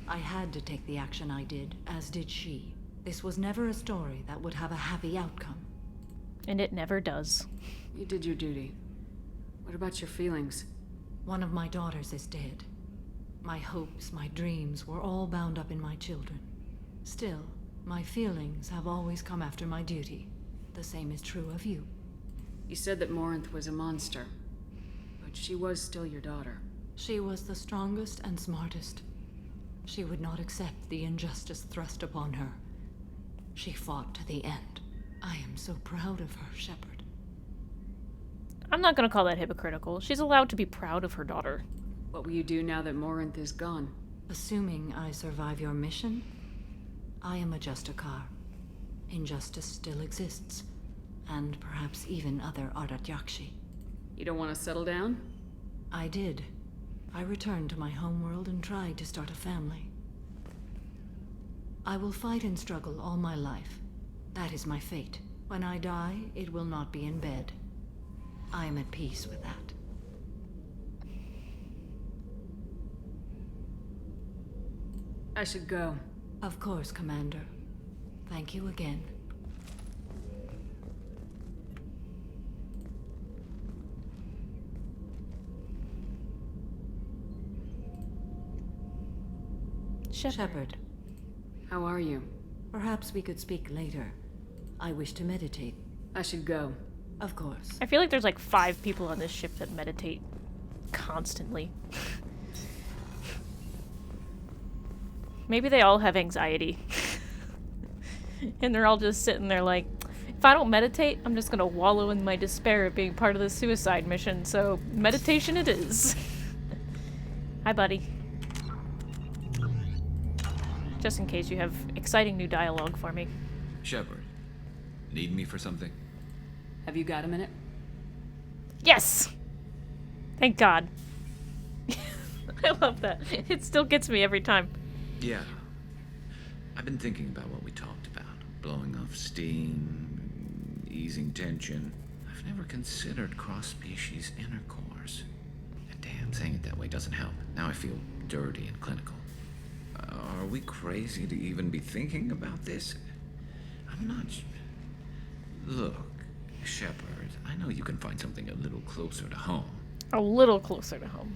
R: I had to take the action I did, as did she. This was never a story that would have a happy outcome.
A: And it never does.
F: You did your duty. What about your feelings?
R: One of my daughters is dead. My hopes, my dreams were all bound up in my children. Still, my feelings have always come after my duty. The same is true of you.
F: You said that Morinth was a monster, but she was still your daughter.
R: She was the strongest and smartest. She would not accept the injustice thrust upon her. She fought to the end. I am so proud of her, Shepard.
A: I'm not gonna call that hypocritical. She's allowed to be proud of her daughter.
F: What will you do now that Morinth is gone?
R: Assuming I survive your mission, I am a Justicar. Injustice still exists, and perhaps even other Ardatyakshi.
F: You don't want to settle down?
R: I did. I returned to my homeworld and tried to start a family. I will fight and struggle all my life. That is my fate. When I die, it will not be in bed. I am at peace with that.
F: I should go.
R: Of course, Commander. Thank you again. Shepard.
F: How are you?
R: Perhaps we could speak later. I wish to meditate.
F: I should go.
R: Of course.
A: I feel like there's like 5 people on this ship that meditate constantly. Maybe they all have anxiety. And they're all just sitting there like, if I don't meditate, I'm just gonna wallow in my despair of being part of the suicide mission, so meditation it is. Hi, buddy. Just in case you have exciting new dialogue for me.
D: Shepard, need me for something?
F: Have you got a minute?
A: Yes! Thank God. I love that. It still gets me every time.
D: Yeah. I've been thinking about what we talked about. Blowing off steam, easing tension. I've never considered cross-species intercourse. And damn, saying it that way doesn't help. Now I feel dirty and clinical. Are we crazy to even be thinking about this? I'm not... Look, Shepard, I know you can find something a little closer to home.
A: A little closer to home.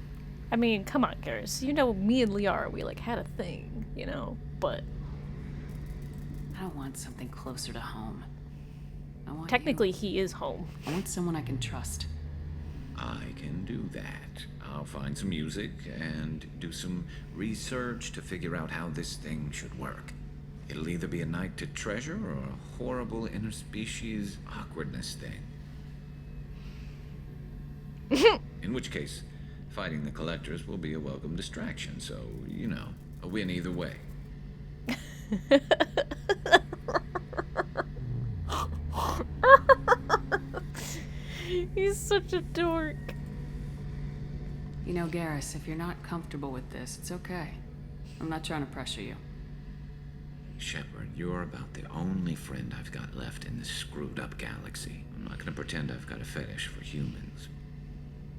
A: I mean, come on, Garrus. You know, me and Liara, we like had a thing, you know, but...
F: I don't want something closer to home. I want
A: Technically, he is home.
F: I want someone I can trust.
D: I can do that. I'll find some music and do some research to figure out how this thing should work. It'll either be a night to treasure or a horrible interspecies awkwardness thing. In which case, fighting the collectors will be a welcome distraction, so, you know, a win either way.
A: He's such a dork.
F: You know, Garrus, if you're not comfortable with this, it's okay. I'm not trying to pressure you.
D: Shepard, you're about the only friend I've got left in this screwed up galaxy. I'm not gonna pretend I've got a fetish for humans.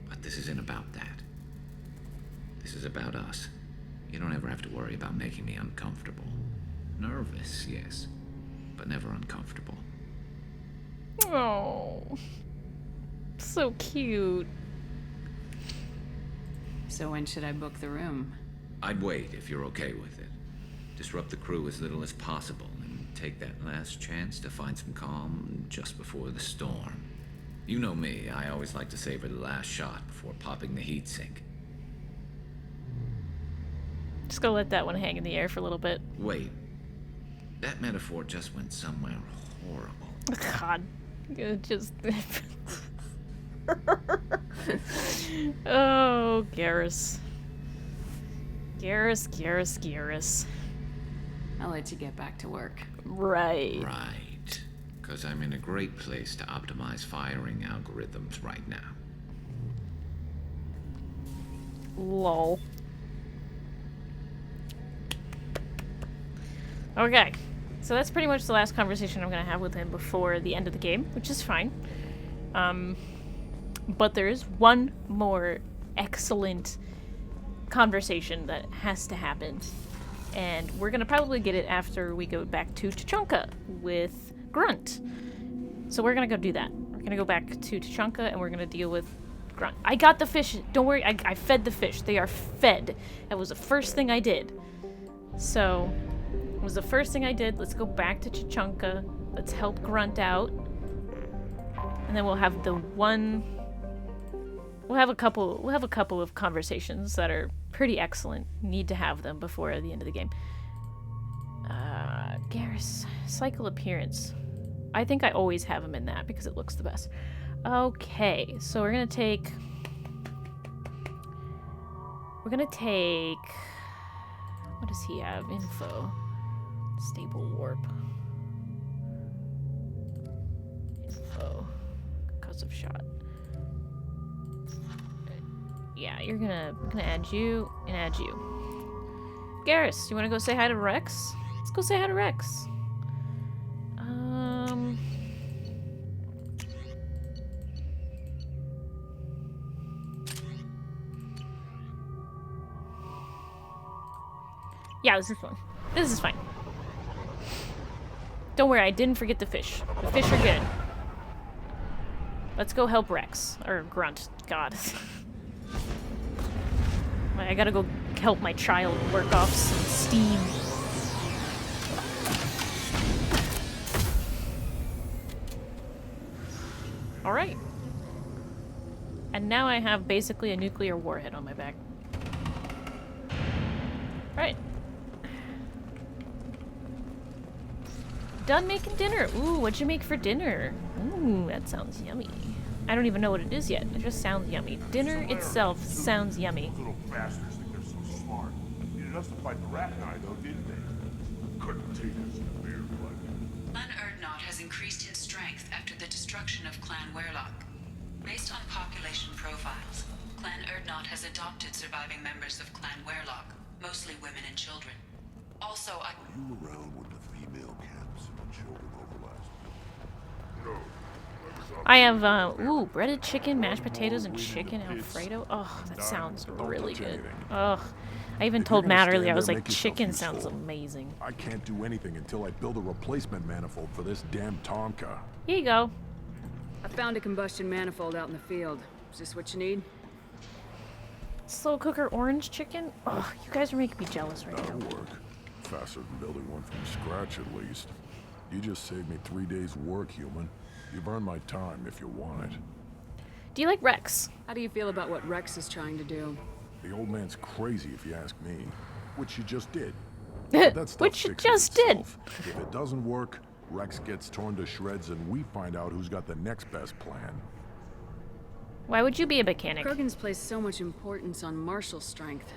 D: But this isn't about that. This is about us. You don't ever have to worry about making me uncomfortable. Nervous, yes, but never uncomfortable.
A: Oh. So cute.
F: So when should I book the room?
D: I'd wait if you're okay with it. Disrupt the crew as little as possible and take that last chance to find some calm just before the storm. You know me, I always like to savor the last shot before popping the heatsink.
A: Just gonna let that one hang in the air for a little bit.
D: Wait. That metaphor just went somewhere horrible.
A: God. It just... Oh, Garrus. Garrus.
F: I'll let you get back to work.
A: Right.
D: Right. Because I'm in a great place to optimize firing algorithms right now.
A: Lol. Okay. So that's pretty much the last conversation I'm going to have with him before the end of the game, which is fine. But there is one more excellent conversation that has to happen. And we're going to probably get it after we go back to Tuchanka with Grunt. So we're going to go do that. We're going to go back to Tuchanka and we're going to deal with Grunt. I got the fish. Don't worry. I fed the fish. They are fed. That was the first thing I did. So it was the first thing I did. Let's go back to Tuchanka. Let's help Grunt out. And then we'll have the one... We'll have a couple of conversations that are pretty excellent. Need to have them before the end of the game. Garrus, cycle appearance. I think I always have him in that because it looks the best. Okay, so we're gonna take... What does he have? Info. Stable warp. Info. Concussive shot. Yeah, I'm gonna add you and add you. Garrus, you wanna go say hi to Rex? Let's go say hi to Rex. Yeah, this is fun. This is fine. Don't worry, I didn't forget the fish. The fish are good. Let's go help Rex. Or Grunt. God. I gotta go help my child work off some steam. Alright. And now I have basically a nuclear warhead on my back. Right. Done making dinner. Ooh, what'd you make for dinner? Ooh, that sounds yummy. I don't even know what it is yet. It just sounds yummy. Dinner itself sounds yummy.
C: Those little bastards think they're so smart. Needed us to fight the rat guy, though, didn't they? Couldn't take us in a beer fight.
E: Clan Erdnot has increased in strength after the destruction of Clan Werlock. Based on population profiles, Clan Erdnot has adopted surviving members of Clan Werlock, mostly women and children. Also,
C: Were you around when the female camps and the children overlast? No.
A: I have, ooh, breaded chicken, mashed potatoes, and chicken Alfredo. Oh, that sounds really good. Ugh. I even told Matt earlier, I was like, chicken sounds amazing.
N: I can't do anything until I build a replacement manifold for this damn Tonka.
A: Here you go.
F: I found a combustion manifold out in the field. Is this what you need?
A: Slow cooker orange chicken? Oh, you guys are making me jealous right
N: That'll
A: now.
N: work. Faster than building one from scratch, at least. You just saved me 3 days' work, human. You've earned my time if you want it.
A: Do you like Rex?
F: How do you feel about what Rex is trying to do?
N: The old man's crazy, if you ask me. Which you just did. That stuff
A: Which you
N: fixes
A: just did.
N: itself. If it doesn't work, Rex gets torn to shreds and we find out who's got the next best plan.
A: Why would you be a mechanic?
F: Krogan's placed so much importance on martial strength.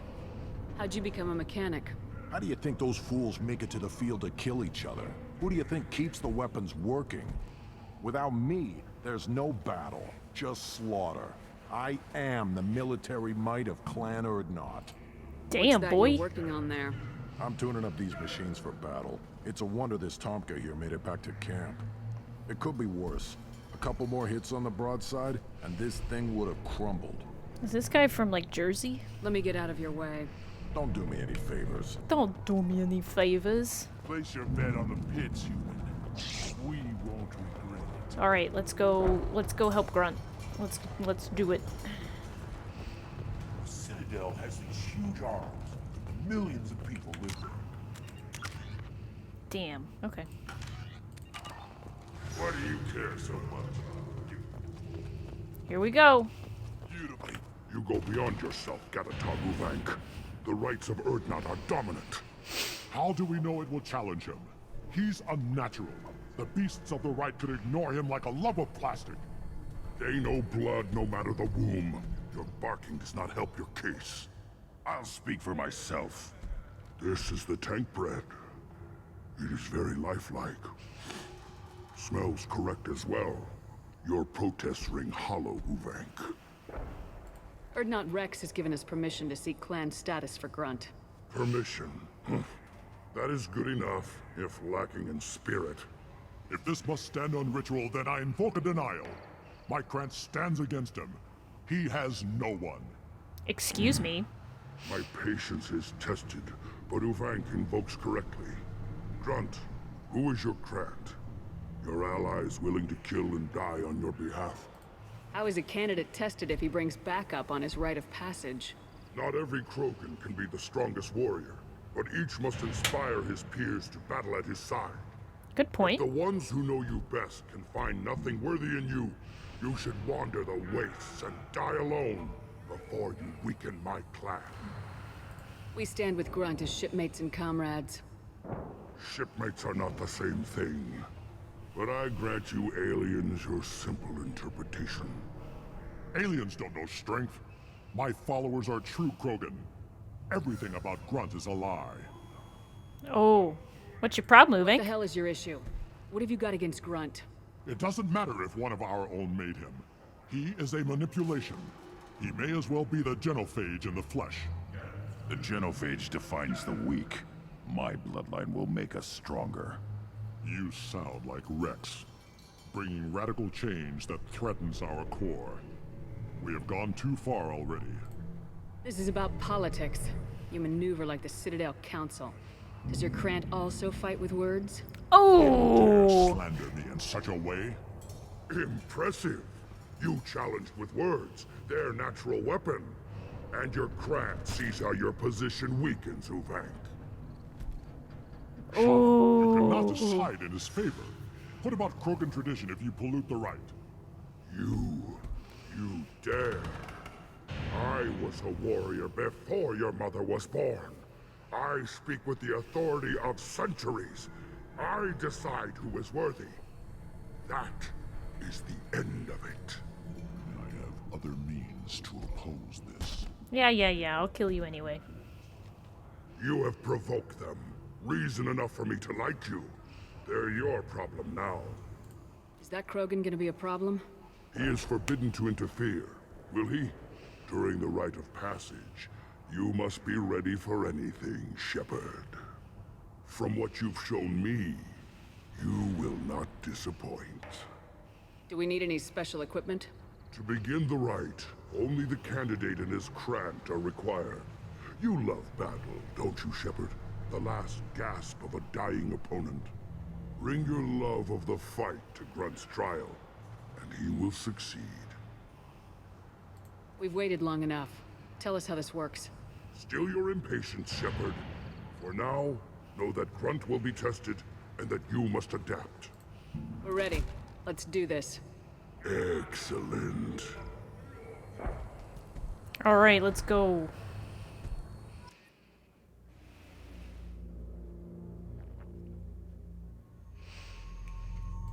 F: How'd you become a mechanic?
N: How do you think those fools make it to the field to kill each other? Who do you think keeps the weapons working? Without me, there's no battle, just slaughter. I am the military might of Clan Erdnot.
A: Damn,
F: What's that
A: boy.
F: you're working on there?
N: I'm tuning up these machines for battle. It's a wonder this Tomka here made it back to camp. It could be worse. A couple more hits on the broadside, and this thing would have crumbled.
A: Is this guy from, like, Jersey?
F: Let me get out of your way.
N: Don't do me any favors.
A: Don't do me any favors.
C: Place your bet on the pits, human. We won't regret it.
A: Alright, let's go help Grunt. Let's do it.
C: The Citadel has these huge arms. Millions of people live there.
A: Damn. Okay.
C: Why do you care so much?
A: Here we go.
C: You go beyond yourself, Gatatog Uvank. The rights of Urdnot are dominant.
S: How do we know it will challenge him? He's unnatural. The beasts of the right could ignore him like a lump of plastic.
C: They know blood no matter the womb. Your barking does not help your case. I'll speak for myself. This is the tank bread. It is very lifelike. Smells correct as well. Your protests ring hollow, Uvank.
F: Urdnot Rex has given us permission to seek clan status for Grunt.
C: Permission? That is good enough, if lacking in spirit.
S: If this must stand on ritual, then I invoke a denial. My Krant stands against him. He has no one.
A: Excuse me?
C: My patience is tested, but Uvank invokes correctly. Grunt, who is your Krant? Your allies willing to kill and die on your behalf?
F: How is a candidate tested if he brings backup on his rite of passage?
C: Not every Krogan can be the strongest warrior, but each must inspire his peers to battle at his side.
A: Good point.
C: If the ones who know you best can find nothing worthy in you, you should wander the wastes and die alone before you weaken my clan.
F: We stand with Grunt as shipmates and comrades.
C: Shipmates are not the same thing. But I grant you aliens your simple interpretation.
S: Aliens don't know strength. My followers are true Krogan. Everything about Grunt is a lie.
A: Oh. What's your problem, Uvank?
F: What the hell is your issue? What have you got against Grunt?
S: It doesn't matter if one of our own made him. He is a manipulation. He may as well be the genophage in the flesh.
L: The genophage defines the weak. My bloodline will make us stronger.
S: You sound like Rex, bringing radical change that threatens our core. We have gone too far already.
F: This is about politics. You maneuver like the Citadel Council. Does your Krant also fight with words?
A: Oh!
S: Dare slander me in such a way?
C: Impressive. You challenged with words, their natural weapon. And your Krant sees how your position weakens, Uvank.
S: You cannot decide in his favor. What about Krogan tradition if you pollute the rite?
C: You dare. I was a warrior before your mother was born. I speak with the authority of centuries. I decide who is worthy. That is the end of it.
S: I have other means to oppose this.
A: Yeah, I'll kill you anyway.
C: You have provoked them. Reason enough for me to like you. They're your problem now.
F: Is that Krogan gonna be a problem?
C: He is forbidden to interfere. Will he? During the rite of passage, you must be ready for anything, Shepard. From what you've shown me, you will not disappoint.
F: Do we need any special equipment?
C: To begin the rite, only the candidate and his Krant are required. You love battle, don't you, Shepard? The last gasp of a dying opponent. Bring your love of the fight to Grunt's trial, and he will succeed.
F: We've waited long enough. Tell us how this works.
C: Still your impatience, Shepard. For now, know that Grunt will be tested, and that you must adapt.
F: We're ready. Let's do this.
C: Excellent.
A: Alright, let's go.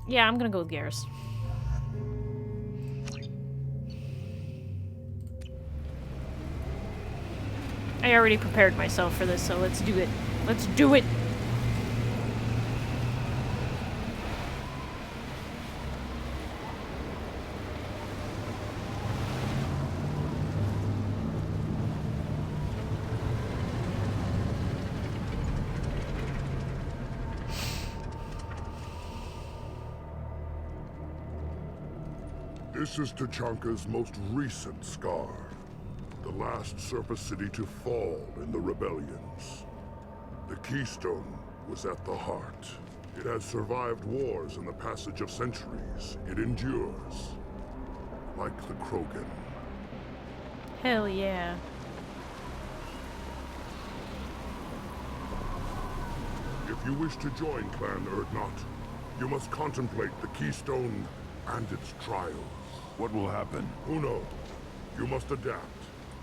A: Yeah, I'm gonna go with Garrus. I already prepared myself for this, so let's do it. Let's do it!
C: This is Tachanka's most recent scar. The last surface city to fall in the rebellions. The Keystone was at the heart. It has survived wars and the passage of centuries. It endures.
M: like the Krogan.
A: Hell yeah.
M: If you wish to join Clan Urdnot, you must contemplate the Keystone and its trials.
L: What will happen?
M: Who knows? You must adapt.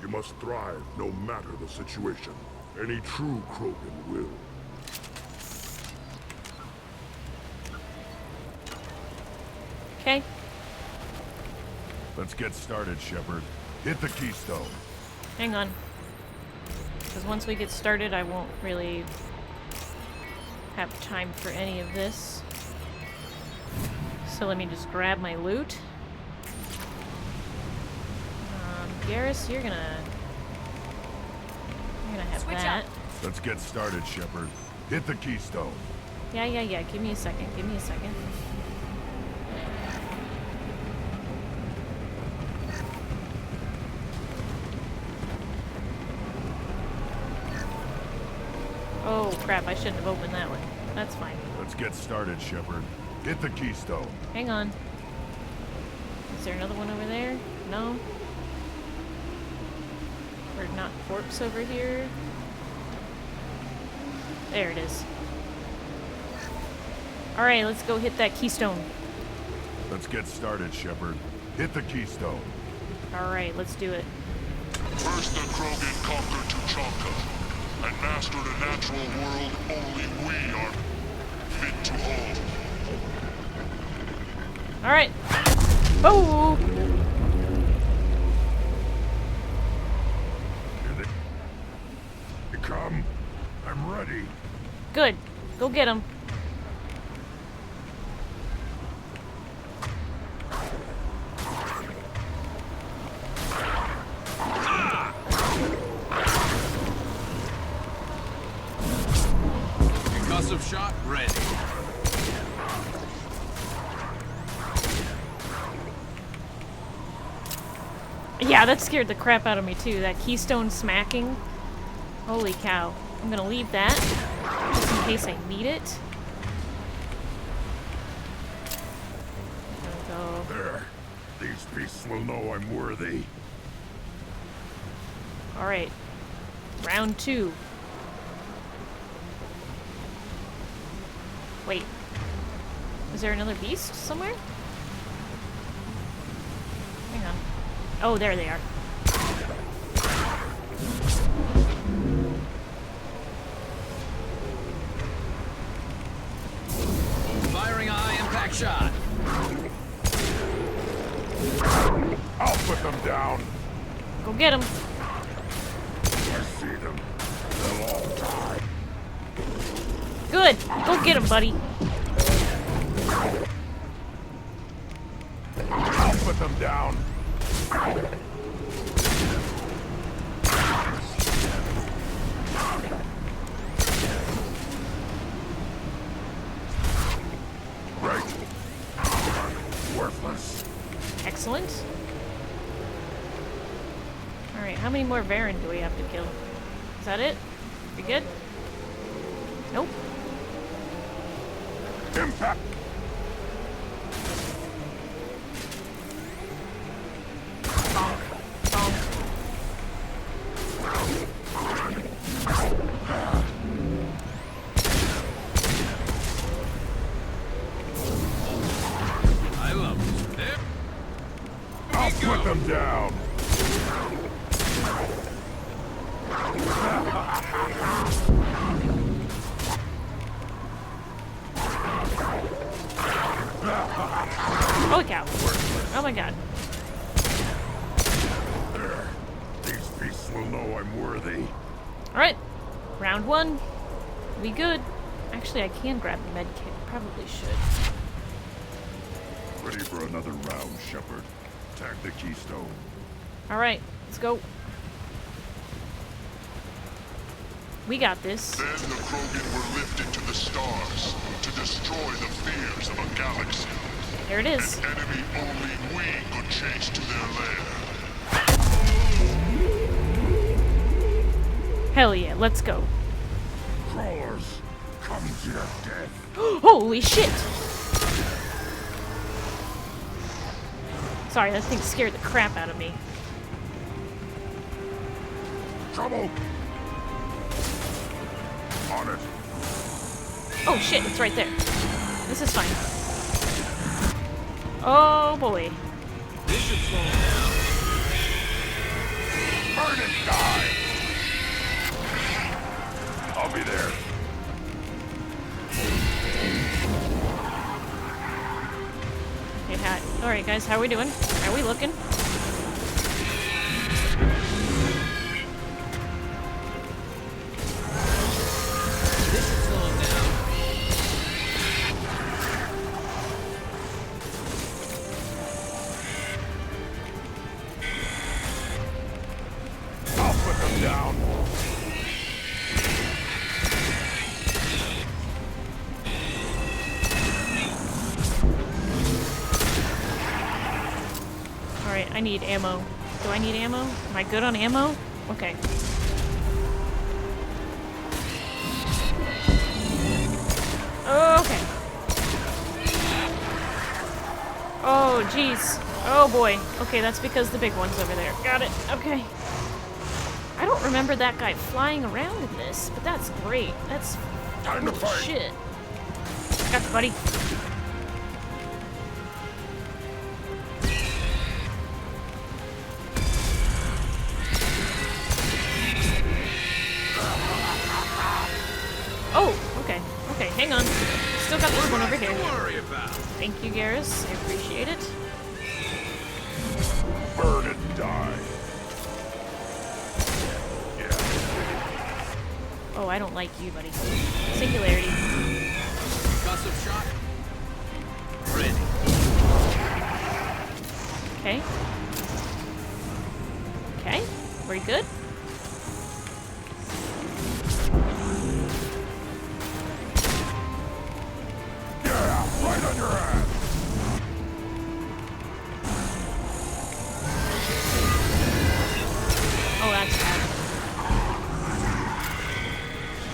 M: You must thrive no matter the situation. Any true Krogan will.
A: Okay.
L: Let's get started, Shepard. Hit the keystone.
A: Hang on. Because once we get started, I won't really have time for any of this. So let me just grab my loot. Garrus, you're gonna have
L: Switch
A: that.
L: up. Let's get started, Shepard. Hit the keystone.
A: Yeah. Give me a second. Oh crap, I shouldn't have opened that one. That's fine.
L: Let's get started, Shepard. Hit the keystone.
A: Hang on. Is there another one over there? No? Or not corpse over here? There it is. Alright, let's go hit that keystone.
L: Let's get started, Shepard. Hit the keystone.
A: Alright, let's do it.
C: First the Krogan conquered Tuchanka and mastered a natural world only we are fit to hold.
A: Alright. Oh!
L: Here they come. I'm ready.
A: Good. Go get him.
T: Concussive shot ready.
A: Yeah, that scared the crap out of me too. That keystone smacking. Holy cow. I'm gonna leave that just in case I need it. Go.
L: There. These beasts will know I'm worthy.
A: Alright. Round 2. Wait. Is there another beast somewhere? Hang on. Oh, there they are.
T: Firing a high-impact shot.
L: I'll put them down.
A: Go get them.
L: I see them. They'll all die.
A: Good. Go get them, buddy.
L: I'll put them down. Right. Worthless.
A: Excellent. Alright, how many more Varen do we have to kill? Is that it? We good? Nope.
L: Impact.
A: Bonk. Bonk.
T: I love this. There.
L: I'll put them down.
A: Holy cow. Oh my god.
L: There. These beasts will know I'm worthy.
A: Alright. Round 1. We good. Actually, I can grab the med kit. Probably should.
L: Ready for another round, Shepard. Attack the keystone.
A: Alright, let's go. We got this.
C: Then the Krogan were lifted to the stars to destroy the fears of a galaxy.
A: There it is.
C: An enemy only we could chase to their lair.
A: Hell yeah, let's go.
L: Crawlers, come to your death.
A: Holy shit! Sorry, that thing scared the crap out of me.
C: Trouble! On it.
A: Oh shit, it's right there. This is fine. Oh boy.
T: This should slow him down.
C: Burn and die! I'll be there.
A: Okay, hat. Alright guys, how are we doing? How are we looking?
T: This should slow him down.
C: I'll put them down.
A: Alright, I need ammo. Do I need ammo? Am I good on ammo? Okay. Okay. Oh, jeez. Oh, boy. Okay, that's because the big one's over there. Got it. Okay. I don't remember that guy flying around in this, but that's great. That's
C: time to fight.
A: Shit. Got you, buddy. Oh, okay. Okay, hang on. Still got this one over here.
T: Worry about.
A: Thank you, Garrus. I appreciate it.
C: Burn and die. Yeah.
A: Oh, I don't like you, buddy. Singularity.
T: Concussive shot. Ready.
A: Okay. Okay. We're good.
C: Yeah, right on your ass.
A: Oh, that's bad.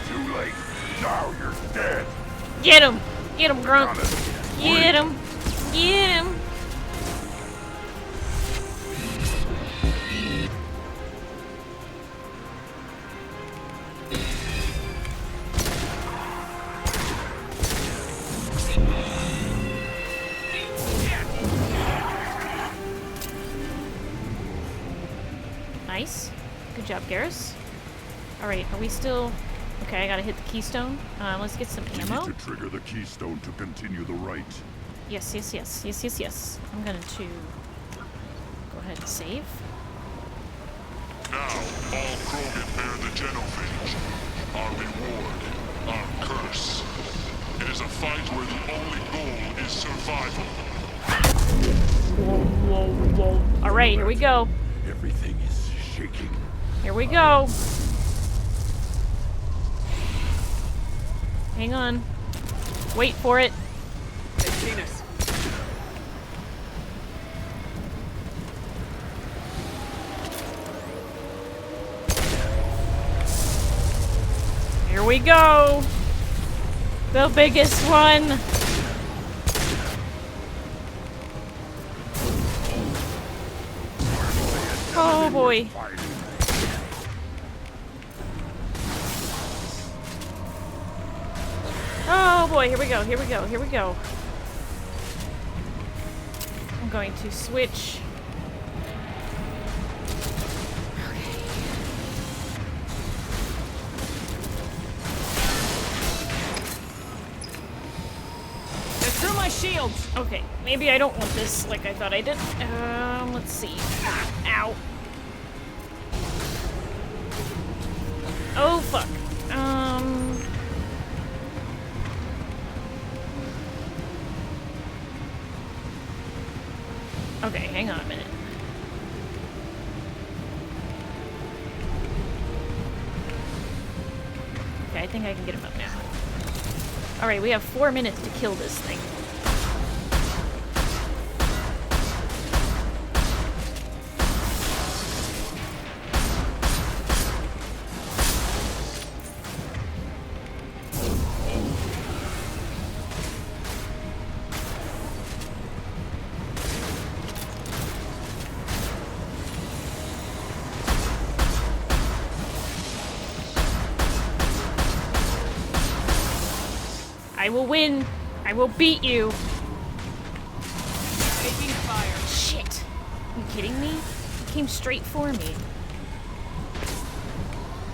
C: Too late. Now you're dead.
A: Get him! Get him, Grunt!
C: Got it.
A: Get him! Get him! Nice. Good job, Garrus. Alright, are we still... Okay, I gotta hit the keystone. Let's get some
C: You
A: ammo.
C: need to trigger the keystone to continue the right.
A: Yes, yes, yes. Yes, yes, yes. I'm gonna to... Go ahead and save.
C: Now, all Krogan bear the genophage. Our reward, our curse. It is a fight where the only goal is survival.
A: Whoa, whoa, whoa. Alright, here we go.
C: Everything is shaking.
A: Here we go. Hang on. Wait for it.
B: They've seen us.
A: Here we go. The biggest one. Oh boy. Oh boy, here we go, here we go, here we go. I'm going to switch.
B: They're through my shields.
A: Okay, maybe I don't want this like I thought I did. Let's see. Ow. Oh fuck. Okay, hang on a minute. Okay, I think I can get him up now. Alright, we have 4 minutes to kill this thing. I will win. I will beat you.
B: Taking fire.
A: Shit. Are you kidding me? He came straight for me.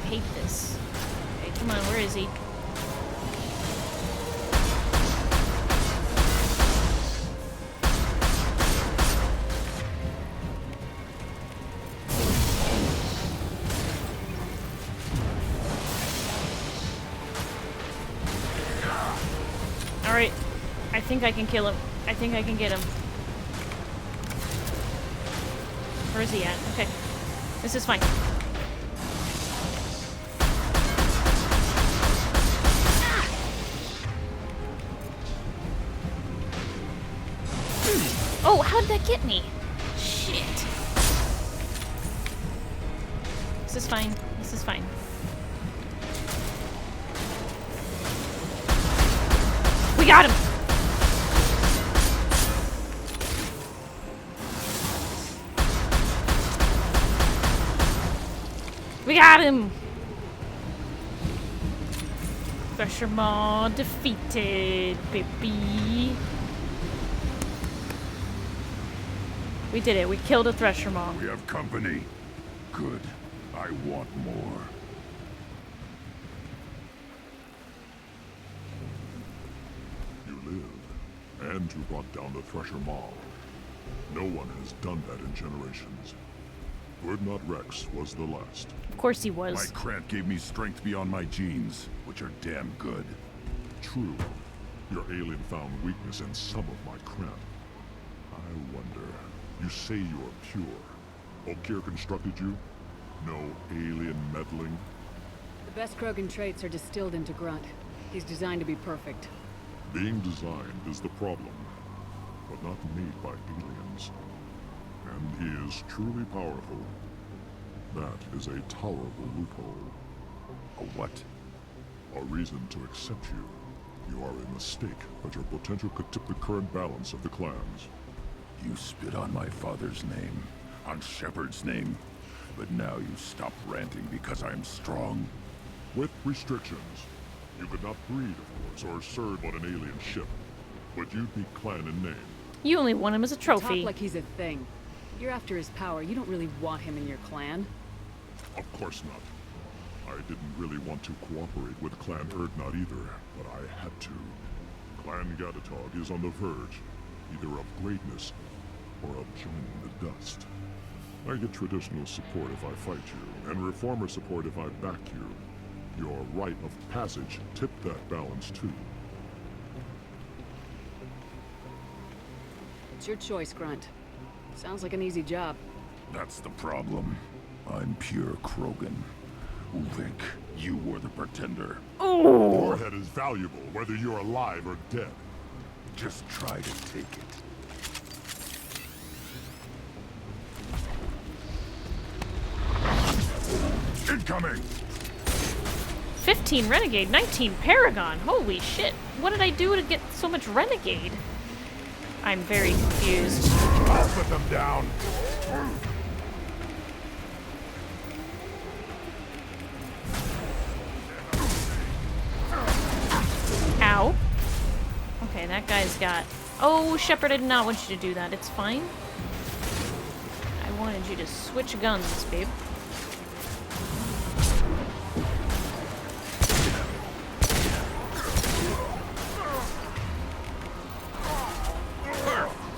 A: I hate this. Okay, come on, where is he? Alright. I think I can kill him. I think I can get him. Where is he at? Okay. This is fine. Oh, how did that get me? Shit. This is fine. This is fine. We got him! We got him! Thresher Maw defeated, baby. We did it. We killed a Thresher Maw.
L: We have company. Good. I want more.
S: You live, and you brought down the Thresher Maw. No one has done that in generations. Urdnot Rex was the last.
A: Of course he was.
L: My Krant gave me strength beyond my genes, which are damn good.
S: True. Your alien found weakness in some of my Krant. I wonder. You say you're pure. Okier constructed you? No alien meddling?
F: The best Krogan traits are distilled into Grunt. He's designed to be perfect.
S: Being designed is the problem, but not made by aliens. And he is truly powerful. That is a tolerable loophole.
L: A what?
S: A reason to accept you. You are a mistake, but your potential could tip the current balance of the clans.
L: You spit on my father's name, on Shepard's name, but now you stop ranting because I'm strong.
S: With restrictions. You could not breed, of course, or serve on an alien ship, but you'd be clan in name.
A: You only want him as a trophy.
F: Talk like he's a thing. You're after his power. You don't really want him in your clan.
S: Of course not. I didn't really want to cooperate with Clan Urdnot either, but I had to. Clan Gatatog is on the verge, either of greatness or of joining the dust. I get traditional support if I fight you, and reformer support if I back you. Your rite of passage tipped that balance too.
F: It's your choice, Grunt. Sounds like an easy job.
L: That's the problem. I'm pure Krogan. Uvik, you were the pretender.
S: Your head is valuable, whether you're alive or dead.
L: Just try to take it. Incoming!
A: 15 Renegade, 19 Paragon. Holy shit. What did I do to get so much Renegade? I'm very confused.
L: I'll put them down.
A: Ow. Okay, that guy's got... Oh, Shepard, I did not want you to do that. It's fine. I wanted you to switch guns, babe.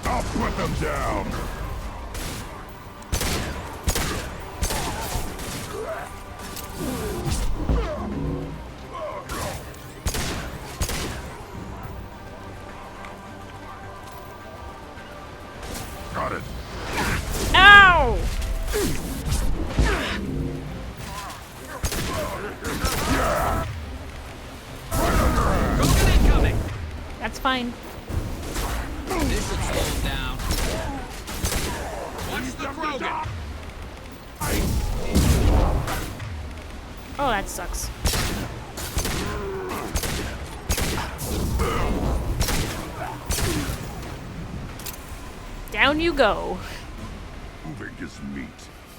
L: I'll put them down. Got it.
A: Ow!
T: Krogan incoming!
A: That's fine.
T: This should slow him down. Watch the Krogan!
A: Oh, that sucks. Down you go.
L: Uvik is meat.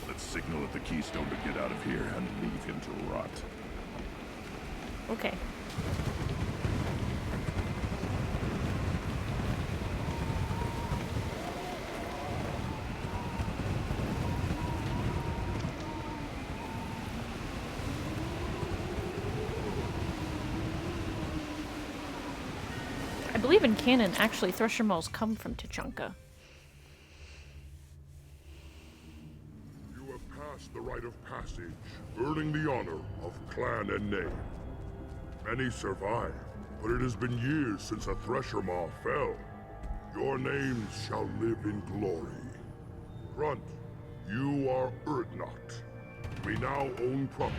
L: Let's signal at the Keystone to get out of here and leave him to rot.
A: Okay. believe in canon, actually, Thresher Mauls come from Tuchanka.
C: You have passed the rite of passage, earning the honor of clan and name. Many survive, but it has been years since a Thresher Maul fell. Your names shall live in glory. Grunt, you are Urdnot. We now own property.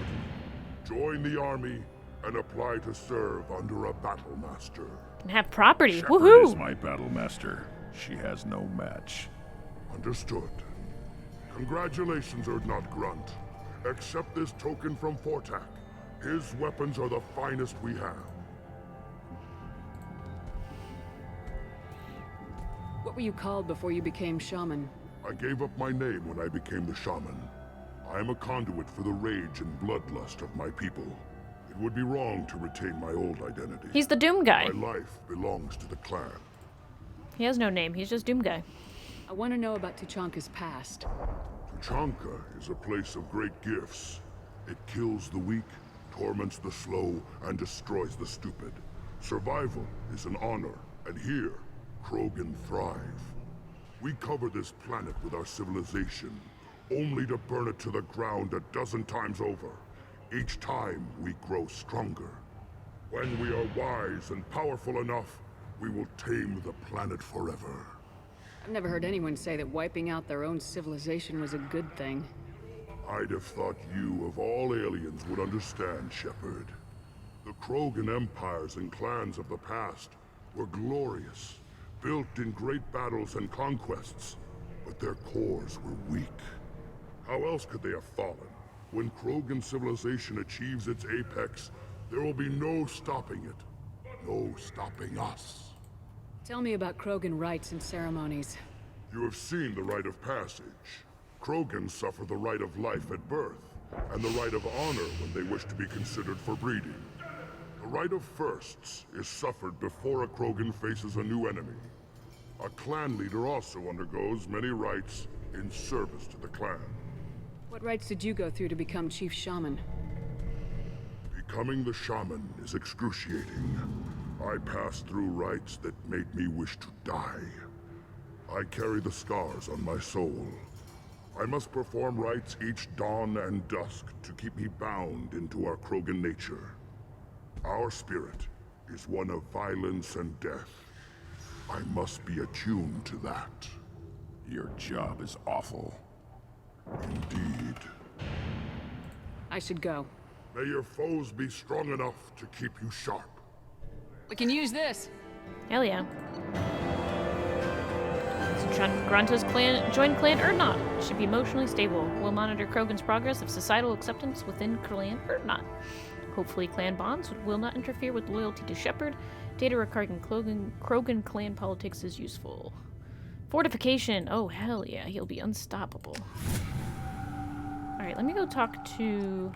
C: Join the army and apply to serve under a battle master.
A: And have property.
L: Shepard
A: Woohoo!
L: is my battle master. She has no match.
C: Understood. Congratulations, Urdnot Grunt. Accept this token from Fortak. His weapons are the finest we have.
F: What were you called before you became shaman?
C: I gave up my name when I became the shaman. I am a conduit for the rage and bloodlust of my people. It would be wrong to retain my old identity.
A: He's the Doom guy.
C: My life belongs to the clan.
A: He has no name, he's just Doom guy.
F: I want to know about Tuchanka's past.
C: Tuchanka is a place of great gifts. It kills the weak, torments the slow, and destroys the stupid. Survival is an honor, and here, Krogan thrive. We cover this planet with our civilization, only to burn it to the ground a dozen times over. Each time, we grow stronger. When we are wise and powerful enough, we will tame the planet forever.
F: I've never heard anyone say that wiping out their own civilization was a good thing.
C: I'd have thought you, of all aliens, would understand, Shepard. The Krogan empires and clans of the past were glorious, built in great battles and conquests, but their cores were weak. How else could they have fallen? When Krogan civilization achieves its apex, there will be no stopping it. No stopping us.
F: Tell me about Krogan rites and ceremonies.
C: You have seen the rite of passage. Krogans suffer the rite of life at birth, and the rite of honor when they wish to be considered for breeding. The rite of firsts is suffered before a Krogan faces a new enemy. A clan leader also undergoes many rites in service to the clan.
F: What rites did you go through to become Chief Shaman?
C: Becoming the shaman is excruciating. I passed through rites that made me wish to die. I carry the scars on my soul. I must perform rites each dawn and dusk to keep me bound into our Krogan nature. Our spirit is one of violence and death. I must be attuned to that.
L: Your job is awful.
C: Indeed.
F: I should go.
C: May your foes be strong enough to keep you sharp.
F: We can use this.
A: Hell yeah. Grunt has joined Clan Urdnot. Should be emotionally stable. Will monitor Krogan's progress of societal acceptance within Clan Urdnot. Hopefully clan bonds will not interfere with loyalty to Shepard. Data regarding Krogan clan politics is useful. Fortification. Oh, hell yeah. He'll be unstoppable. Alright, let me go talk to...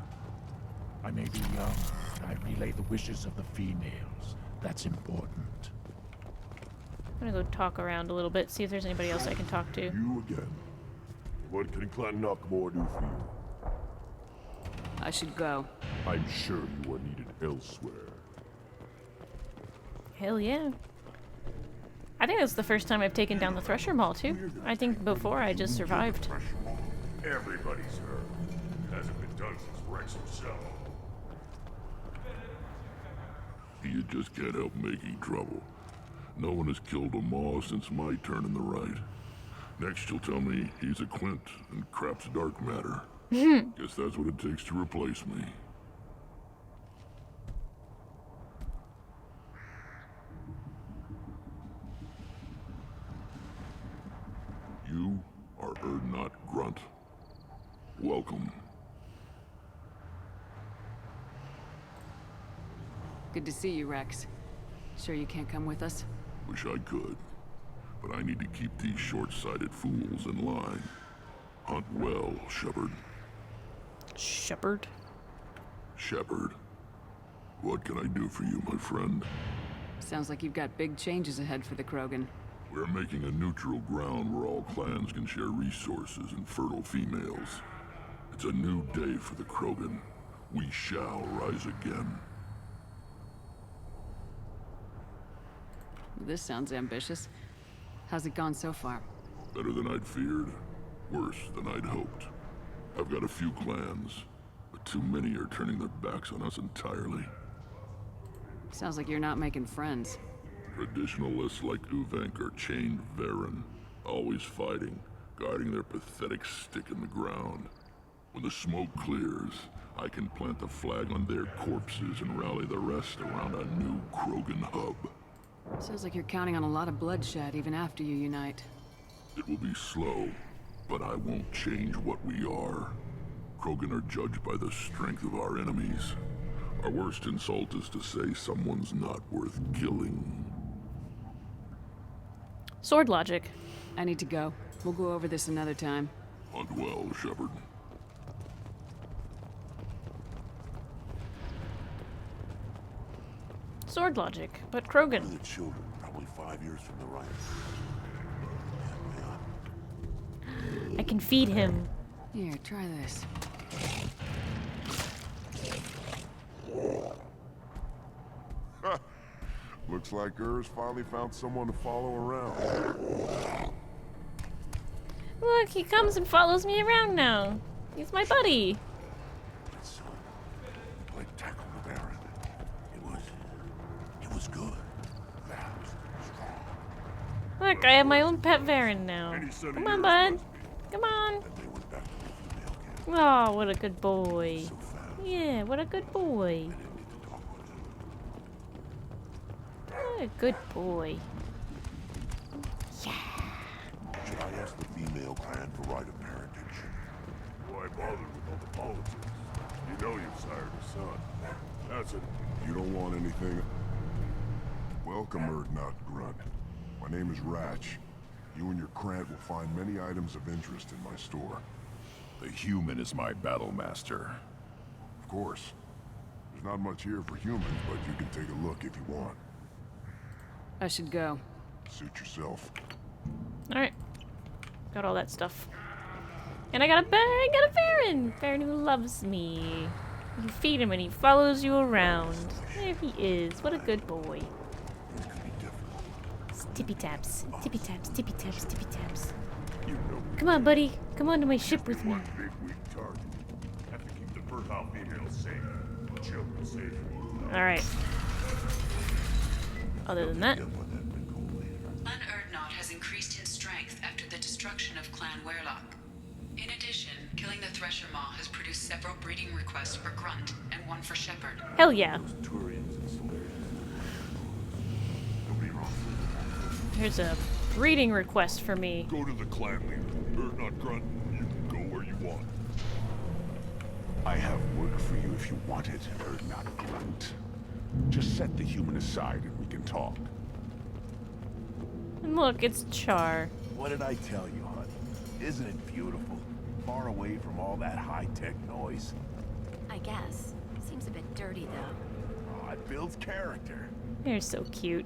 U: I may be young, but I relay the wishes of the females. That's important.
A: I'm gonna go talk around a little bit, see if there's anybody else I can talk to.
M: You again. What can Clan Knockmore do for you?
F: I should go.
M: I'm sure you are needed elsewhere.
A: Hell yeah. I think that's the first time I've taken down the Thresher Maul, too. I think before I just survived.
C: Everybody's heard. Hasn't been done since Rex himself.
S: You just can't help making trouble. No one has killed a Maw since my turn in the right. Next you'll tell me he's a Quint and crap's dark matter. Guess that's what it takes to replace me. You are Urdnot Grunt. Welcome.
F: Good to see you, Rex. Sure you can't come with us?
S: Wish I could, but I need to keep these short-sighted fools in line. Hunt well, Shepard.
A: Shepard?
S: Shepard. What can I do for you, my friend?
F: Sounds like you've got big changes ahead for the Krogan.
S: We're making a neutral ground where all clans can share resources and fertile females. It's a new day for the Krogan. We shall rise again.
F: This sounds ambitious. How's it gone so far?
S: Better than I'd feared. Worse than I'd hoped. I've got a few clans, but too many are turning their backs on us entirely.
F: Sounds like you're not making friends.
S: Traditionalists like Uvenk are chained Varen, always fighting, guarding their pathetic stick in the ground. When the smoke clears, I can plant the flag on their corpses and rally the rest around a new Krogan hub.
F: Sounds like you're counting on a lot of bloodshed even after you unite.
S: It will be slow, but I won't change what we are. Krogan are judged by the strength of our enemies. Our worst insult is to say someone's not worth killing.
A: Sword logic.
F: I need to go. We'll go over this another time.
S: Hunt well, Shepard.
A: Sword logic, but Krogan.
C: The children, probably 5 years from the riot.
A: I can feed him.
F: Here, try this.
M: Looks like Ur's finally found someone to follow around.
A: Look, he comes and follows me around now. He's my buddy.
C: Played tackle with Aaron. It was good.
A: Look, I have my own pet Varen now. Come on, bud. Come on. Oh, what a good boy. Yeah, what a good boy. What a good boy.
C: Should I ask the female clan for right of parentage?
M: Why bother with all the politics? You know you've sired a son. That's it. You don't want anything. Welcome, Erdnot Grunt. My name is Ratch. You and your Krant will find many items of interest in my store. The human is my battle master. Of course. There's not much here for humans, but you can take a look if you want.
F: I should go.
M: Suit yourself.
A: Alright. Got all that stuff. And I got a Varen! Varen who loves me. You feed him and he follows you around. There he is. What a good boy. Tippy taps. Tippy taps, tippy taps, tippy taps. Come on, buddy. Come on to my ship with me.
M: Big weak target. Have to keep the fertile females safe. The children safe.
A: Alright. Other than that.
E: Clan Erdnot has increased in strength after the destruction of Clan Werlock. In addition, killing the Thresher Maw has produced several breeding requests for Grunt and one for Shepard.
A: Hell yeah. Here's a breeding request for me.
M: Go to the clan leader. Erdnot Grunt, you can go where you want.
U: I have work for you if you want it, Erdnot Grunt. Just set the human aside and we can talk.
A: And look, it's Char.
U: What did I tell you, honey? Isn't it beautiful? Far away from all that high-tech noise.
K: I guess. Seems a bit dirty, though.
U: Oh, it builds character.
A: They're so cute.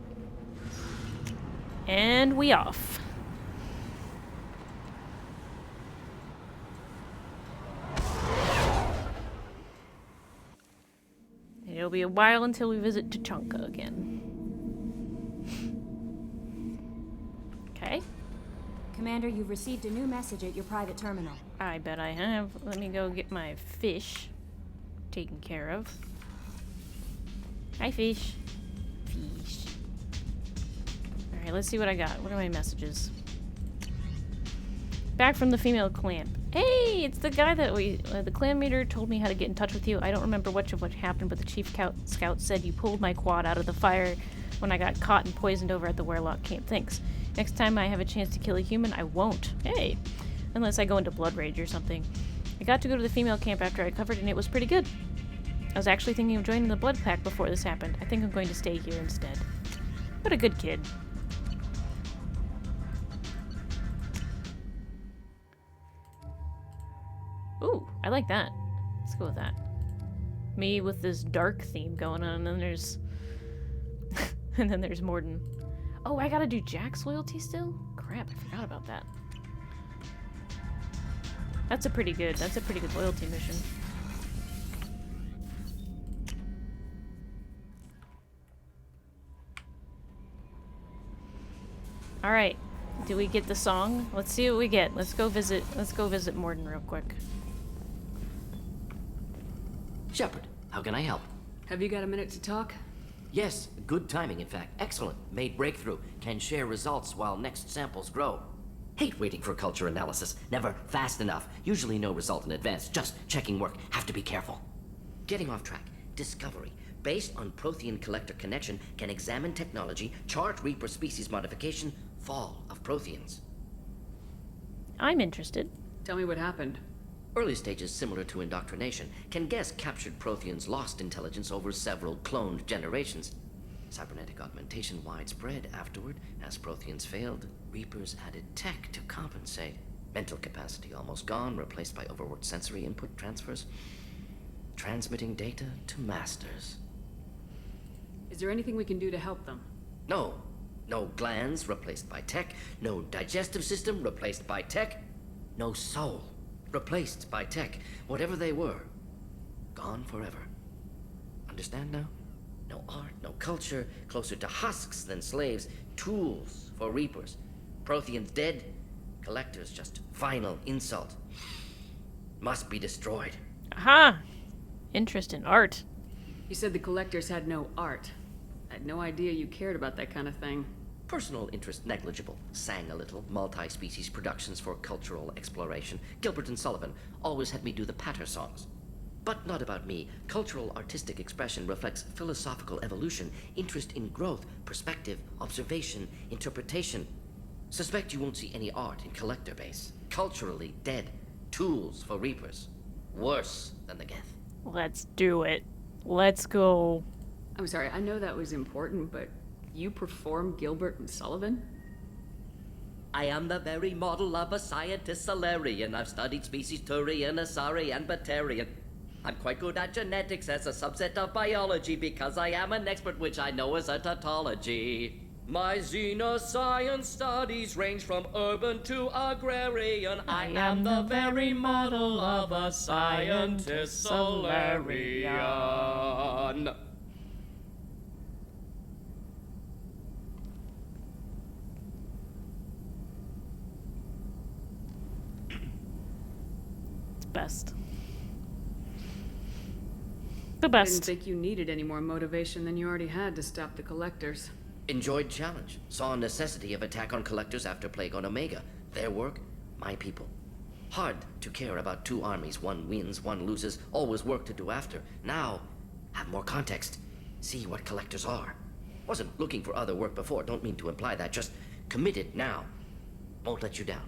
A: And we off. It'll be a while until we visit Tuchanka again. Okay.
K: Commander, you've received a new message at your private terminal.
A: I bet I have. Let me go get my fish taken care of. Hi, fish. Fish. Alright, let's see what I got. What are my messages? Back from the female clan. Hey, it's the guy that the clan leader told me how to get in touch with you. I don't remember much of what happened, but the chief scout said you pulled my quad out of the fire when I got caught and poisoned over at the Werlock camp. Thanks. Next time I have a chance to kill a human, I won't. Hey. Unless I go into blood rage or something. I got to go to the female camp after I covered, and it was pretty good. I was actually thinking of joining the blood pack before this happened. I think I'm going to stay here instead. What a good kid. Ooh, I like that. Let's go with that. Me with this dark theme going on, and then there's... and then there's Morden. Oh, I gotta do Jack's loyalty still? Crap, I forgot about that. That's a pretty good loyalty mission. All right. Do we get the song? Let's see what we get. Let's go visit Morden real quick.
J: Shepard, how can I help?
F: Have you got a minute to talk?
J: Yes, good timing, in fact. Excellent. Made breakthrough. Can share results while next samples grow. Hate waiting for culture analysis. Never fast enough. Usually no result in advance. Just checking work. Have to be careful. Getting off track. Discovery. Based on Prothean collector connection, can examine technology, chart Reaper species modification, fall of Protheans.
A: I'm interested.
F: Tell me what happened.
J: Early stages similar to indoctrination. Can guess captured Protheans lost intelligence over several cloned generations. Cybernetic augmentation widespread afterward. As Protheans failed, Reapers added tech to compensate. Mental capacity almost gone, replaced by overworked sensory input transfers. Transmitting data to masters.
F: Is there anything we can do to help them?
J: No. No glands replaced by tech. No digestive system replaced by tech. No soul replaced by tech. Whatever they were, gone forever. Understand now? No art, no culture, closer to husks than slaves. Tools for Reapers. Protheans dead. Collectors just final insult. Must be destroyed.
A: Aha! Interest in art.
F: You said the collectors had no art. I had no idea you cared about that kind of thing.
J: Personal interest negligible. Sang a little. Multi-species productions for cultural exploration. Gilbert and Sullivan always had me do the patter songs. But not about me. Cultural artistic expression reflects philosophical evolution, interest in growth, perspective, observation, interpretation. Suspect you won't see any art in collector base. Culturally dead. Tools for Reapers. Worse than the Geth.
A: Let's do it. Let's go.
F: I'm sorry, I know that was important, but you perform Gilbert and Sullivan?
J: I am the very model of a scientist Solarian. I've studied species Turian, Asari, and Batarian. I'm quite good at genetics as a subset of biology because I am an expert, which I know is a tautology. My xenoscience studies range from urban to agrarian. I am the very model of a scientist Solarian.
A: It's best. The best.
F: I didn't think you needed any more motivation than you already had to stop the collectors.
J: Enjoyed challenge. Saw necessity of attack on collectors after Plague on Omega. Their work, my people. Hard to care about two armies. One wins, one loses. Always work to do after. Now, have more context. See what collectors are. Wasn't looking for other work before. Don't mean to imply that. Just committed now. Won't let you down.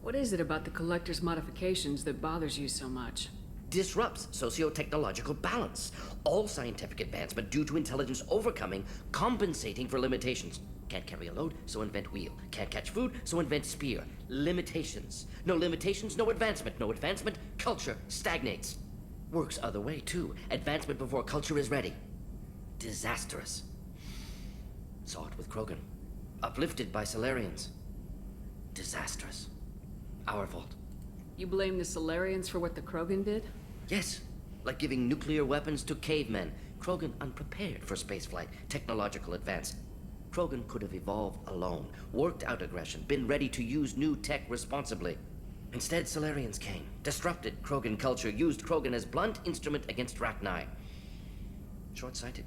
F: What is it about the collector's modifications that bothers you so much?
J: Disrupts socio-technological balance. All scientific advancement due to intelligence overcoming, compensating for limitations. Can't carry a load, so invent wheel. Can't catch food, so invent spear. Limitations. No limitations, no advancement. No advancement, culture stagnates. Works other way, too. Advancement before culture is ready. Disastrous. Saw it with Krogan. Uplifted by Solarians. Disastrous. Our fault.
F: You blame the Solarians for what the Krogan did?
J: Yes, like giving nuclear weapons to cavemen. Krogan unprepared for spaceflight, technological advance. Krogan could have evolved alone, worked out aggression, been ready to use new tech responsibly. Instead, Solarians came, disrupted Krogan culture, used Krogan as blunt instrument against Rachni. Short-sighted.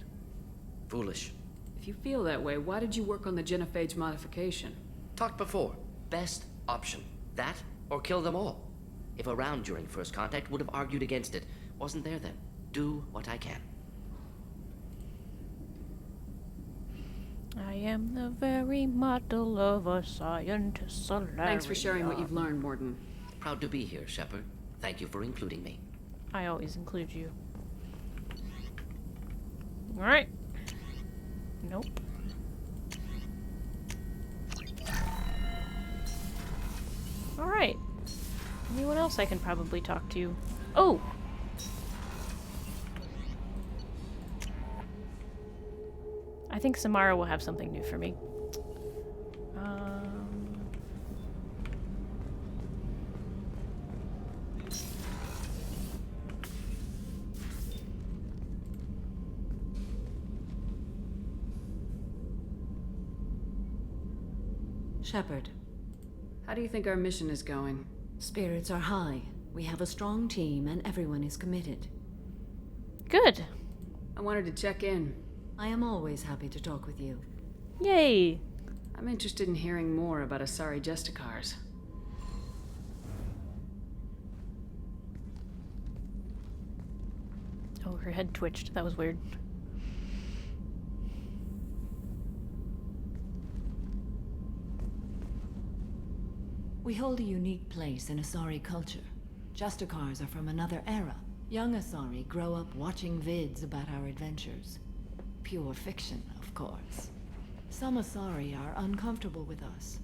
J: Foolish.
F: If you feel that way, why did you work on the genophage modification?
J: Talked before. Best option. That or kill them all. If around during first contact, would have argued against it. Wasn't there then. Do what I can.
A: I am the very model of a scientist Solarian.
F: Thanks for sharing what you've learned, Morden.
J: Proud to be here, Shepard. Thank you for including me.
A: I always include you. Alright. Nope. Alright. Anyone else I can probably talk to? Oh! I think Samara will have something new for me.
R: Shepard.
F: How do you think our mission is going?
R: Spirits are high. We have a strong team and everyone is committed.
A: Good.
F: I wanted to check in.
R: I am always happy to talk with you.
A: Yay.
F: I'm interested in hearing more about Asari Justicars.
A: Oh, her head twitched. That was weird.
R: We hold a unique place in Asari culture. Justicars are from another era. Young Asari grow up watching vids about our adventures. Pure fiction, of course. Some Asari are uncomfortable with us,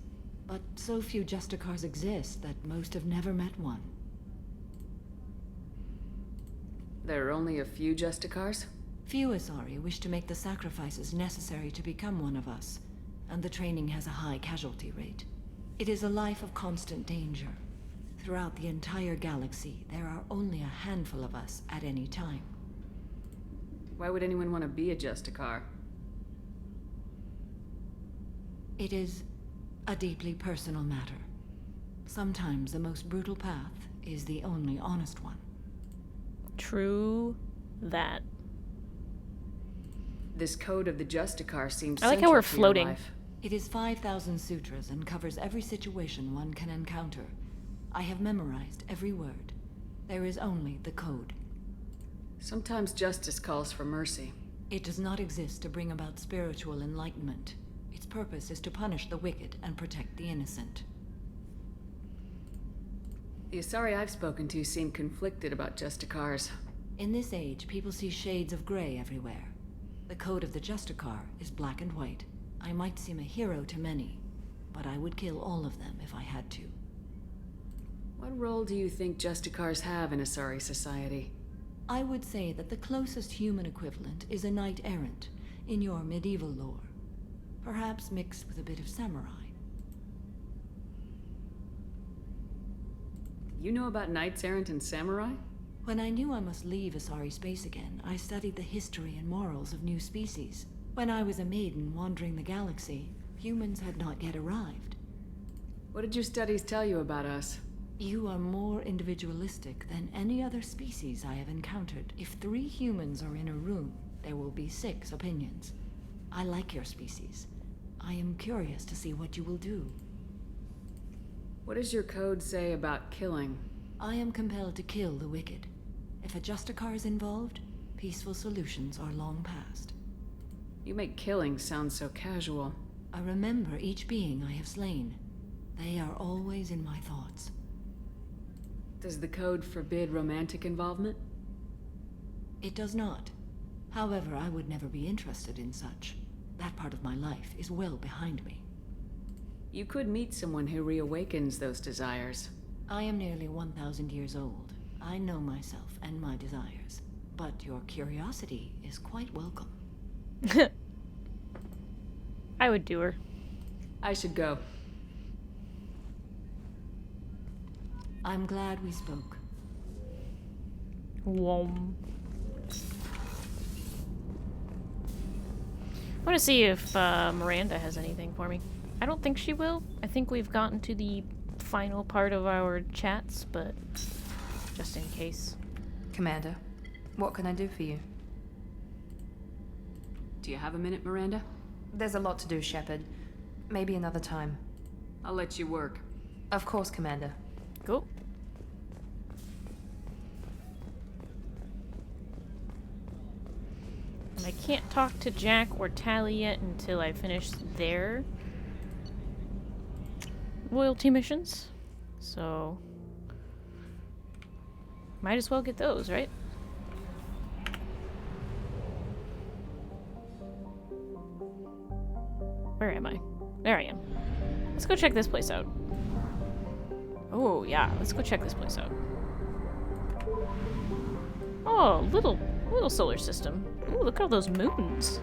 R: but so few Justicars exist that most have never met one.
F: There are only a few Justicars?
R: Few Asari wish to make the sacrifices necessary to become one of us, and the training has a high casualty rate. It is a life of constant danger. Throughout the entire galaxy, there are only a handful of us at any time.
F: Why would anyone want to be a Justicar?
R: It is a deeply personal matter. Sometimes the most brutal path is the only honest one.
A: True that.
F: This code of the Justicar seems
A: I like how we're
F: central to your
A: floating.
F: life.
R: It is 5,000 sutras and covers every situation one can encounter. I have memorized every word. There is only the code.
F: Sometimes justice calls for mercy.
R: It does not exist to bring about spiritual enlightenment. Its purpose is to punish the wicked and protect the innocent.
F: The Asari I've spoken to seem conflicted about Justicars.
R: In this age, people see shades of gray everywhere. The code of the Justicar is black and white. I might seem a hero to many, but I would kill all of them if I had to.
F: What role do you think Justicars have in Asari society?
R: I would say that the closest human equivalent is a knight-errant in your medieval lore. Perhaps mixed with a bit of samurai.
F: You know about knights errant and samurai?
R: When I knew I must leave Asari space again, I studied the history and morals of new species. When I was a maiden wandering the galaxy, humans had not yet arrived.
F: What did your studies tell you about us?
R: You are more individualistic than any other species I have encountered. If 3 humans are in a room, there will be 6 opinions. I like your species. I am curious to see what you will do.
F: What does your code say about killing?
R: I am compelled to kill the wicked. If a Justicar is involved, peaceful solutions are long past.
F: You make killing sound so casual.
R: I remember each being I have slain. They are always in my thoughts.
F: Does the code forbid romantic involvement?
R: It does not. However, I would never be interested in such. That part of my life is well behind me.
F: You could meet someone who reawakens those desires.
R: I am nearly 1,000 years old. I know myself and my desires. But your curiosity is quite welcome.
A: I would do her.
F: I should go.
R: I'm glad we spoke.
A: Wom. I want to see if Miranda has anything for me. I don't think she will. I think we've gotten to the final part of our chats, but just in case.
I: Commander, what can I do for you?
F: Do you have a minute, Miranda?
I: There's a lot to do, Shepard. Maybe another time.
F: I'll let you work.
I: Of course, Commander.
A: Go. And I can't talk to Jack or Tally yet until I finish their loyalty missions. So might as well get those, right? Where am I? There I am. Let's go check this place out. Oh yeah, let's go check this place out. Oh, little solar system. Ooh, look at all those moons.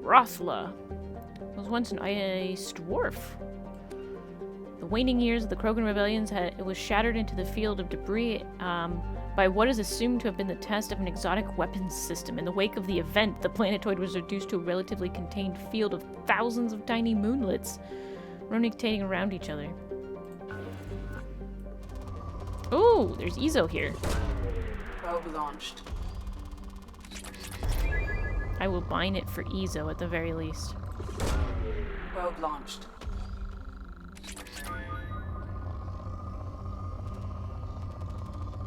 A: Rothla was once an ice dwarf. The waning years of the Krogan rebellions it was shattered into the field of debris. by what is assumed to have been the test of an exotic weapons system. In the wake of the event, the planetoid was reduced to a relatively contained field of thousands of tiny moonlets, rotating around each other. Ooh, there's Ezo here.
F: Probe launched.
A: I will mine it for Ezo at the very least.
F: Probe launched.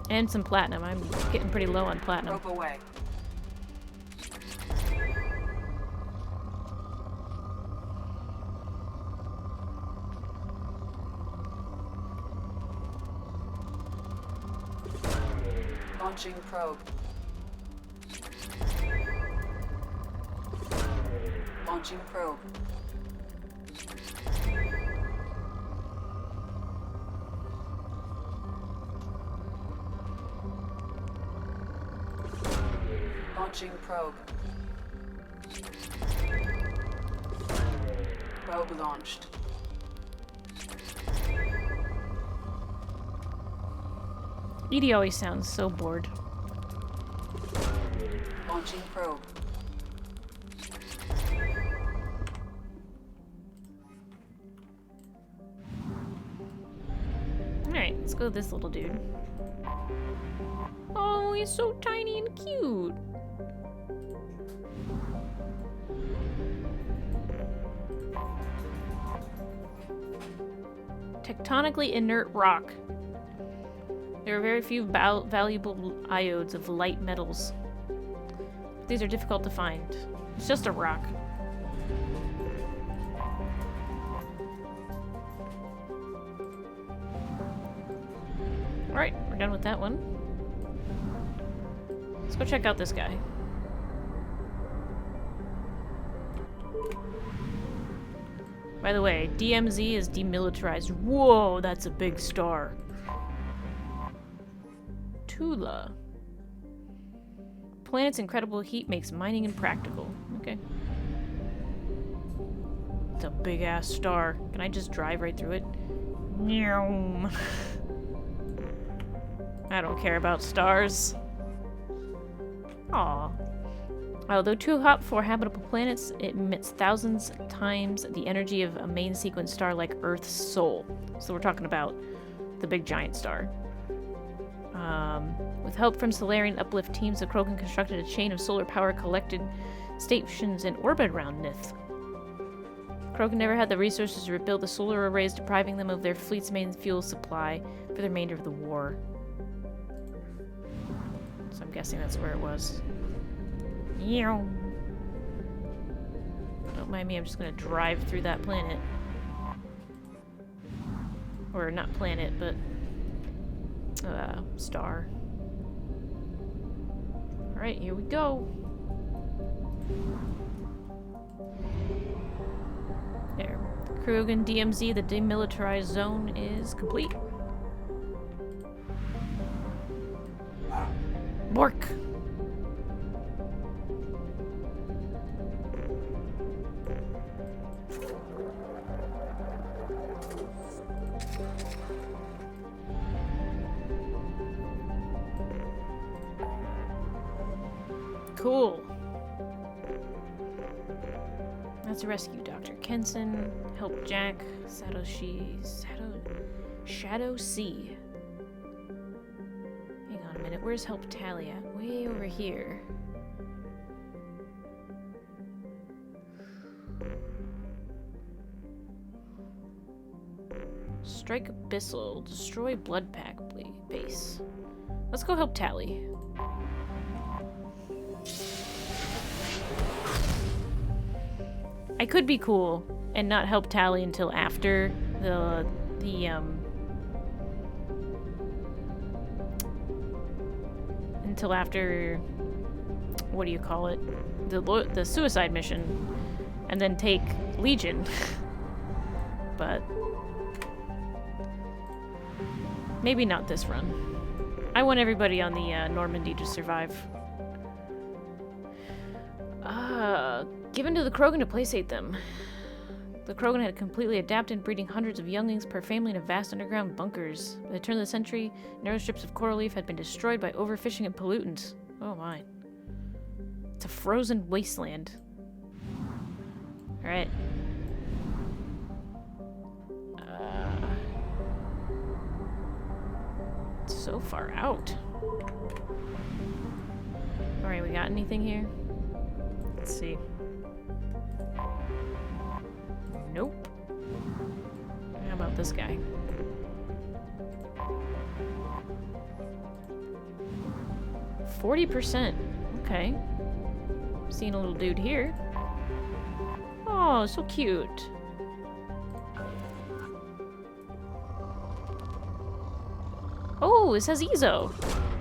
A: And some platinum. I'm getting pretty low on platinum.
F: Probe away. Launching probe. Launching probe. Launching probe. Probe launched.
A: Edie always sounds so bored.
F: Launching probe.
A: Alright, let's go with this little dude. Oh, he's so tiny and cute. Tectonically inert rock. There are very few valuable iodes of light metals. These are difficult to find. It's just a rock. Alright, we're done with that one. Let's go check out this guy. By the way, DMZ is demilitarized. Whoa, that's a big star. Tula. Planet's incredible heat makes mining impractical. Okay. It's a big ass star. Can I just drive right through it? Meow. I don't care about stars. Aw. Although too hot for habitable planets, it emits thousands times the energy of a main sequence star like Earth's Sol. So we're talking about the big giant star. With help from Solarian uplift teams, the Krogan constructed a chain of solar power collected stations in orbit around Nith. Krogan never had the resources to rebuild the solar arrays, depriving them of their fleet's main fuel supply for the remainder of the war. So I'm guessing that's where it was. Meow. Don't mind me, I'm just gonna drive through that planet. Or not planet, but star. Alright, here we go. There. Krogan DMZ, the demilitarized zone is complete. Bork! Cool. That's a rescue Dr. Kenson. Help Jack. Shadow C. Hang on a minute. Where's Help Tally at? Way over here. Strike Abyssal. Destroy Blood Pack base. Let's go help Tally. I could be cool and not help Tally until after until after, what do you call it? The suicide mission, and then take Legion. But maybe not this run. I want everybody on the Normandy to survive. Given to the Krogan to placate them. The Krogan had completely adapted, breeding hundreds of younglings per family in vast underground bunkers. By the turn of the century, narrow strips of coral reef had been destroyed by overfishing and pollutants. Oh my. It's a frozen wasteland. Alright. It's so far out. Alright, we got anything here? Let's see. Nope. How about this guy? %. Okay. Seeing a little dude here. Oh, so cute. Oh, it says Ezo.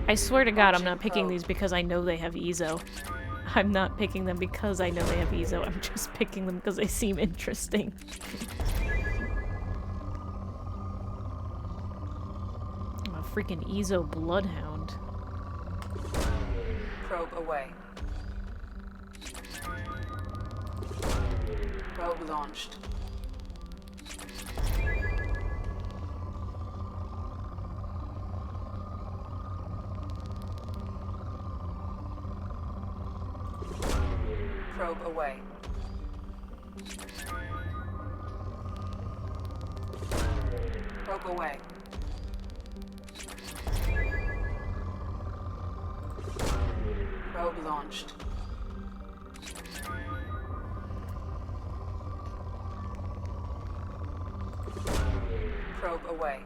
A: I swear to God, I'm not picking these because I know they have Ezo. I'm not picking them because I know they have Ezo. I'm just picking them because they seem interesting. I'm a freaking Ezo bloodhound.
F: Probe away. Probe launched. Probe away. Probe away. Probe launched. Probe away.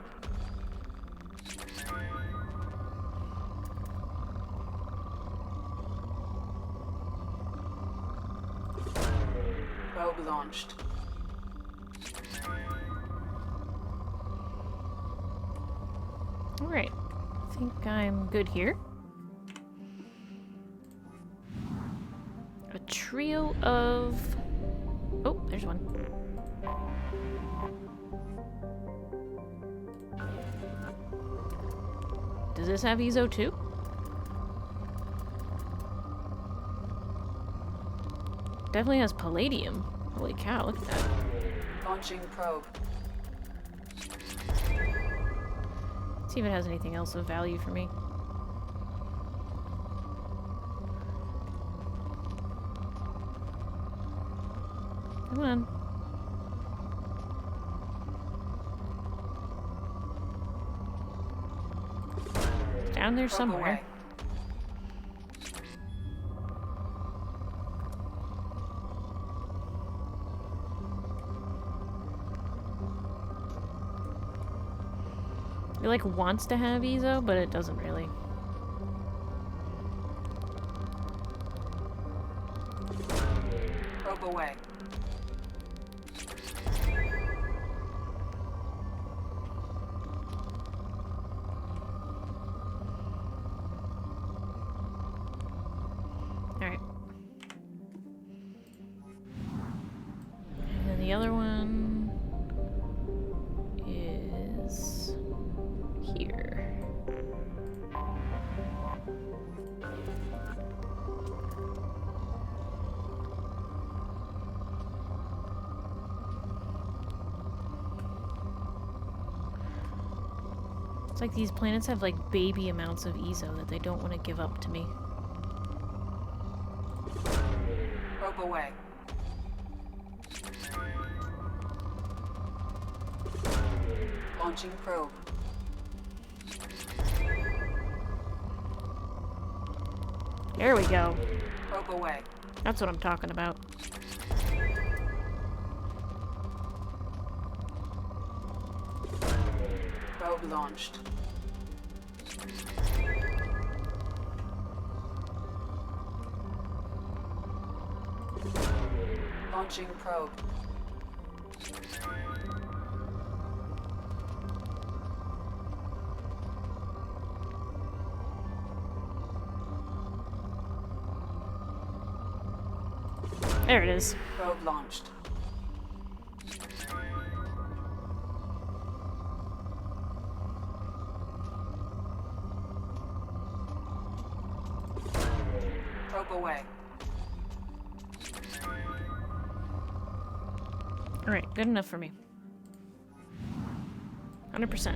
F: Probe launched.
A: Alright. I think I'm good here. A trio of... Oh, there's one. Does this have Ezo too? Definitely has palladium. Holy cow, look at that.
F: Launching probe.
A: See if it has anything else of value for me. Come on. It's down there somewhere. It like wants to have Ezo, but it doesn't really.
F: Probe away.
A: Alright. And then the other one is here. It's like these planets have like baby amounts of Ezo that they don't want to give up to me.
F: Probe away. Launching probe.
A: There we go.
F: Probe away.
A: That's what I'm talking about.
F: Probe launched. Launching probe.
A: There it is.
F: Probe launched. Probe away.
A: Alright, good enough for me. 100%.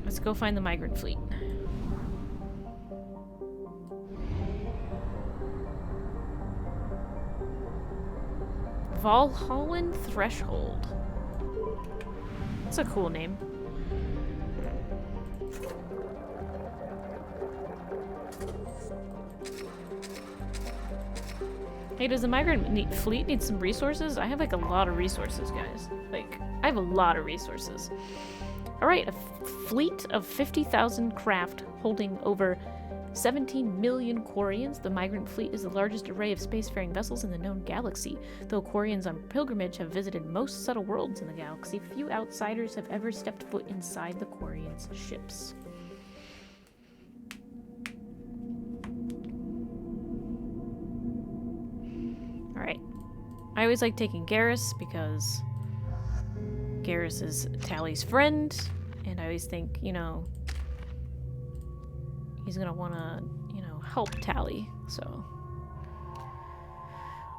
A: Let's go find the migrant fleet. Valhallan Threshold. That's a cool name. Hey, does the migrant fleet need some resources? I have like a lot of resources, guys. Like, I have a lot of resources. Alright, a fleet of 50,000 craft holding over 17 million Quarians. The migrant fleet is the largest array of spacefaring vessels in the known galaxy. Though Quarians on pilgrimage have visited most subtle worlds in the galaxy, few outsiders have ever stepped foot inside the Quarians' ships. Alright. I always like taking Garrus because Garrus is Tally's friend, and I always think, you know, he's gonna wanna, you know, help Tally, so.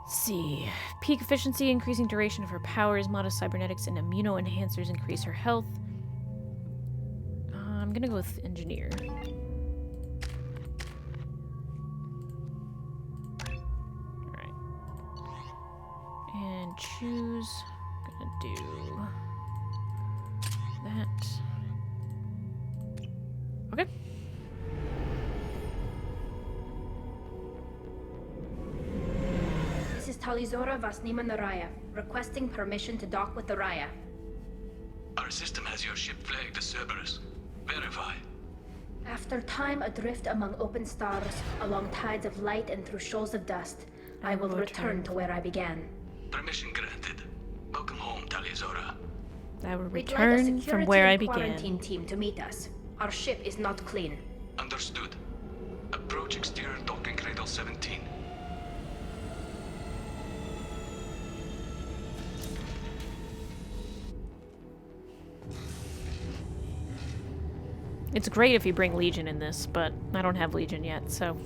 A: Let's see. Peak efficiency, increasing duration of her powers, modest cybernetics, and immuno-enhancers increase her health. I'm gonna go with engineer. Alright. And choose. Gonna do that. Okay.
G: This is Talizora Vasnima Naraya, requesting permission to dock with the Raya.
V: Our system has your ship flagged as Cerberus. Verify.
G: After time adrift among open stars, along tides of light and through shoals of dust, I will return to where I began.
V: Permission granted. Welcome home, Talizora.
A: I will
G: We'd like a
A: return from
G: security
A: where I
G: and
A: began.
G: quarantine team to meet us. Our ship is not clean.
V: Understood. Approach exterior docking cradle 17.
A: It's great if you bring Legion in this, but I don't have Legion yet, so.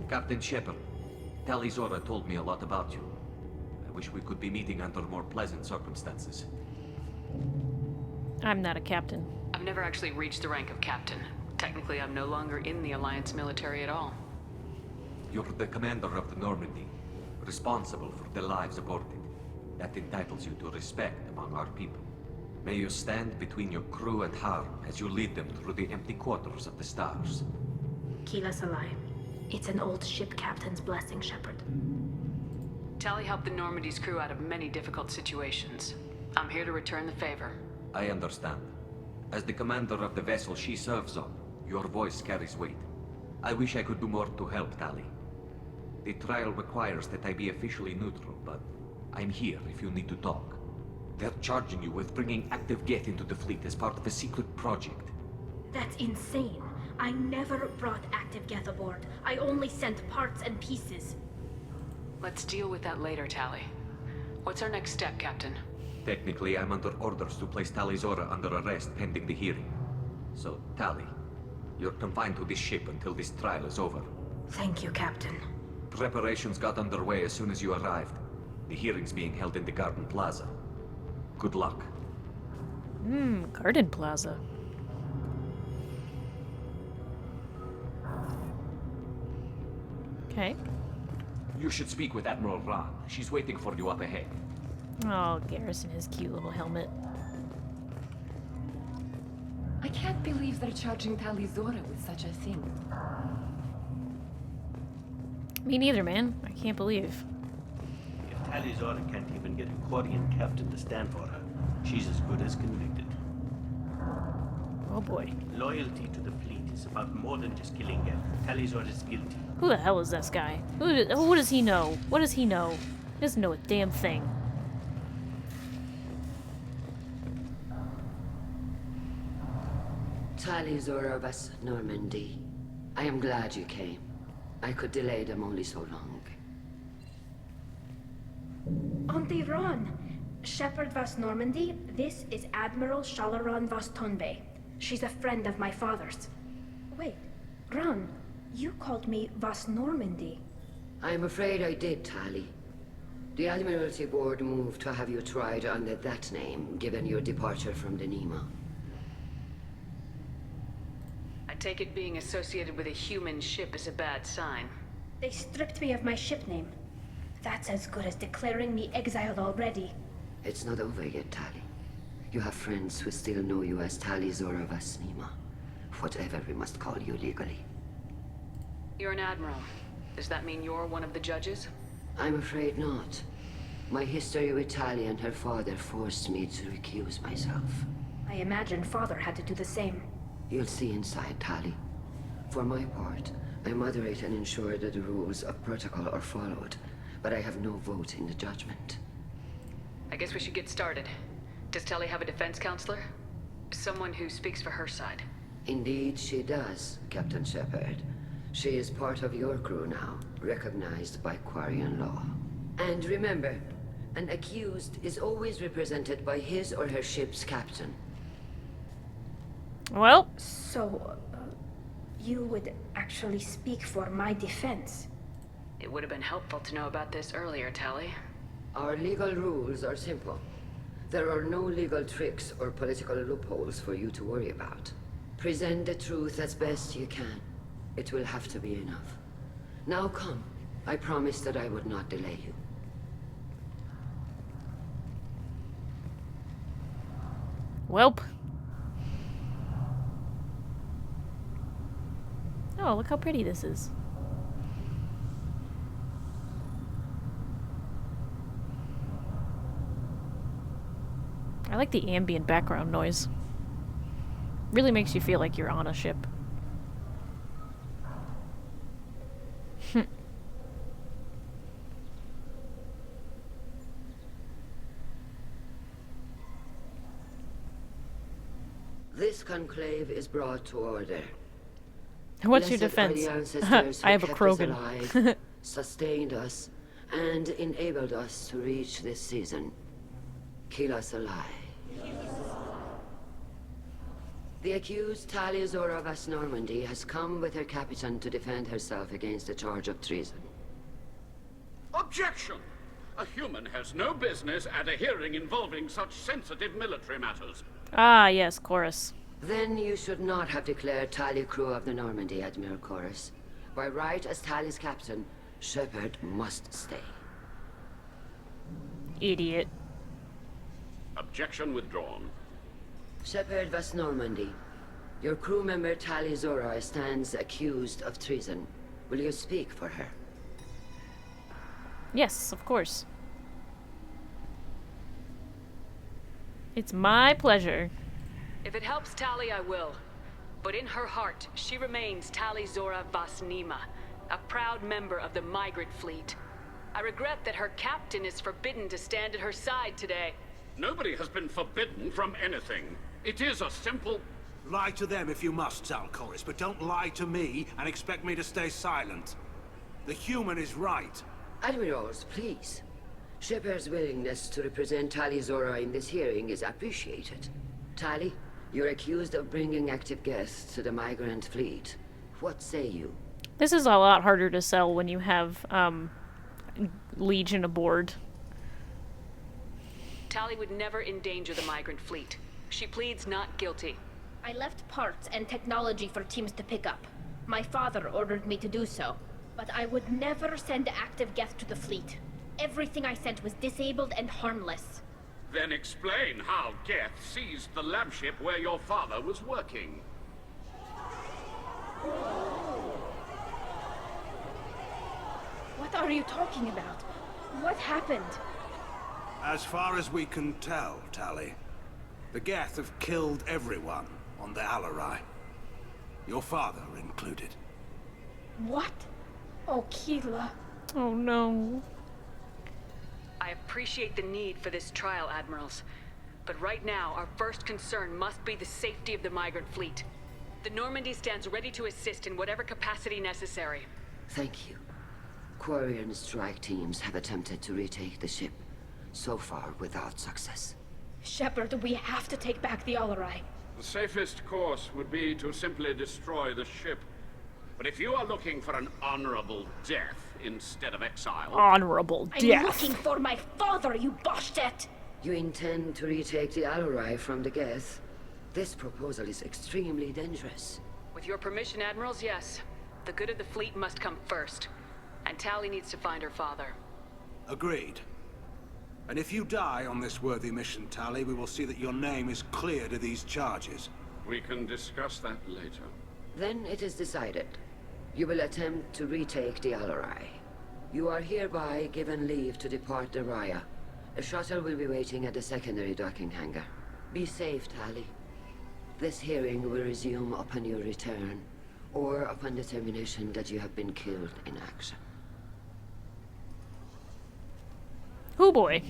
V: Captain Shepard, Talizora told me a lot about you. I wish we could be meeting under more pleasant circumstances.
A: I'm not a captain.
F: I've never actually reached the rank of captain. Technically, I'm no longer in the Alliance military at all.
V: You're the commander of the Normandy, responsible for the lives aborted. That entitles you to respect among our people. May you stand between your crew and harm as you lead them through the empty quarters of the stars.
G: Kila Salai. It's an old ship captain's blessing, Shepard.
F: Tally helped the Normandy's crew out of many difficult situations. I'm here to return the favor.
V: I understand. As the commander of the vessel she serves on, your voice carries weight. I wish I could do more to help Tally. The trial requires that I be officially neutral, but I'm here if you need to talk. They're charging you with bringing active Geth into the fleet as part of a secret project.
G: That's insane. I never brought active Geth aboard. I only sent parts and pieces.
F: Let's deal with that later, Tally. What's our next step, Captain?
V: Technically, I'm under orders to place Talizora under arrest pending the hearing. So, Tally, you're confined to this ship until this trial is over.
G: Thank you, Captain.
V: Preparations got underway as soon as you arrived. The hearing's being held in the Garden Plaza. Good luck.
A: Garden Plaza. Okay.
V: You should speak with Admiral Ron. She's waiting for you up ahead.
A: Oh, Garrus in his cute little helmet.
I: I can't believe they're charging Talizora with such a thing.
A: Me neither, man. I can't believe.
W: If Talizora can't even get a Quarian captain to stand for her, she's as good as convicted.
A: Oh boy.
W: Loyalty to the fleet is about more than just killing Geth. Talizora is guilty.
A: Who the hell is this guy? What does he know? What does he know? He doesn't know a damn thing.
X: Talizora vas Normandy. I am glad you came. I could delay them only so long.
G: Auntie Ron! Shepard vas Normandy, this is Admiral Shalaran vas Tonbe. She's a friend of my father's. Wait, Ron, you called me Vas Normandy.
X: I'm afraid I did, Tali. The Admiralty Board moved to have you tried under that name, given your departure from the Nima.
F: I take it being associated with a human ship is a bad sign.
G: They stripped me of my ship name. That's as good as declaring me exiled already.
X: It's not over yet, Tali. You have friends who still know you as Tali Zora Vas Nima. Whatever we must call you legally.
F: You're an admiral. Does that mean you're one of the judges?
X: I'm afraid not. My history with Tali and her father forced me to recuse myself.
G: I imagine Father had to do the same.
X: You'll see inside, Tali. For my part, I moderate and ensure that the rules of protocol are followed, but I have no vote in the judgment.
F: I guess we should get started. Does Tali have a defense counselor? Someone who speaks for her side.
X: Indeed, she does, Captain Shepard. She is part of your crew now, recognized by Quarian law. And remember, an accused is always represented by his or her ship's captain.
A: Well...
G: So, you would actually speak for my defense?
F: It would have been helpful to know about this earlier, Tali.
X: Our legal rules are simple. There are no legal tricks or political loopholes for you to worry about. Present the truth as best you can. It will have to be enough. Now come. I promised that I would not delay you.
A: Welp. Oh, look how pretty this is. I like the ambient background noise. Really makes you feel like you're on a ship.
X: This conclave is brought to order.
A: What's your
X: Blessed
A: defense?
X: are the ancestors
A: I have
X: who
A: a
X: kept us
A: Krogan.
X: alive, sustained us, and enabled us to reach this season. Keep us alive. The accused Tali Zora Vas Normandy has come with her captain to defend herself against a charge of treason.
H: Objection! A human has no business at a hearing involving such sensitive military matters.
A: Ah, yes, Chorus.
X: Then you should not have declared Tali crew of the Normandy, Admiral Chorus. By right as Tali's captain, Shepard must stay.
A: Idiot.
H: Objection withdrawn.
X: Shepard Vas Normandy, your crew member Tali Zora stands accused of treason. Will you speak for her?
A: Yes, of course. It's my pleasure.
F: If it helps Tali, I will. But in her heart, she remains Tali Zora Vas Nima, a proud member of the migrant fleet. I regret that her captain is forbidden to stand at her side today.
H: Nobody has been forbidden from anything. It is a simple...
O: Lie to them if you must, Zalcoris, but don't lie to me and expect me to stay silent. The human is right.
X: Admirals, please. Shepard's willingness to represent Tali Zora in this hearing is appreciated. Tali, you're accused of bringing active guests to the migrant fleet. What say you?
A: This is a lot harder to sell when you have, Legion aboard.
F: Tali would never endanger the migrant fleet. She pleads not guilty.
G: I left parts and technology for teams to pick up. My father ordered me to do so. But I would never send active guests to the fleet. Everything I sent was disabled and harmless.
H: Then explain how Geth seized the lab ship where your father was working.
G: What are you talking about? What happened?
O: As far as we can tell, Tali, the Geth have killed everyone on the Alarai. Your father included.
G: What? Oh, Keela.
A: Oh, no.
F: I appreciate the need for this trial, Admirals. But right now, our first concern must be the safety of the migrant fleet. The Normandy stands ready to assist in whatever capacity necessary.
X: Thank you. Quarian strike teams have attempted to retake the ship, so far without success.
G: Shepard, we have to take back the Alarai.
H: The safest course would be to simply destroy the ship. But if you are looking for an honorable death instead of exile...
A: Honorable
G: I'm
A: death.
G: looking for my father, you bastet!
X: You intend to retake the Alarai from the Geth? This proposal is extremely dangerous.
F: With your permission, Admirals, yes. The good of the fleet must come first. And Tali needs to find her father.
O: Agreed. And if you die on this worthy mission, Tali, we will see that your name is cleared of these charges.
H: We can discuss that later.
X: Then it is decided. You will attempt to retake the Alarai. You are hereby given leave to depart the Raya. A shuttle will be waiting at the secondary docking hangar. Be safe, Tali. This hearing will resume upon your return, or upon determination that you have been killed in action.
A: Oh boy.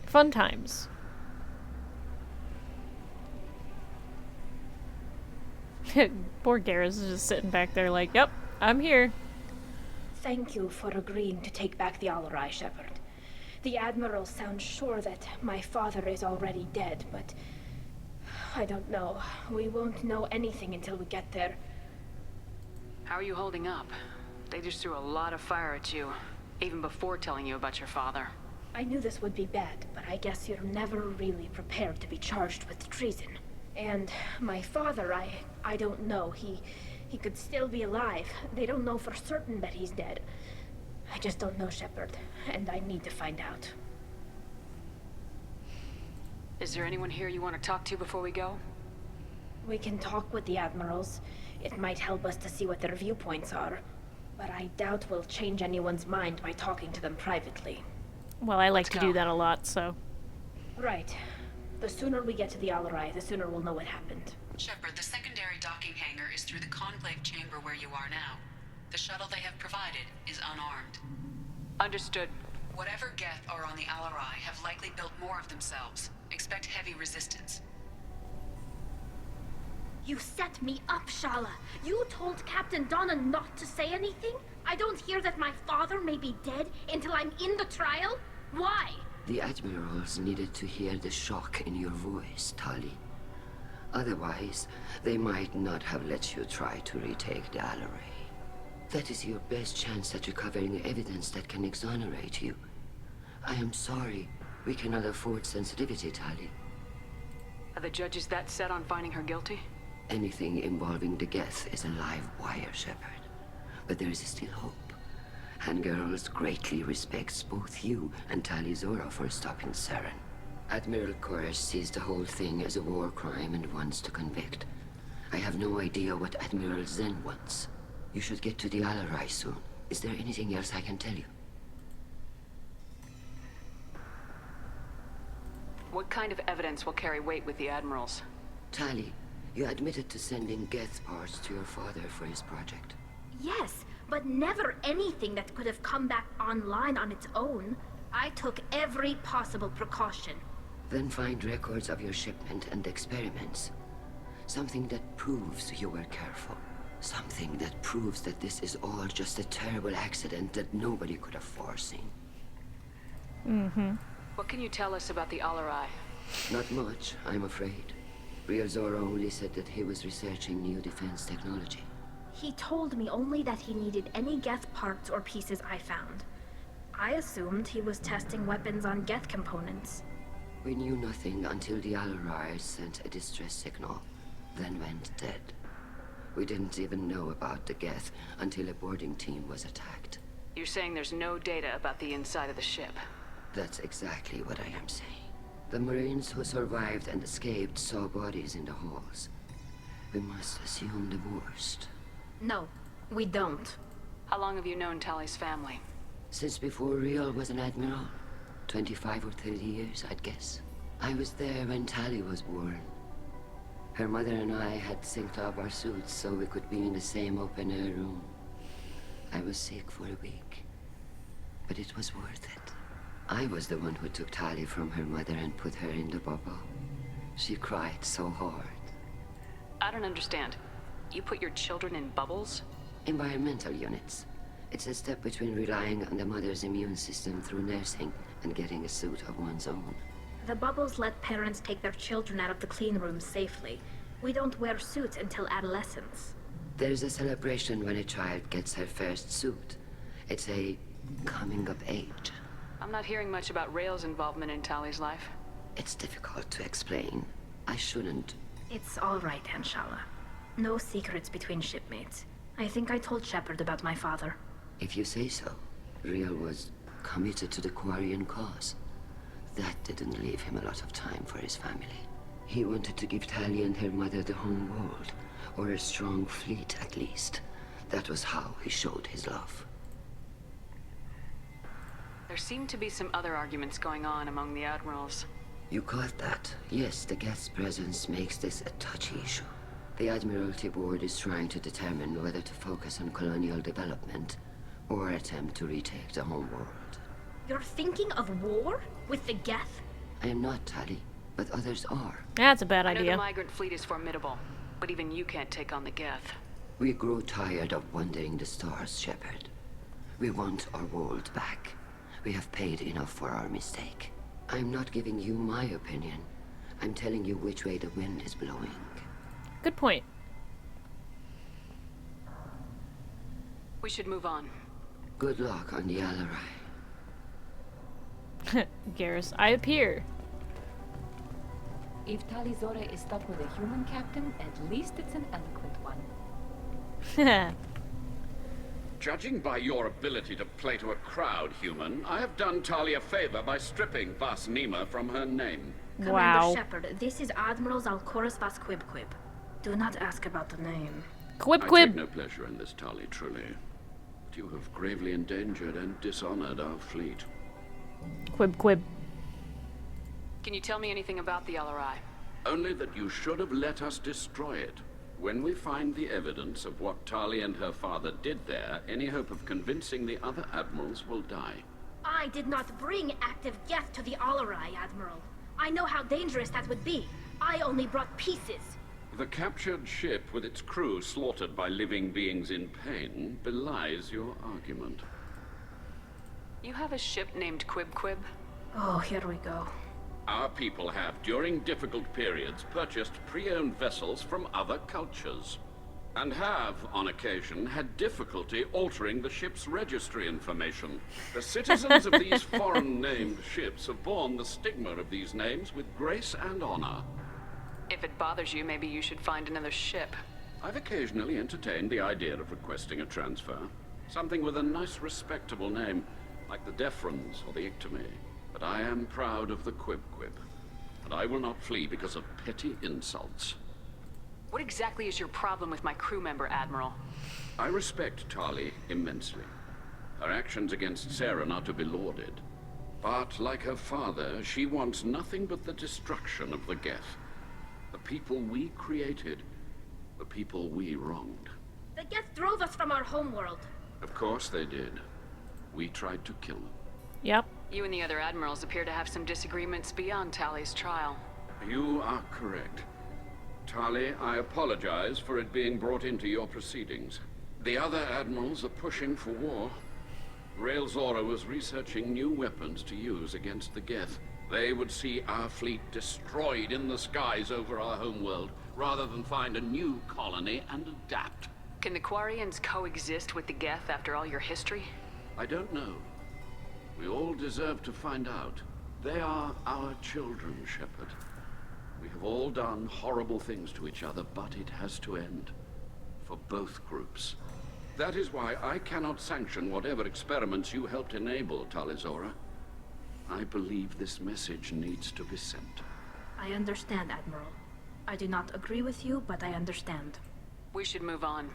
A: Fun times. Poor Garrus is just sitting back there like, yep, I'm here.
G: Thank you for agreeing to take back the Alarai, Shepard. The Admiral sounds sure that my father is already dead, but... I don't know. We won't know anything until we get there.
F: How are you holding up? They just threw a lot of fire at you, even before telling you about your father.
G: I knew this would be bad, but I guess you're never really prepared to be charged with treason. And my father, I don't know. He could still be alive. They don't know for certain that he's dead. I just don't know, Shepard, and I need to find out.
F: Is there anyone here you want to talk to before we go?
G: We can talk with the Admirals. It might help us to see what their viewpoints are. But I doubt we'll change anyone's mind by talking to them privately.
A: Well, I like to do that a lot, so...
G: Right. The sooner we get to the Alarai, the sooner we'll know what happened.
E: Shepard, the secondary docking hangar is through the conclave chamber where you are now. The shuttle they have provided is unarmed.
F: Understood.
E: Whatever Geth are on the Alarai have likely built more of themselves. Expect heavy resistance.
G: You set me up, Shala. You told Captain Donna not to say anything? I don't hear that my father may be dead until I'm in the trial? Why?
X: The Admirals needed to hear the shock in your voice, Tali. Otherwise, they might not have let you try to retake the Alarai. That is your best chance at recovering evidence that can exonerate you. I am sorry. We cannot afford sensitivity, Tali.
F: Are the judges that set on finding her guilty?
X: Anything involving the Geth is a live wire, Shepard. But there is still hope. Handgirls greatly respects both you and Tali Zora for stopping Saren. Admiral Koresh sees the whole thing as a war crime and wants to convict. I have no idea what Admiral Zen wants. You should get to the Alarai soon. Is there anything else I can tell you?
F: What kind of evidence will carry weight with the Admirals?
X: Tali, you admitted to sending Geth parts to your father for his project.
G: Yes, but never anything that could have come back online on its own. I took every possible precaution.
X: Then find records of your shipment and experiments. Something that proves you were careful. Something that proves that this is all just a terrible accident that nobody could have foreseen.
F: What can you tell us about the Alarai?
X: Not much, I'm afraid. Real Zora only said that he was researching new defense technology.
G: He told me only that he needed any Geth parts or pieces I found. I assumed he was testing weapons on Geth components.
X: We knew nothing until the Alarai sent a distress signal, then went dead. We didn't even know about the Geth until a boarding team was attacked.
F: You're saying there's no data about the inside of the ship?
X: That's exactly what I am saying. The Marines who survived and escaped saw bodies in the halls. We must assume the worst.
G: No, we don't.
F: How long have you known Tali's family?
X: Since before Real was an admiral. 25 or 30 years, I'd guess. I was there when Tali was born. Her mother and I had synced up our suits so we could be in the same open-air room. I was sick for a week, but it was worth it. I was the one who took Tali from her mother and put her in the bubble. She cried so hard.
F: I don't understand. You put your children in bubbles?
X: Environmental units. It's a step between relying on the mother's immune system through nursing and getting a suit of one's own.
G: The bubbles let parents take their children out of the clean rooms safely. We don't wear suits until adolescence.
X: There's a celebration when a child gets her first suit. It's a coming of age.
F: I'm not hearing much about Rail's involvement in Tali's life.
X: It's difficult to explain. I shouldn't.
G: It's all right, Anshala. No secrets between shipmates. I think I told Shepard about my father.
X: If you say so. Rail was committed to the Quarian cause. That didn't leave him a lot of time for his family. He wanted to give Tali and her mother the home world, or a strong fleet at least. That was how he showed his love.
F: There seem to be some other arguments going on among the admirals.
X: You caught that? Yes, the guest's presence makes this a touchy issue. The Admiralty Board is trying to determine whether to focus on colonial development or attempt to retake the home world.
G: You're thinking of war? With the Geth?
X: I am not, Tali, but others are.
A: That's a bad
F: I know
A: idea.
F: the migrant fleet is formidable, but even you can't take on the Geth.
X: We grow tired of wandering the stars, Shepard. We want our world back. We have paid enough for our mistake. I'm not giving you my opinion. I'm telling you which way the wind is blowing.
A: Good point.
F: We should move on.
X: Good luck on the Alarai.
A: Garrus, I appear.
D: If Tali Zora is stuck with a human captain, at least it's an eloquent one.
H: Judging by your ability to play to a crowd, human, I have done Tali a favor by stripping Vas Nima from her name.
G: Commander Shepard, this is Admiral Zalkorus Vas Quibquib. Do not ask about the name.
H: I take no pleasure in this, Tali, truly. But you have gravely endangered and dishonored our fleet.
A: Quib.
F: Can you tell me anything about the LRI?
H: Only that you should have let us destroy it. When we find the evidence of what Tali and her father did there, any hope of convincing the other admirals will die.
G: I did not bring active Geth to the Alarai, Admiral. I know how dangerous that would be. I only brought pieces.
H: The captured ship with its crew slaughtered by living beings in pain belies your argument.
F: You have a ship named Quib?
G: Oh, here we go.
H: Our people have, during difficult periods, purchased pre-owned vessels from other cultures. And have, on occasion, had difficulty altering the ship's registry information. The citizens of these foreign-named ships have borne the stigma of these names with grace and honor.
F: If it bothers you, maybe you should find another ship.
H: I've occasionally entertained the idea of requesting a transfer. Something with a nice, respectable name, like the Defrons or the Ictomy. But I am proud of the Quib, and I will not flee because of petty insults.
F: What exactly is your problem with my crew member, Admiral?
H: I respect Tali immensely. Her actions against Saren are to be lauded. But, like her father, she wants nothing but the destruction of the Geth. The people we created, the people we wronged.
G: The Geth drove us from our homeworld.
H: Of course they did. We tried to kill them.
A: Yep.
F: You and the other admirals appear to have some disagreements beyond Tali's trial.
H: You are correct. Tali, I apologize for it being brought into your proceedings. The other admirals are pushing for war. Rail Zora was researching new weapons to use against the Geth. They would see our fleet destroyed in the skies over our homeworld, rather than find a new colony and adapt.
F: Can the Quarians coexist with the Geth after all your history?
H: I don't know. We all deserve to find out. They are our children, Shepard. We have all done horrible things to each other, but it has to end. For both groups. That is why I cannot sanction whatever experiments you helped enable, Tali Zora. I believe this message needs to be sent.
G: I understand, Admiral. I do not agree with you, but I understand.
F: We should move on.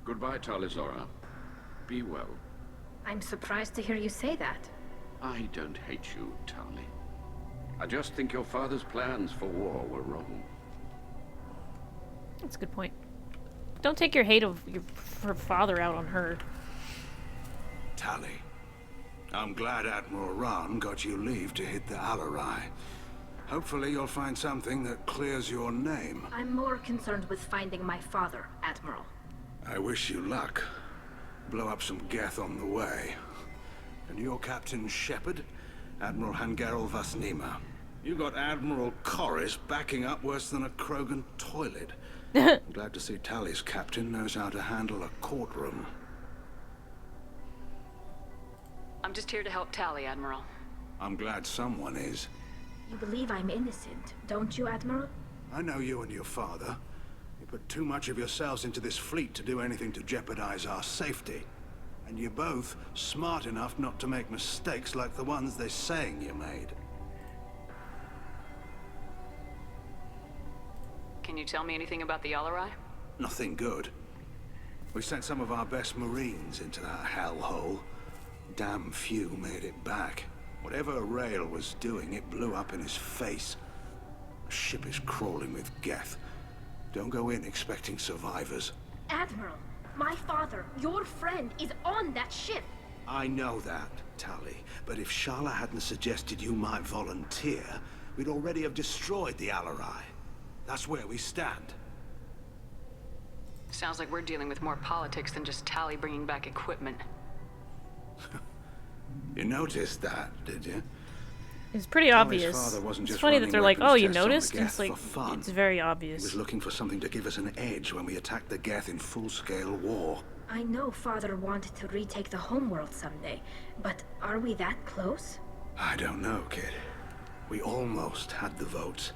H: Goodbye, Tali Zora. Be well.
G: I'm surprised to hear you say that.
H: I don't hate you, Tali. I just think your father's plans for war were wrong.
A: That's a good point. Don't take your hate of her father out on her.
O: Tali, I'm glad Admiral Ran got you leave to hit the Alarai. Hopefully you'll find something that clears your name.
G: I'm more concerned with finding my father, Admiral.
O: I wish you luck. Blow up some Geth on the way. And your Captain Shepard, Admiral Hangarel Vas Nima. You got Admiral Corris backing up worse than a Krogan toilet. I'm glad to see Tali's captain knows how to handle a courtroom.
F: I'm just here to help Tali, Admiral.
O: I'm glad someone is.
G: You believe I'm innocent, don't you, Admiral?
O: I know you and your father. You put too much of yourselves into this fleet to do anything to jeopardize our safety. And you're both smart enough not to make mistakes like the ones they're saying you made.
F: Can you tell me anything about the Alarai?
O: Nothing good. We sent some of our best Marines into that hellhole. Damn few made it back. Whatever Rail was doing, it blew up in his face. The ship is crawling with Geth. Don't go in expecting survivors.
G: Admiral, my father, your friend, is on that ship.
O: I know that, Tali. But if Shala hadn't suggested you might volunteer, we'd already have destroyed the Alarai. That's where we stand.
F: Sounds like we're dealing with more politics than just Tali bringing back equipment.
O: You noticed that, did you?
A: It's pretty obvious. It's funny that they're like, oh, you noticed? It's like, it's very obvious.
O: He was looking for something to give us an edge when we attacked the Geth in full-scale war.
G: I know Father wanted to retake the homeworld someday, but are we that close?
O: I don't know, kid. We almost had the votes.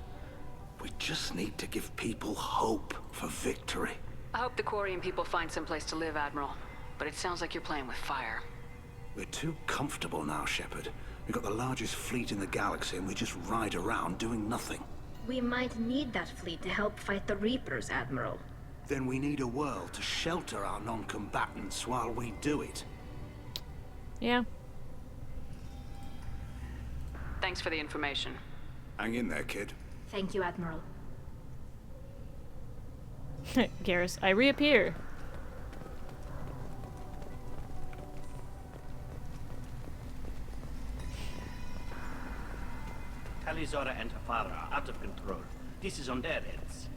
O: We just need to give people hope for victory.
F: I hope the Quarian people find some place to live, Admiral. But it sounds like you're playing with fire.
O: We're too comfortable now, Shepard. We've got the largest fleet in the galaxy and we just ride around doing nothing.
G: We might need that fleet to help fight the Reapers, Admiral.
O: Then we need a world to shelter our non-combatants while we do it.
A: Yeah.
F: Thanks for the information.
O: Hang in there, kid.
G: Thank you, Admiral.
A: Garrus, I reappear.
W: Tali, Zora, and her father are out of control. This is on their heads.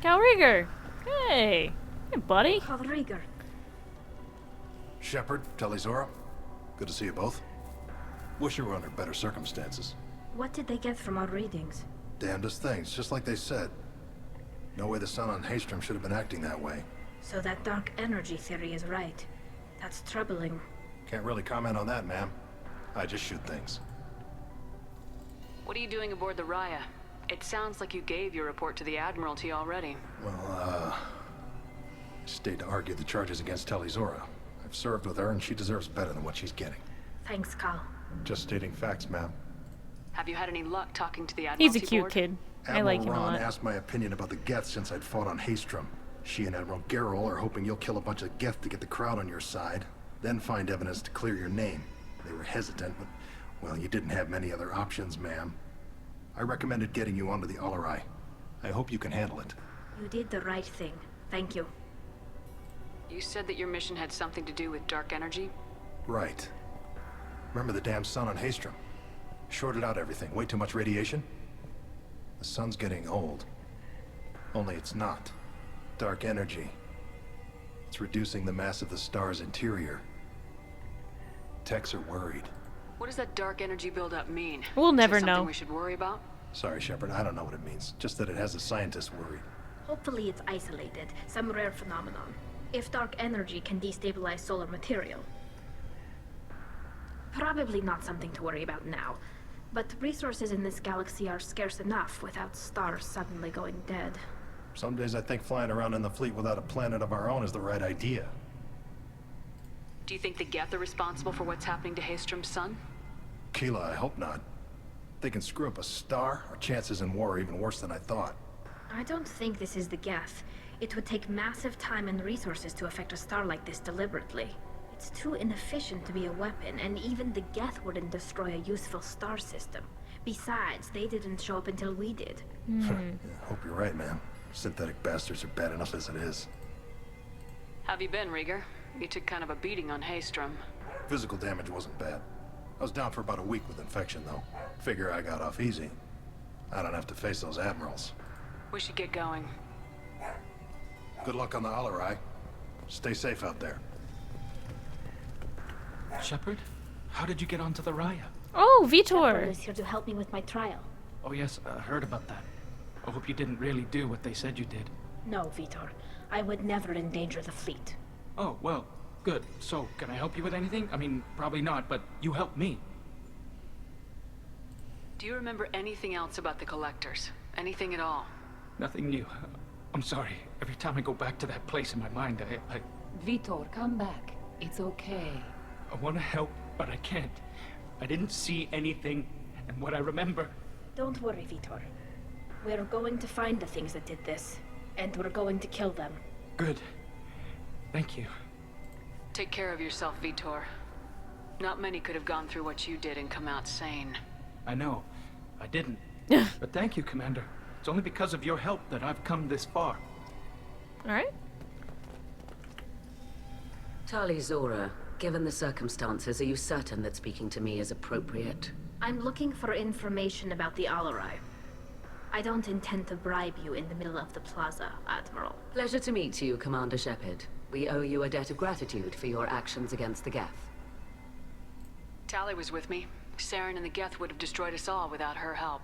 A: Calrieger! Hey! Hey, buddy!
G: Calrieger.
B: Shepard, Talizora. Good to see you both. Wish you were under better circumstances.
G: What did they get from our readings?
B: Damnedest things, just like they said. No way the sun on Haystrom should have been acting that way.
G: So that dark energy theory is right. That's troubling.
B: Can't really comment on that, ma'am. I just shoot things.
F: What are you doing aboard the Raya? It sounds like you gave your report to the Admiralty already.
B: Well, stayed to argue the charges against Talizora. I've served with her and she deserves better than what she's getting.
G: Thanks, Cal.
B: Just stating facts, ma'am.
F: Have you had any luck talking to the Admiralty
A: He's a cute
F: board?
A: kid.
B: Admiral
A: I like him a
B: Ron
A: lot.
B: asked my opinion about the Geth since I'd fought on Haystrom. She and Admiral Gerrel are hoping you'll kill a bunch of Geth to get the crowd on your side, then find evidence to clear your name. They were hesitant, but, well, you didn't have many other options, ma'am. I recommended getting you onto the Alarai. I hope you can handle it.
G: You did the right thing. Thank you.
F: You said that your mission had something to do with dark energy?
B: Right. Remember the damn sun on Haystrom? Shorted out everything. Way too much radiation? The sun's getting old. Only it's not. Dark energy. It's reducing the mass of the star's interior. Techs are worried.
F: What does that dark energy buildup mean?
A: We'll never
F: Is it something
A: know.
F: we should worry about?
B: Sorry, Shepard, I don't know what it means. Just that it has the scientists worried.
G: Hopefully it's isolated, some rare phenomenon. If dark energy can destabilize solar material. Probably not something to worry about now. But resources in this galaxy are scarce enough without stars suddenly going dead.
B: Some days I think flying around in the fleet without a planet of our own is the right idea.
F: Do you think the Geth are responsible for what's happening to Haystrom's sun?
B: Keela, I hope not. They can screw up a star. Our chances in war are even worse than I thought.
G: I don't think this is the Geth. It would take massive time and resources to affect a star like this deliberately. It's too inefficient to be a weapon, and even the Geth wouldn't destroy a useful star system. Besides, they didn't show up until we did.
B: Yeah, hope you're right, man. Synthetic bastards are bad enough as it is.
F: Have you been, Rieger? You took kind of a beating on Haystrom.
B: Physical damage wasn't bad. I was down for about a week with infection, though. Figure I got off easy. I don't have to face those admirals.
F: We should get going.
B: Good luck on the Alarai. Stay safe out there.
T: Shepard, how did you get onto the Raya?
A: Oh,
G: Shepard
A: Vitor!
G: is here to help me with my trial.
L: Oh yes, I heard about that. I hope you didn't really do what they said you did.
G: No, Vitor. I would never endanger the fleet.
L: Oh, well, good. So, can I help you with anything? I mean, probably not, but you helped me.
F: Do you remember anything else about the Collectors? Anything at all?
L: Nothing new. I'm sorry. Every time I go back to that place in my mind, I
D: Vitor, come back. It's okay.
L: want to help, but I can't. I didn't see anything, and what I remember...
G: Don't worry, Vitor. We're going to find the things that did this, and we're going to kill them.
L: Good. Thank you.
F: Take care of yourself, Vitor. Not many could have gone through what you did and come out sane.
L: I know. I didn't. But thank you, Commander. It's only because of your help that I've come this far.
A: Alright.
X: Tali Zora, given the circumstances, are you certain that speaking to me is appropriate?
G: I'm looking for information about the Alarai. I don't intend to bribe you in the middle of the plaza, Admiral.
X: Pleasure to meet you, Commander Shepard. We owe you a debt of gratitude for your actions against the Geth.
F: Tali was with me. Saren and the Geth would have destroyed us all without her help.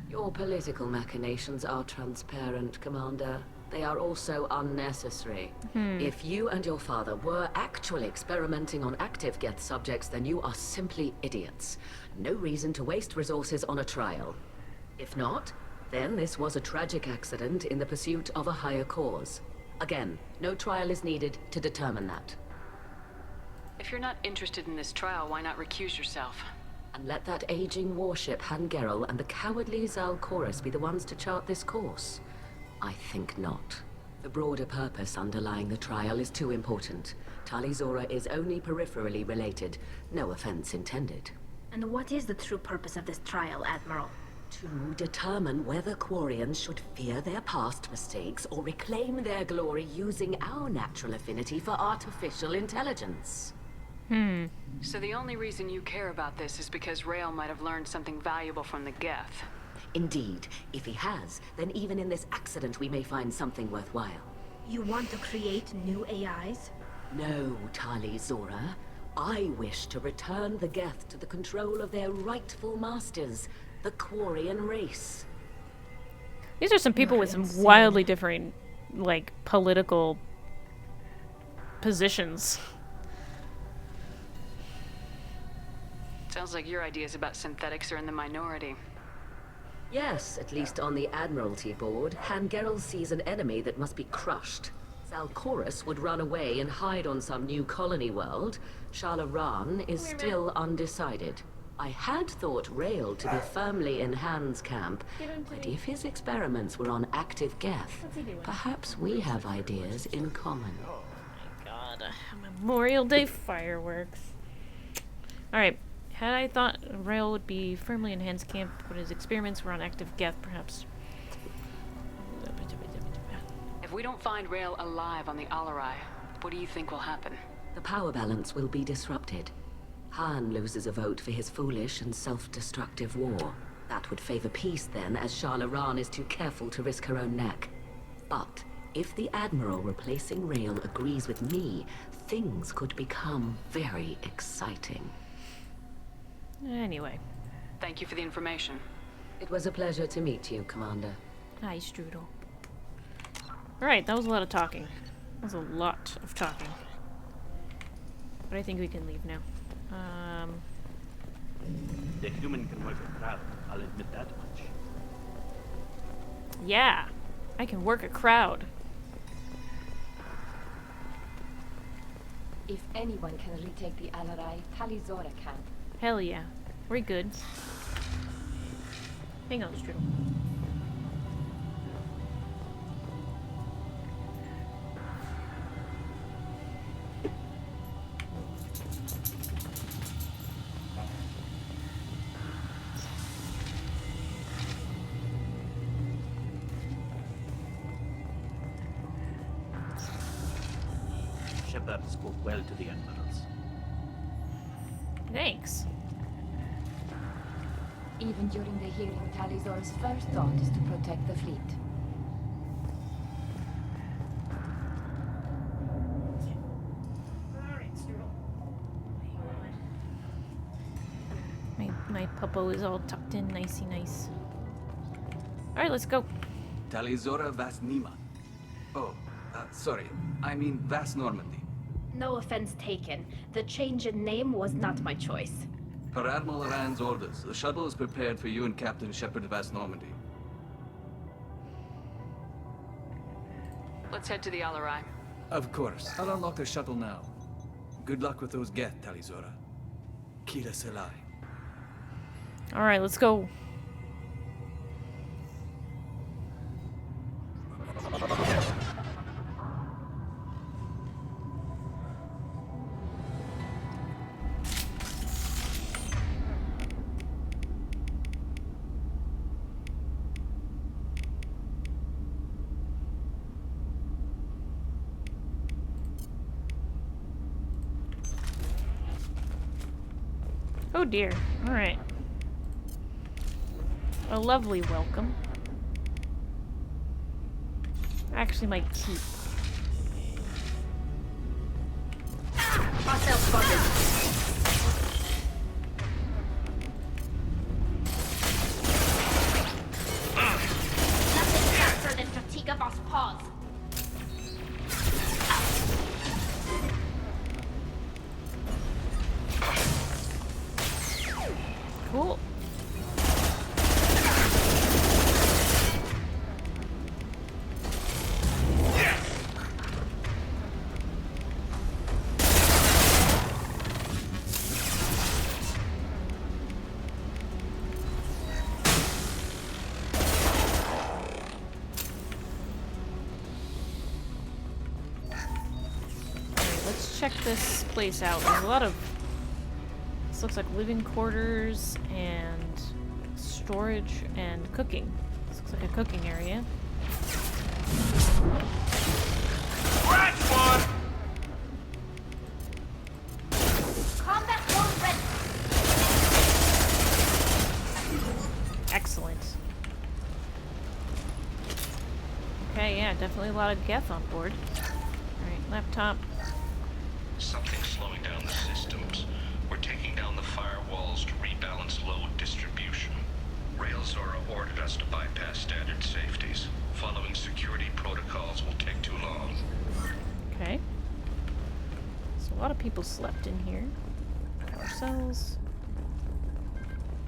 X: Your political machinations are transparent, Commander. They are also unnecessary. If you and your father were actually experimenting on active Geth subjects, then you are simply idiots. No reason to waste resources on a trial. If not, then this was a tragic accident in the pursuit of a higher cause. Again, no trial is needed to determine that.
F: If you're not interested in this trial, why not recuse yourself?
X: And let that aging warship Han Gerel and the cowardly Zal Chorus be the ones to chart this course? I think not. The broader purpose underlying the trial is too important. Tali Zora is only peripherally related. No offense intended.
G: And what is the true purpose of this trial, Admiral?
X: To determine whether Quarians should fear their past mistakes or reclaim their glory using our natural affinity for artificial intelligence.
F: So the only reason you care about this is because Rael might have learned something valuable from the Geth.
X: Indeed. If he has, then even in this accident we may find something worthwhile.
G: You want to create new AIs?
X: No, Tali Zora. I wish to return the Geth to the control of their rightful masters, the Quarian race.
A: These are some people with some wildly different, like, political positions.
F: Sounds like your ideas about synthetics are in the minority.
X: Yes, at least on the Admiralty board, Han Gerel sees an enemy that must be crushed. Zal Chorus would run away and hide on some new colony world. Shala Ran is still undecided. I had thought Rael to be firmly in Han's camp, but if his experiments were on active Geth, perhaps we have ideas in common.
A: Oh my god, Memorial Day fireworks. Alright, had I thought Rael would be firmly in Han's camp when his experiments were on active Geth, perhaps.
F: If we don't find Rael alive on the Alarai, what do you think will happen?
X: The power balance will be disrupted. Han loses a vote for his foolish and self-destructive war. That would favor peace then, as Shala Ran is too careful to risk her own neck. But if the Admiral replacing Rael agrees with me, things could become very exciting.
A: Anyway.
F: Thank you for the information.
X: It was a pleasure to meet you, Commander.
A: Hi, Strudel. Alright, that was a lot of talking. That was a lot of talking. But I think we can leave now.
W: The human can work a crowd, I'll admit that much.
A: Yeah, I can work a crowd.
D: If anyone can retake the Alarai, Tali Zora can.
A: Hell yeah. We're good. Hang on, Strudel.
W: Shepard spoke well to the admirals.
A: Thanks.
D: Even during the hearing, Tali Zora's first thought is to protect the fleet.
A: My My puppo is all tucked in nicey nice. Alright, let's go.
N: Tali Zora Vas Nima. Oh, sorry. I mean Vas Normandy.
G: No offense taken. The change in name was not my choice.
N: Per Admiral Rand's orders, the shuttle is prepared for you and Captain Shepard Vas Normandy.
F: Let's head to the Alarai.
N: Of course. I'll unlock the shuttle now. Good luck with those Geth, Tali Zora. Kira Selai.
A: Alright, let's go. Oh dear. Alright. A lovely welcome. Actually might keep.
G: Hostile spotted. Nothing faster than fatigue of us paws.
A: Cool. Let's check this place out. There's a lot of... This looks like living quarters and storage and cooking. This looks like a cooking area.
T: Scratch one!
G: Combat mode ready.
A: Excellent. Okay, yeah, definitely a lot of Geth on board. Alright, laptop.
P: Something's slowing down the systems. We're taking down the firewalls to rebalance load distribution. Rail Zora ordered us to bypass standard safeties. Following security protocols will take too long.
A: Okay. So a lot of people slept in here. Power cells.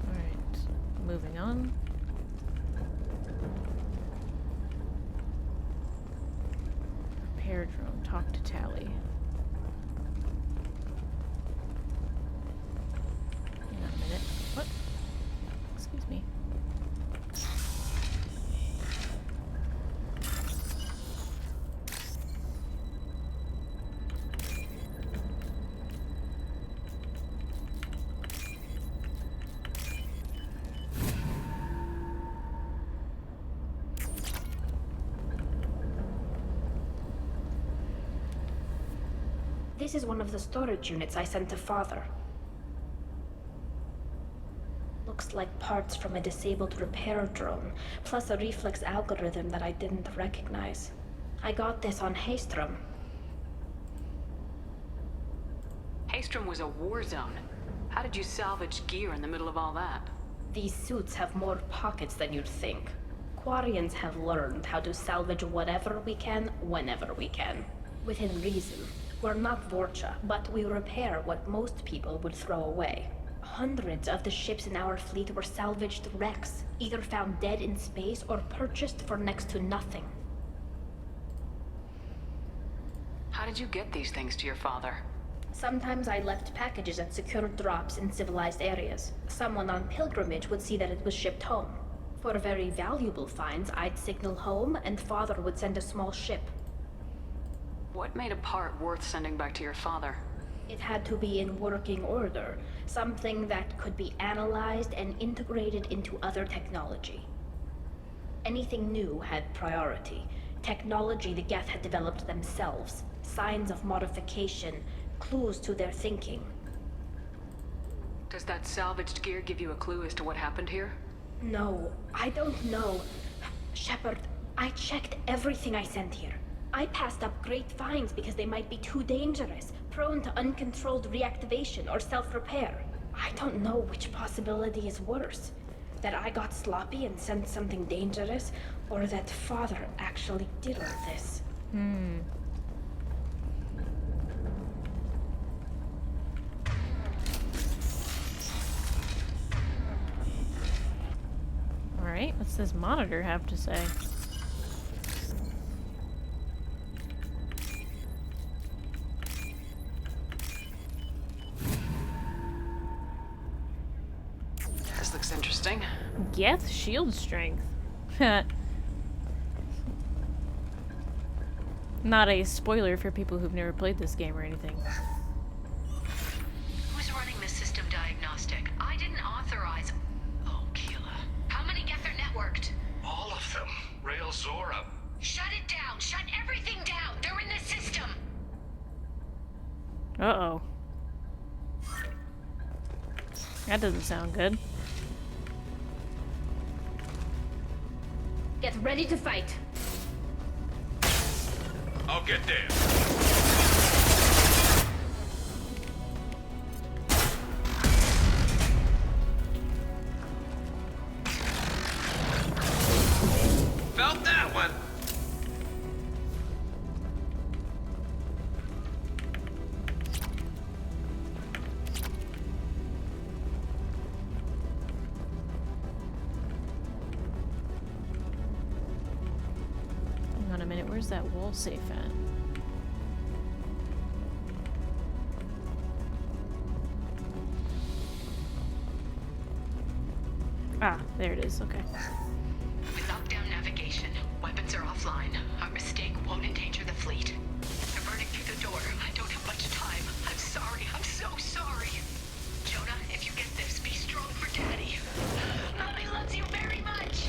A: Alright, moving on. Repair drone, talk to Tali. Hang on a minute. What? Excuse me.
G: This is one of the storage units I sent to Father. Looks like parts from a disabled repair drone, plus a reflex algorithm that I didn't recognize. I got this on Haystrom.
F: Haystrom was a war zone. How did you salvage gear in the middle of all that?
G: These suits have more pockets than you'd think. Quarians have learned how to salvage whatever we can, whenever we can. Within reason. We're not Vorcha, but we repair what most people would throw away. Hundreds of the ships in our fleet were salvaged wrecks, either found dead in space or purchased for next to nothing.
F: How did you get these things to your father?
G: Sometimes I left packages at secure drops in civilized areas. Someone on pilgrimage would see that it was shipped home. For very valuable finds, I'd signal home, and Father would send a small ship.
F: What made a part worth sending back to your father?
G: It had to be in working order, something that could be analyzed and integrated into other technology. Anything new had priority. Technology the Geth had developed themselves, signs of modification, clues to their thinking.
F: Does that salvaged gear give you a clue as to what happened here?
G: No, I don't know. Shepard, I checked everything I sent here. I passed up great finds because they might be too dangerous, prone to uncontrolled reactivation or self-repair. I don't know which possibility is worse. That I got sloppy and sent something dangerous, or that Father actually did all this.
A: Alright, what's this monitor have to say?
C: This looks interesting.
A: Geth shield strength. Not a spoiler for people who've never played this game or anything.
E: Who's running the system diagnostic? I didn't authorize. Oh, Keela. How many Geth are networked?
P: All of them. Rail Zora.
E: Shut it down. Shut everything down. They're in the system.
A: Uh-oh. That doesn't sound good.
G: Get ready to fight.
P: I'll get there. Felt that one.
A: Hang on a minute, where's that wall safe at? Ah, there it is, okay.
E: We locked down navigation. Weapons are offline. Our mistake won't endanger the fleet. They're burning through the door. I don't have much time. I'm sorry. I'm so sorry. Jonah, if you get this, be strong for Daddy. Mommy loves you very much.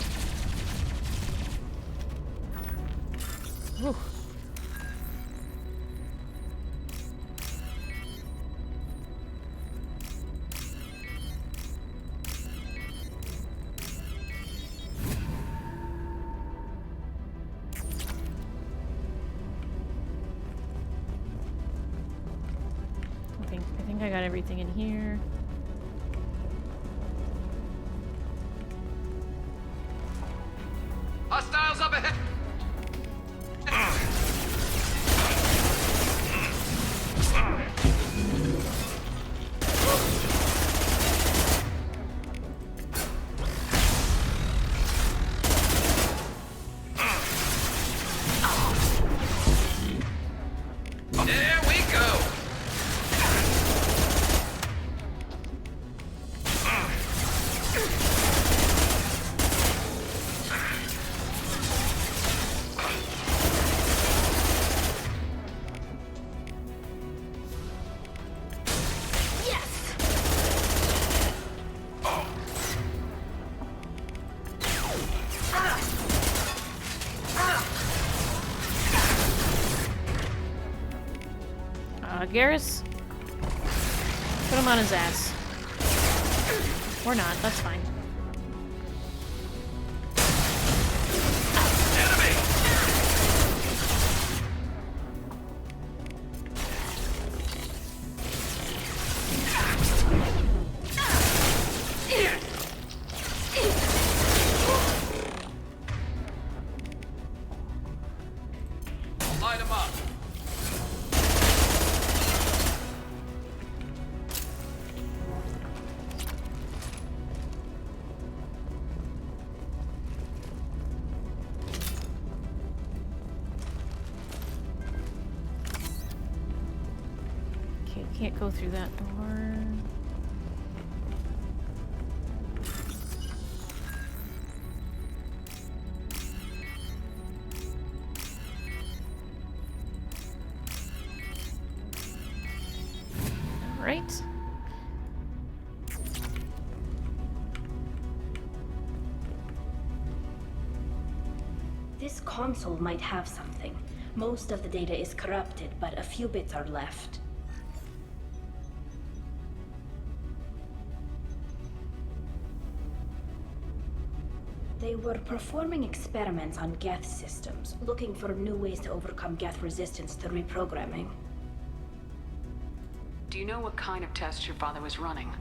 A: Whew. I think I got everything in here.
V: Hostiles up ahead!
P: There we go.
A: Garrus? Put him on his ass. Or not, that's fine.
V: Light him up.
A: Okay, can't go through that door. Right.
G: This console might have something. Most of the data is corrupted, but a few bits are left. They were performing experiments on Geth systems, looking for new ways to overcome Geth resistance to reprogramming.
F: Do you know what kind of tests your father was running?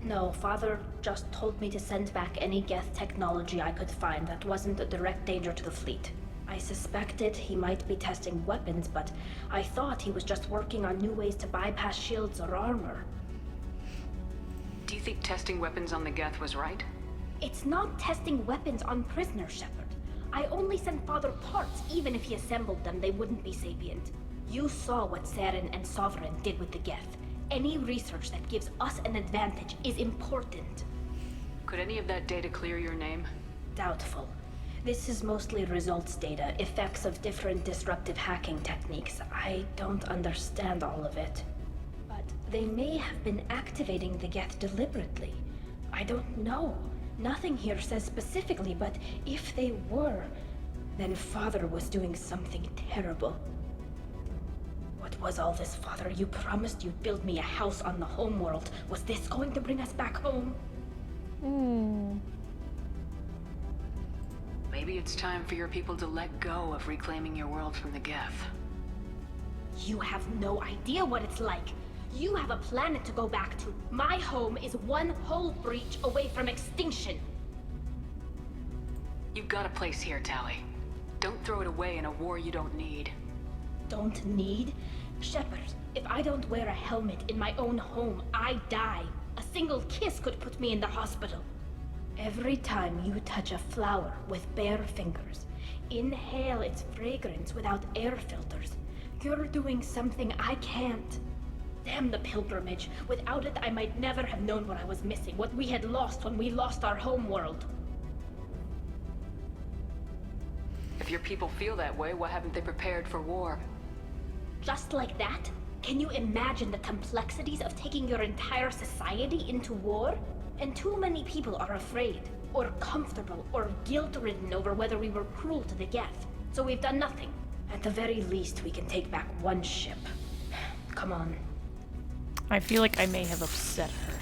G: No, Father just told me to send back any Geth technology I could find that wasn't a direct danger to the fleet. I suspected he might be testing weapons, but I thought he was just working on new ways to bypass shields or armor.
F: Do you think testing weapons on the Geth was right?
G: It's not testing weapons on prisoners, Shepard. I only sent Father parts. Even if he assembled them, they wouldn't be sapient. You saw what Saren and Sovereign did with the Geth. Any research that gives us an advantage is important.
F: Could any of that data clear your name?
G: Doubtful. This is mostly results data, effects of different disruptive hacking techniques. I don't understand all of it. But they may have been activating the Geth deliberately. I don't know. Nothing here says specifically, but if they were, then Father was doing something terrible. What was all this, Father? You promised you'd build me a house on the homeworld. Was this going to bring us back home?
F: Maybe it's time for your people to let go of reclaiming your world from the Geth.
G: You have no idea what it's like. You have a planet to go back to. My home is one hull breach away from extinction.
F: You've got a place here, Tali. Don't throw it away in a war you don't need.
G: Don't need? Shepard, if I don't wear a helmet in my own home, I die. A single kiss could put me in the hospital. Every time you touch a flower with bare fingers, inhale its fragrance without air filters, you're doing something I can't. Damn the pilgrimage. Without it, I might never have known what I was missing, what we had lost when we lost our homeworld.
F: If your people feel that way, why haven't they prepared for war?
G: Just like that? Can you imagine the complexities of taking your entire society into war? And too many people are afraid, or comfortable, or guilt-ridden over whether we were cruel to the Geth. So we've done nothing. At the very least, we can take back one ship. Come on.
A: I feel like I may have upset her.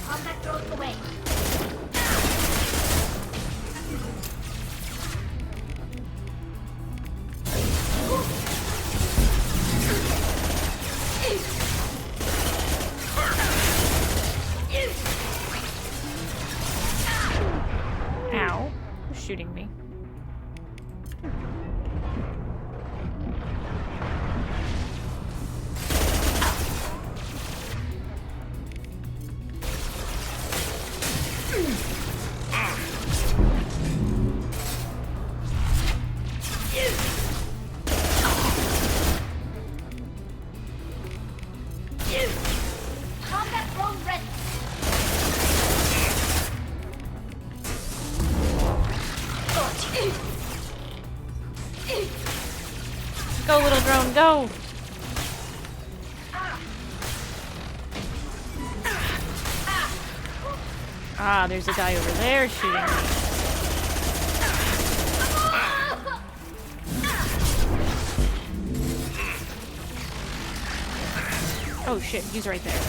G: Combat drones away.
A: Ow. Who's shooting me?
G: Combat drone ready.
A: Go, little drone, go! Ah, there's a guy over there shooting me. Oh shit, he's right there.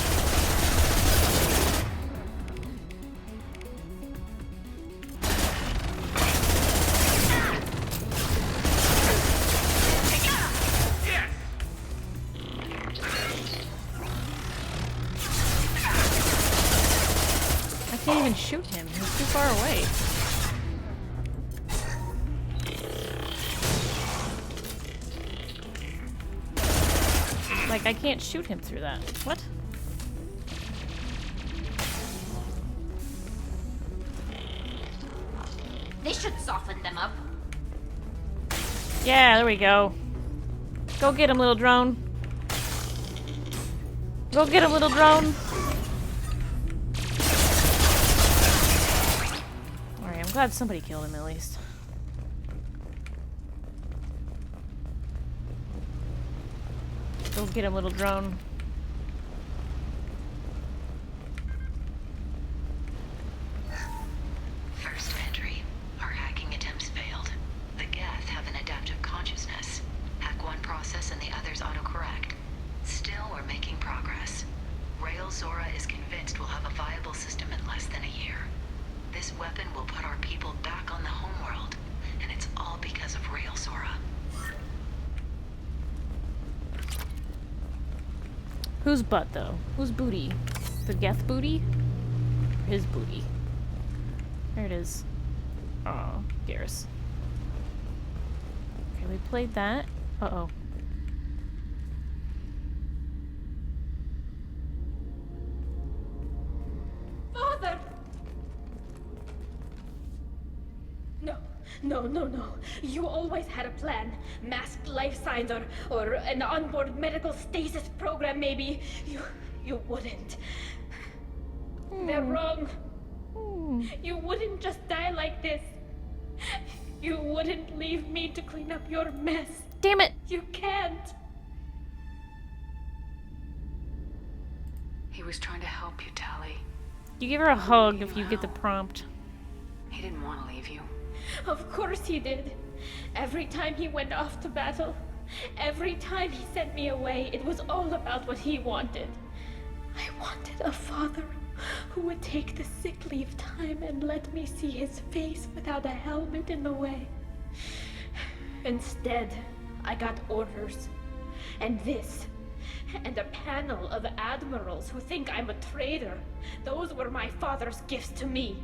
A: I can't even shoot him. He's too far away. Like, I can't shoot him through that. What?
G: This should soften them up.
A: Yeah, there we go. Go get him, little drone. Go get him, little drone. Alright, I'm glad somebody killed him at least. Go get him, little drone.
E: First entry. Our hacking attempts failed. The Geth have an adaptive consciousness. Hack one process and the others autocorrect. Still, we're making progress. Rail Zora is convinced we'll have a viable system in life
A: Whose butt, though? Whose booty? The Geth booty? His booty. There it is. Oh, Garrus. Okay, we played that. Uh-oh.
G: Father! No. You always had a plan. Masked life signs or an onboard medical stasis program, maybe. You wouldn't. They're wrong. You wouldn't just die like this. You wouldn't leave me to clean up your mess.
A: Damn it!
G: You can't.
F: He was trying to help you, Tali.
A: You give her a hug if you get the prompt.
F: He didn't want to leave you.
G: Of course he did. Every time he went off to battle, every time he sent me away, it was all about what he wanted. I wanted a father who would take the sick leave time and let me see his face without a helmet in the way. Instead, I got orders. And this. And a panel of admirals who think I'm a traitor. Those were my father's gifts to me.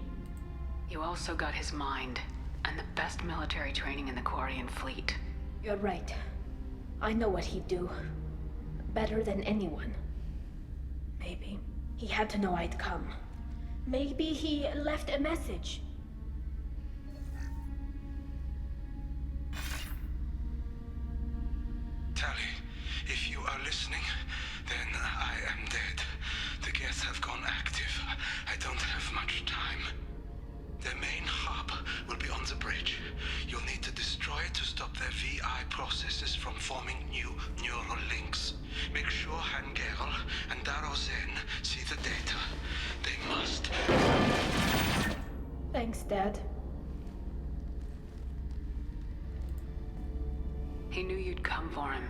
F: You also got his mind, and the best military training in the Quarian fleet.
G: You're right. I know what he'd do. Better than anyone. Maybe. He had to know I'd come. Maybe he left a message.
O: Tali, if you are listening, then I am dead. The Geth have gone active. I don't have much time. Their main hub will be on the bridge. You'll need to destroy it to stop their VI processes from forming new neural links. Make sure Hangerl and Darozen see the data. They must.
G: Thanks, Dad.
F: He knew you'd come for him.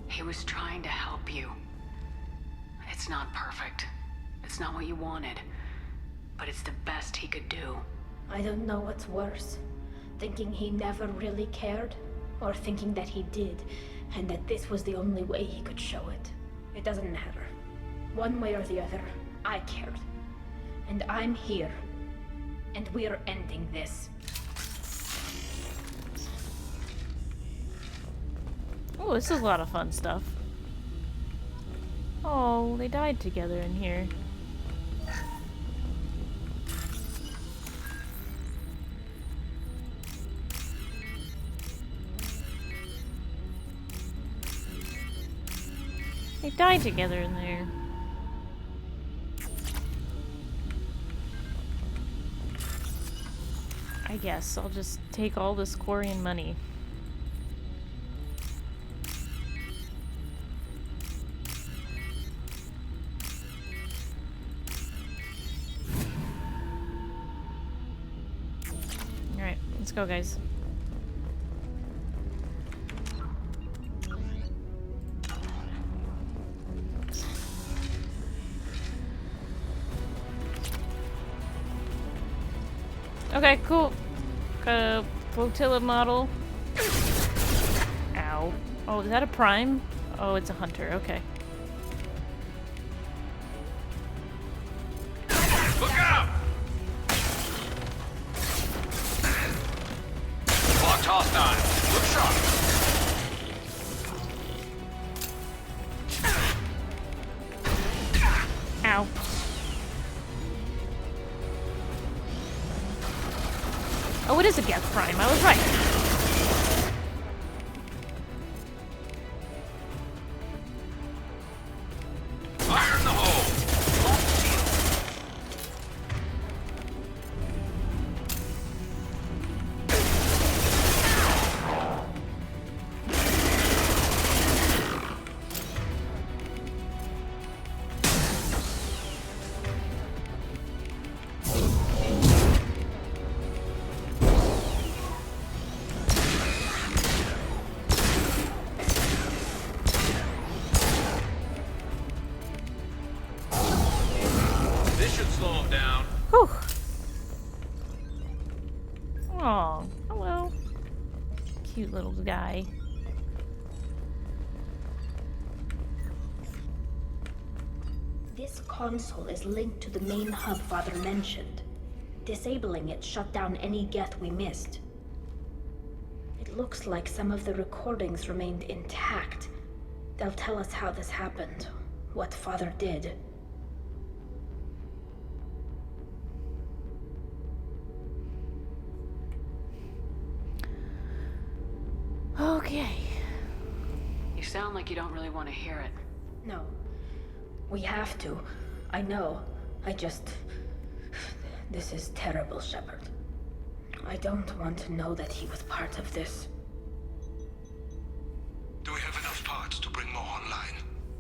F: He was trying to help you. It's not perfect. It's not what you wanted. But it's the best he could do.
G: I don't know what's worse. Thinking he never really cared, or thinking that he did, and that this was the only way he could show it. It doesn't matter. One way or the other, I cared. And I'm here. And we're ending this.
A: Oh, this is a lot of fun stuff. Oh, they died together in here. They died together in there. I guess I'll just take all this Quarian money. Alright, let's go, guys. Okay, cool. Got a flotilla model. Ow. Oh, is that a prime? Oh, it's a hunter. Okay.
T: Look out! Locked hostile. Look sharp.
A: Ow. Oh, it is a Geth Prime. I was right.
T: Fire in the hole.
A: Whew. Oh, hello. Cute little guy.
G: This console is linked to the main hub Father mentioned. Disabling it shut down any Geth we missed. It looks like some of the recordings remained intact. They'll tell us how this happened, what Father did.
A: Okay.
F: You sound like you don't really want to hear it.
G: No. We have to. I know. This is terrible, Shepard. I don't want to know that he was part of this.
O: Do we have enough parts to bring more online?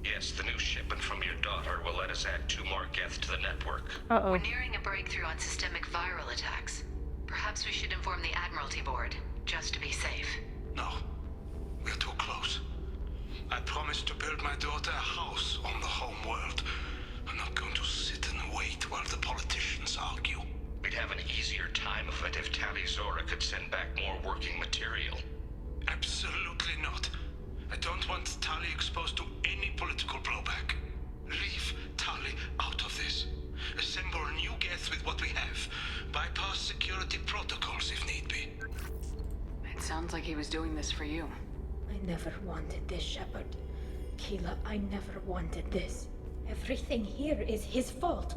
P: Yes, the new shipment from your daughter will let us add 2 more Geth to the network.
A: Uh-oh.
E: We're nearing a breakthrough on systemic viral attacks. Perhaps we should inform the Admiralty Board, just to be safe.
O: No. We're too close. I promised to build my daughter a house on the home world. I'm not going to sit and wait while the politicians argue.
P: We'd have an easier time of it if Tali Zora could send back more working material.
O: Absolutely not. I don't want Tali exposed to any political blowback. Leave Tali out of this. Assemble new Geth with what we have. Bypass security protocols if need be.
F: It sounds like he was doing this for you.
G: I never wanted this, Shepard. Keela, I never wanted this. Everything here is his fault.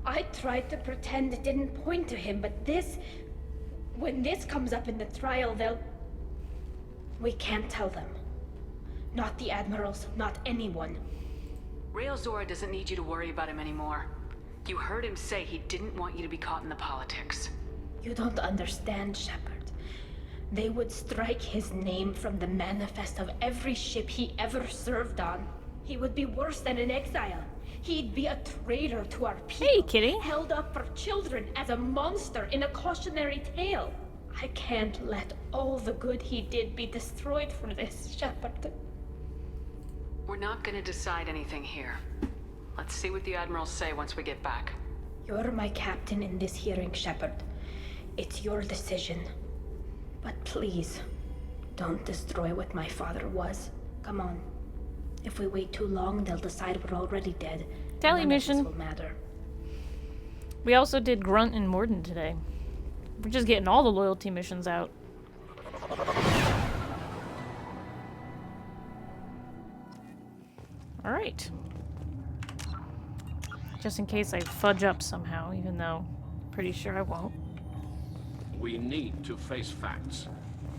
G: I tried to pretend it didn't point to him, but this... When this comes up in the trial, they'll... We can't tell them. Not the Admirals, not anyone.
F: Rael Zora doesn't need you to worry about him anymore. You heard him say he didn't want you to be caught in the politics.
G: You don't understand, Shepard. They would strike his name from the manifest of every ship he ever served on. He would be worse than an exile. He'd be a traitor to our people.
A: Hey, kitty.
G: Held up for children as a monster in a cautionary tale. I can't let all the good he did be destroyed for this, Shepard.
F: We're not gonna decide anything here. Let's see what the Admirals say once we get back.
G: You're my captain in this hearing, Shepard. It's your decision. But please, don't destroy what my father was. Come on. If we wait too long, they'll decide we're already dead.
A: Tally
G: None of this
A: mission.
G: will matter.
A: We also did Grunt and Morden today. We're just getting all the loyalty missions out. Alright. Just in case I fudge up somehow, even though I'm pretty sure I won't.
H: We need to face facts.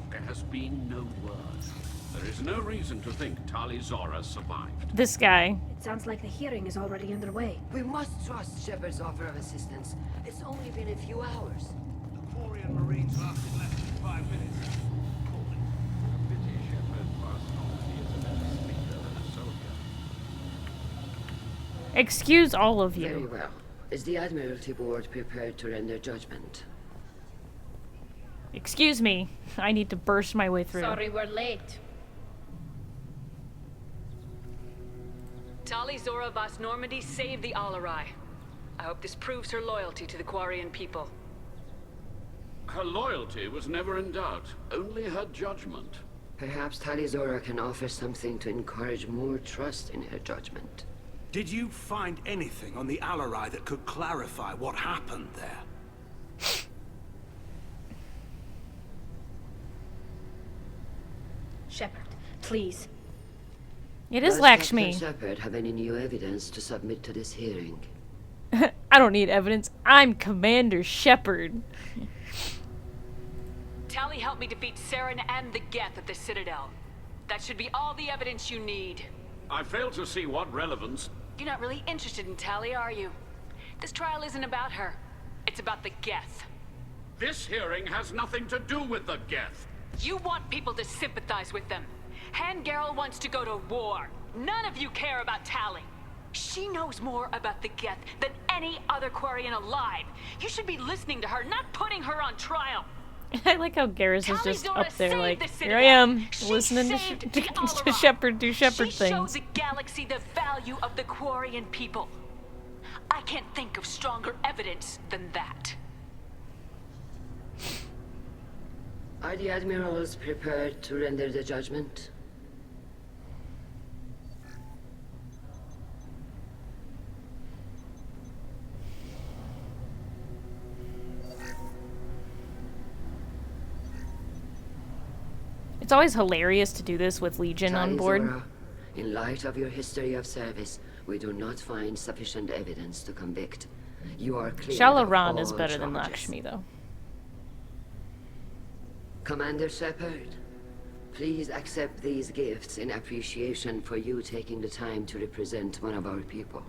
H: There has been no word. There is no reason to think Tali Zora survived.
A: This guy.
G: It sounds like the hearing is already underway.
X: We must trust Shepard's offer of assistance. It's only been a few hours.
O: The Quarian Marines lasted less than 5 minutes.
H: A pity Shepard was not a better speaker than a soldier.
A: Excuse all of you.
X: Very well. Is the Admiralty Board prepared to render judgment?
A: Excuse me. I need to burst my way through.
G: Sorry we're late.
F: Tali Zora Vas Normandy saved the Alarai. I hope this proves her loyalty to the Quarian people.
H: Her loyalty was never in doubt, only her judgment.
X: Perhaps Tali Zora can offer something to encourage more trust in her judgment.
O: Did you find anything on the Alarai that could clarify what happened there?
G: Shepard, please.
A: It is
X: Does
A: Lakshmi.
X: Captain Shepard have any new evidence to submit to this hearing?
A: I don't need evidence. I'm Commander Shepard.
F: Tali helped me defeat Saren and the Geth at the Citadel. That should be all the evidence you need.
H: I fail to see what relevance.
F: You're not really interested in Tali, are you? This trial isn't about her. It's about the Geth.
H: This hearing has nothing to do with the Geth.
F: You want people to sympathize with them. Hangarel wants to go to war. None of you care about Tali. She knows more about the Geth than any other Quarian alive. You should be listening to her, not putting her on trial.
A: I like how Garrus is just
F: Zora
A: up there
F: saved
A: like,
F: the
A: here I
F: Citadel.
A: am,
F: She
A: listening
F: saved
A: to,
F: the
A: to
F: Alarai.
A: Shepard do Shepard
F: She showed
A: things.
F: the galaxy the value of the Quarian people. I can't think of stronger evidence than that.
X: Are the Admirals prepared to render the judgment?
A: always hilarious to do this with Legion on board.
X: Zora, in light of your history of service, we do not find sufficient evidence to convict. You are clear.
A: Shalaran is better than Lakshmi, though.
X: Commander Shepard, please accept these gifts in appreciation for you taking the time to represent one of our people.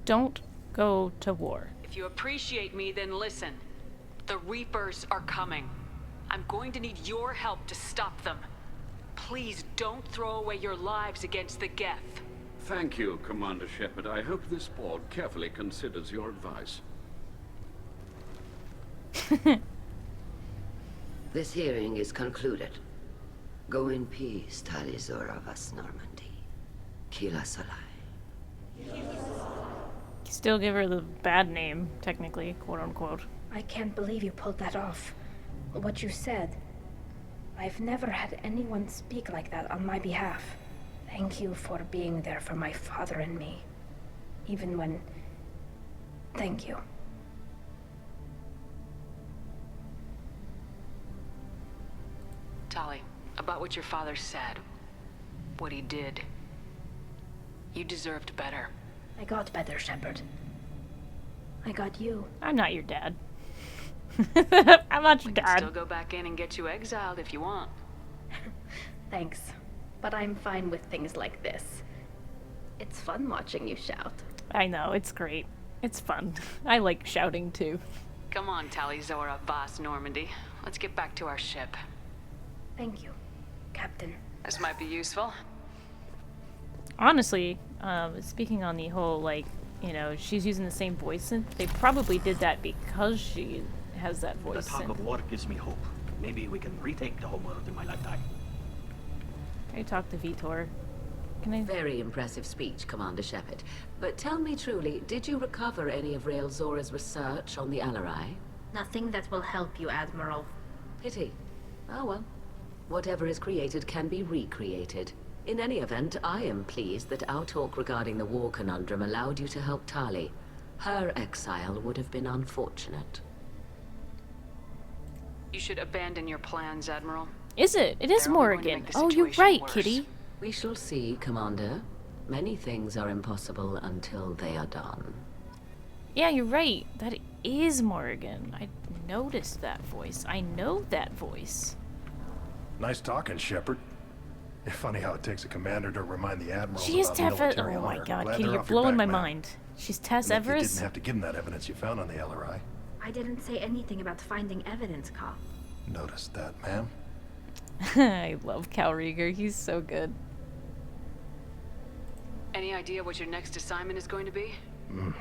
A: Don't go to war.
F: If you appreciate me, then listen. The Reapers are coming. I'm going to need your help to stop them. Please don't throw away your lives against the Geth.
H: Thank you, Commander Shepard. I hope this board carefully considers your advice.
X: This hearing is concluded. Go in peace, Tali Zora Vas Normandy. Kila Salai.
A: Still give her the bad name, technically, quote unquote.
G: I can't believe you pulled that off. What you said. I've never had anyone speak like that on my behalf. Thank you for being there for my father and me. Even when... Thank you.
F: Tali, about what your father said, what he did, you deserved better.
G: I got better, Shepard. I got you.
A: I'm not your dad. I'm not your
F: We can
A: dad.
F: still go back in and get you exiled if you want.
G: Thanks. But I'm fine with things like this. It's fun watching you shout.
A: I know, it's great. It's fun. I like shouting too.
F: Come on, Tali Zora Vas Normandy. Let's get back to our ship.
G: Thank you, Captain.
F: This might be useful.
A: Honestly, speaking on the whole, like, you know, she's using the same voice synth, they probably did that because she has that voice
W: The talk
A: synth.
W: of war gives me hope. Maybe we can retake the homeworld in my lifetime.
A: I talked to Vitor. Can I?
E: Very impressive speech, Commander Shepard. But tell me truly, did you recover any of Rael Zora's research on the Alarai?
G: Nothing that will help you, Admiral.
E: Pity. Oh well. Whatever is created can be recreated. In any event, I am pleased that our talk regarding the war conundrum allowed you to help Tali. Her exile would have been unfortunate.
F: You should abandon your plans, Admiral.
A: Is it? It is
F: They're only going to
A: Morrigan.
F: make the
A: Oh, you're
F: situation
A: right,
F: worse.
A: Kitty.
E: We shall see, Commander. Many things are impossible until they are done.
A: Yeah, you're right. That is Morrigan. I noticed that voice. I know that voice.
B: Nice talking, Shepard. It's funny how it takes a commander to remind the admirals
A: She is
B: about
A: Tess.
B: military
A: Oh my
B: honor.
A: god,
B: Glad
A: Kitty,
B: they're
A: you're
B: off your
A: blowing my
B: back, ma'am.
A: mind. She's Tess
B: Nick, you
A: Everest.
B: didn't have to give them that evidence you found on the LRI.
G: I didn't say anything about finding evidence, Carl.
B: Noticed that, ma'am.
A: I love Cal Rieger. He's so good.
F: Any idea what your next assignment is going to be?
B: I'm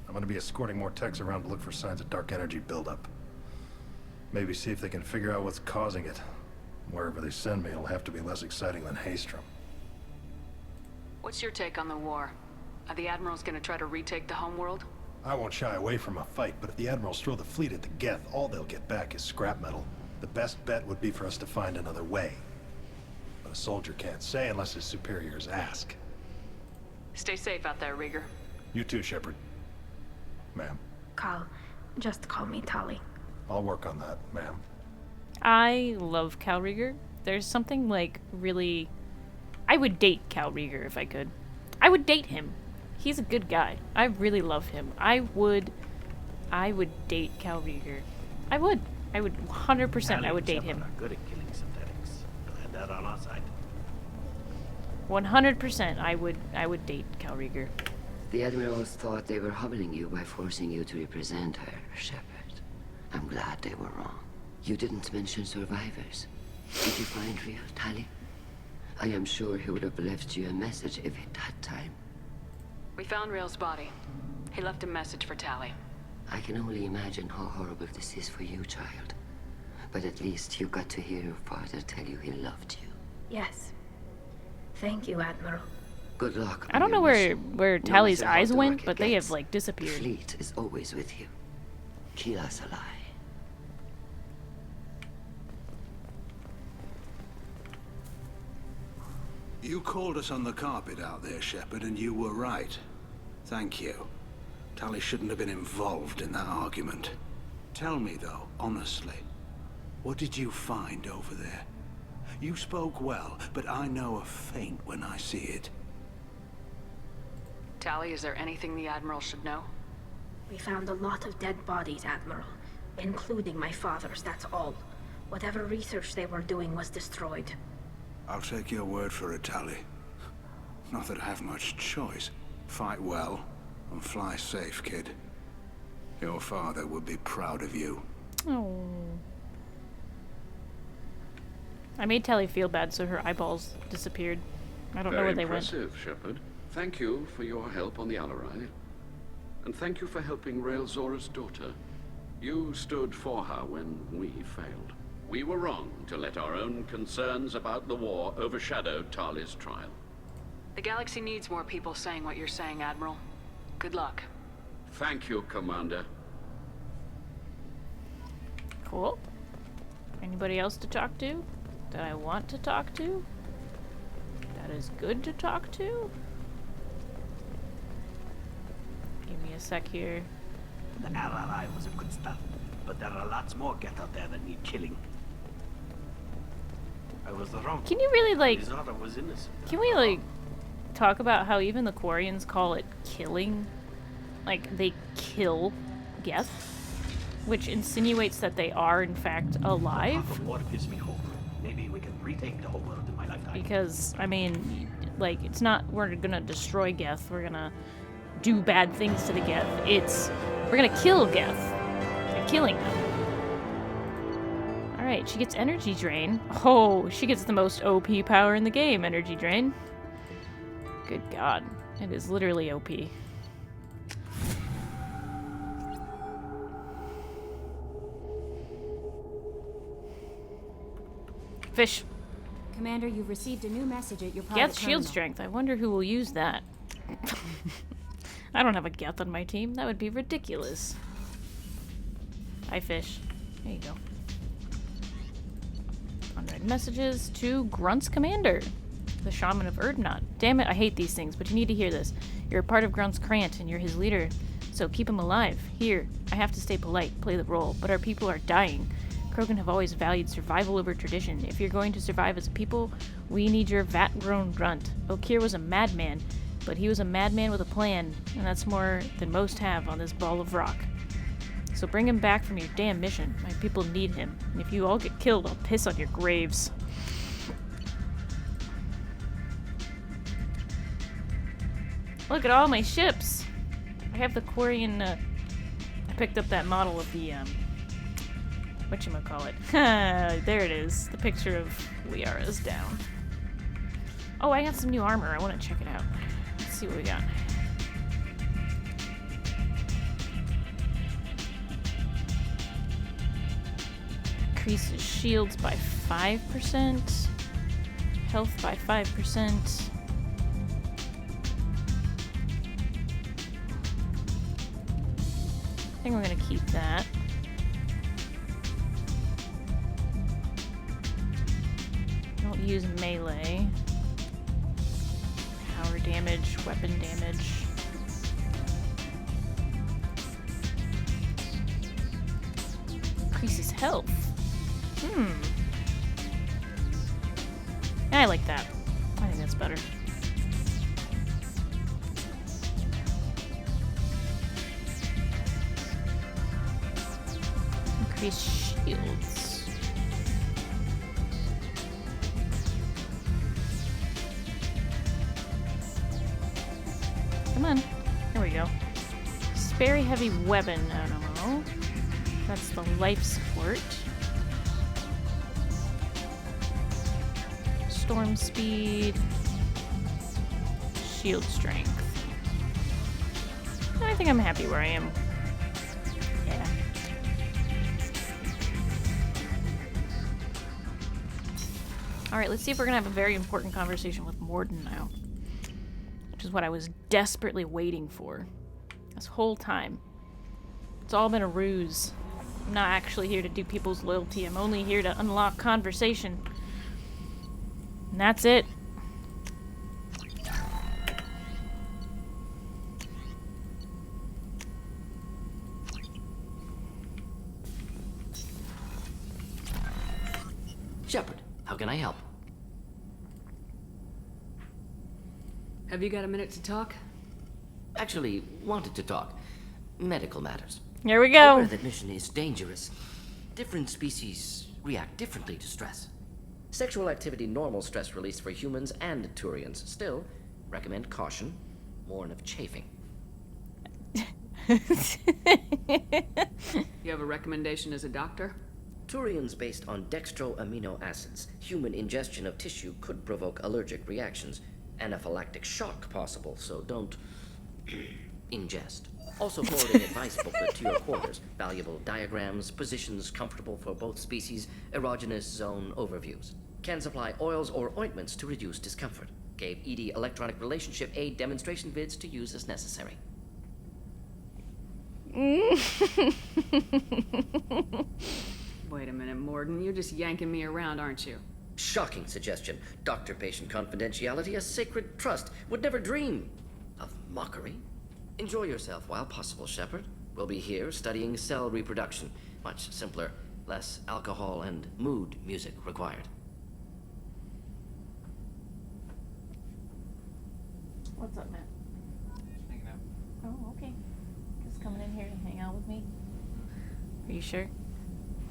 B: going to be escorting more techs around to look for signs of dark energy buildup. Maybe see if they can figure out what's causing it. Wherever they send me, it'll have to be less exciting than Haystrom.
F: What's your take on the war? Are the Admirals going to try to retake the homeworld?
B: I won't shy away from a fight, but if the admirals throw the fleet at the Geth, all they'll get back is scrap metal. The best bet would be for us to find another way. But a soldier can't say unless his superiors ask.
F: Stay safe out there, Rieger.
B: You too, Shepard. Ma'am.
G: Carl, just call me Tali.
B: I'll work on that, ma'am.
A: I love Cal Rieger. There's something like really... I would date Cal Rieger if I could. I would date him. He's a good guy. I really love him. I would date Cal Rieger. I would 100%. I would date him.
W: Are good at killing synthetics. We'll have that on our side.
A: 100%. I would date Cal Rieger.
X: The admirals thought they were humbling you by forcing you to represent her, Shepard. I'm glad they were wrong. You didn't mention survivors. Did you find real Tali? I am sure he would have left you a message if he'd had time.
F: We found Rael's body. He left a message for Tali.
X: I can only imagine how horrible this is for you, child. But at least you got to hear your father tell you he loved you.
G: Yes. Thank you, Admiral.
X: Good luck.
A: I don't know where
X: No
A: Tali's
X: matter how
A: eyes
X: dark
A: went,
X: it
A: but they
X: gets,
A: have like
X: the
A: disappeared.
X: fleet is always with you. Kila Salai.
O: You called us on the carpet out there, Shepard, and you were right. Thank you. Tali shouldn't have been involved in that argument. Tell me, though, honestly, what did you find over there? You spoke well, but I know a feint when I see it.
F: Tally, is there anything the Admiral should know?
G: We found a lot of dead bodies, Admiral. Including my father's, that's all. Whatever research they were doing was destroyed.
O: I'll take your word for it, Tally. Not that I have much choice. Fight well, and fly safe, kid. Your father would be proud of you.
A: Oh. I made Tally feel bad, so her eyeballs disappeared. I don't know where they went.
H: Very impressive, Shepard. Thank you for your help on the Alarai. And thank you for helping Rael Zora's daughter. You stood for her when we failed. We were wrong to let our own concerns about the war overshadow Tali's trial.
F: The galaxy needs more people saying what you're saying, Admiral. Good luck.
H: Thank you, Commander.
A: Cool. Anybody else to talk to? That I want to talk to? That is good to talk to? Give me a sec here.
W: The Alarai was a good start, but there are lots more Geth out there that need killing. I was wrong.
A: Can you really, like...
W: Zara was innocent.
A: Can we, like, talk about how even the Quarians call it killing? Like, they kill Geth? Which insinuates that they are, in fact, alive?
W: The war gives me hope. Maybe we can retake the whole world in my lifetime.
A: Because, I mean, like, it's not we're gonna destroy Geth, we're gonna do bad things to the Geth. It's, we're gonna kill Geth. By killing them. Alright, she gets energy drain. Oh, she gets the most OP power in the game, energy drain. Good god. It is literally OP. Fish.
K: Commander, you've received a new message at your private
A: Geth shield strength. I wonder who will use that. I don't have a Geth on my team. That would be ridiculous. Hi, Fish. There you go. Unread messages to Grunt's commander, the Shaman of Erdnot. Damn it, I hate these things, but you need to hear this. You're a part of Grunt's Krant, and you're his leader, so keep him alive. Here, I have to stay polite, play the role, but our people are dying. Krogan have always valued survival over tradition. If you're going to survive as a people, we need your vat-grown grunt. Okir was a madman, but he was a madman with a plan, and that's more than most have on this ball of rock. So bring him back from your damn mission. My people need him. And if you all get killed, I'll piss on your graves. Look at all my ships! I have the Quarian, I picked up that model of the, whatchamacallit. There it is. The picture of Liara's down. Oh, I got some new armor. I want to check it out. Let's see what we got. Increases shields by 5%. Health by 5%. I think we're going to keep that. Don't use melee. Power damage, weapon damage. Increases health. I like that. I think that's better. Increase shields. Come on. There we go. Very heavy weapon ammo. That's the life support. Storm speed. Shield strength. I think I'm happy where I am. Yeah. Alright, let's see if we're gonna have a very important conversation with Morden now. Which is what I was desperately waiting for. This whole time. It's all been a ruse. I'm not actually here to do people's loyalty. I'm only here to unlock conversation. And that's it.
J: Shepard, how can I help?
F: Have you got a minute to talk?
J: Actually, wanted to talk. Medical matters.
A: Here we go.
J: Aware that mission is dangerous. Different species react differently to stress. Sexual activity normal stress release for humans and Turians. Still, recommend caution. Warn of chafing.
F: You have a recommendation as a doctor?
J: Turians based on dextro amino acids. Human ingestion of tissue could provoke allergic reactions. Anaphylactic shock possible, so don't ingest. Also forwarding advice booklet to your quarters. Valuable diagrams, positions comfortable for both species, erogenous zone overviews. Can supply oils or ointments to reduce discomfort. Gave ED electronic relationship aid demonstration vids to use as necessary.
F: Wait a minute, Morgan. You're just yanking me around, aren't you?
J: Shocking suggestion. Doctor-patient confidentiality, a sacred trust. Would never dream of mockery. Enjoy yourself while possible, Shepard. We'll be here studying cell reproduction. Much simpler, less alcohol and mood music required.
A: What's up, Matt? Hanging out. Oh, okay. Just coming in here to hang out with me. Are you sure?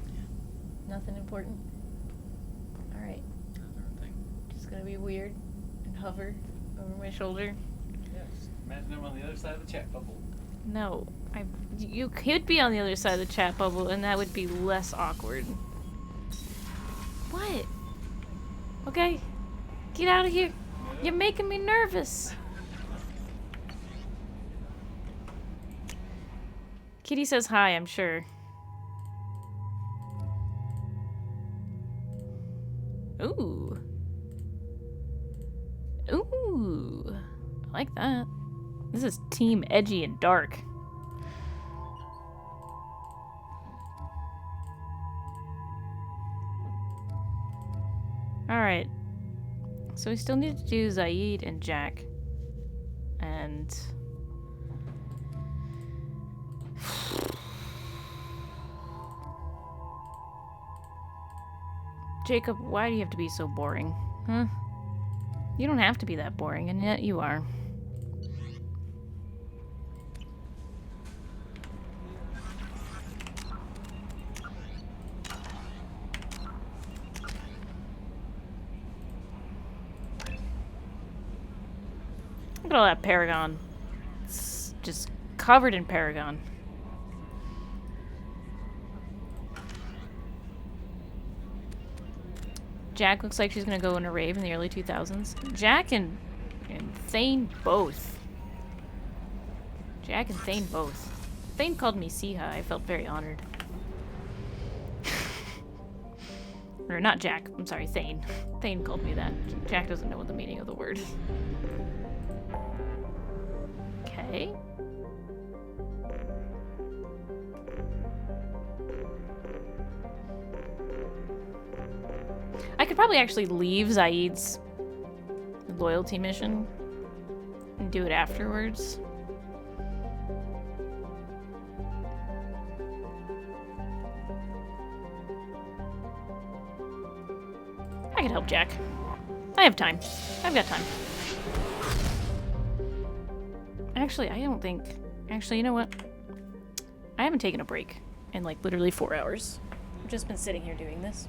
A: Yeah. Nothing important? Alright. Just gonna be weird and hover over my shoulder.
M: Yeah, just imagine I'm on the other side of the chat bubble.
A: No. You could be on the other side of the chat bubble and that would be less awkward. What? Okay. Get out of here. You're making me nervous. Kitty says hi, I'm sure. Ooh. Ooh. I like that. This is team edgy and dark. Alright. So we still need to do Zaid and Jack. And... Jacob, why do you have to be so boring? Huh? You don't have to be that boring, and yet you are. Look at all that Paragon. It's just covered in Paragon. Jack looks like she's gonna go in a rave in the early 2000s. Jack and Thane both. Jack and Thane both. Thane called me Siha. I felt very honored. Or not Jack. I'm sorry, Thane. Thane called me that. Jack doesn't know what the meaning of the word. Okay. I could probably actually leave Zaid's loyalty mission and do it afterwards. I could help Jack. I have time. I've got time. Actually, I don't think... Actually, you know what? I haven't taken a break in like literally 4 hours. I've just been sitting here doing this.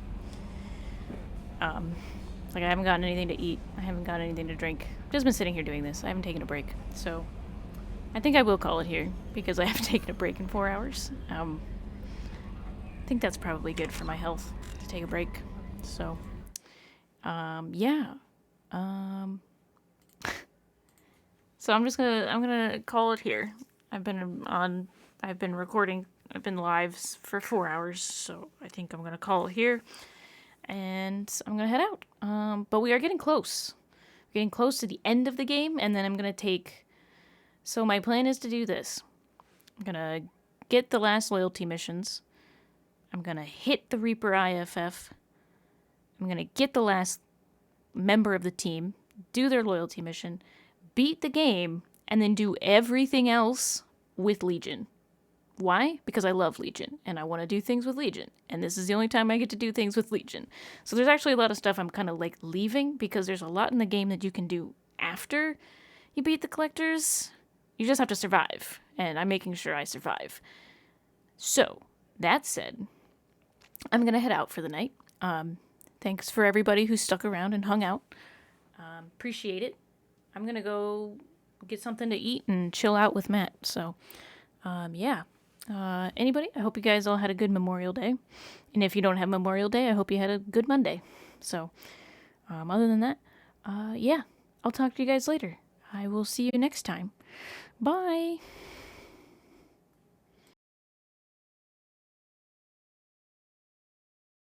A: Like I haven't gotten anything to eat. I haven't gotten anything to drink. I've just been sitting here doing this. I haven't taken a break. So I think I will call it here because I haven't taken a break in 4 hours. I think that's probably good for my health to take a break. So, yeah. So I'm gonna call it here. I've been recording, I've been live for 4 hours, so I think I'm gonna call it here. And I'm gonna head out. But we are getting close. We're getting close to the end of the game, and then I'm gonna take... So my plan is to do this. I'm gonna get the last loyalty missions. I'm gonna hit the Reaper IFF. I'm gonna get the last member of the team, do their loyalty mission, beat the game, and then do everything else with Legion. Why? Because I love Legion, and I want to do things with Legion, and this is the only time I get to do things with Legion. So there's actually a lot of stuff I'm kind of like leaving, because there's a lot in the game that you can do after you beat the collectors. You just have to survive, and I'm making sure I survive. So, that said, I'm gonna head out for the night. Thanks for everybody who stuck around and hung out. Appreciate it. I'm gonna go get something to eat and chill out with Matt. So, yeah. Anybody? I hope you guys all had a good Memorial Day. And if you don't have Memorial Day, I hope you had a good Monday. So, other than that, yeah. I'll talk to you guys later. I will see you next time. Bye.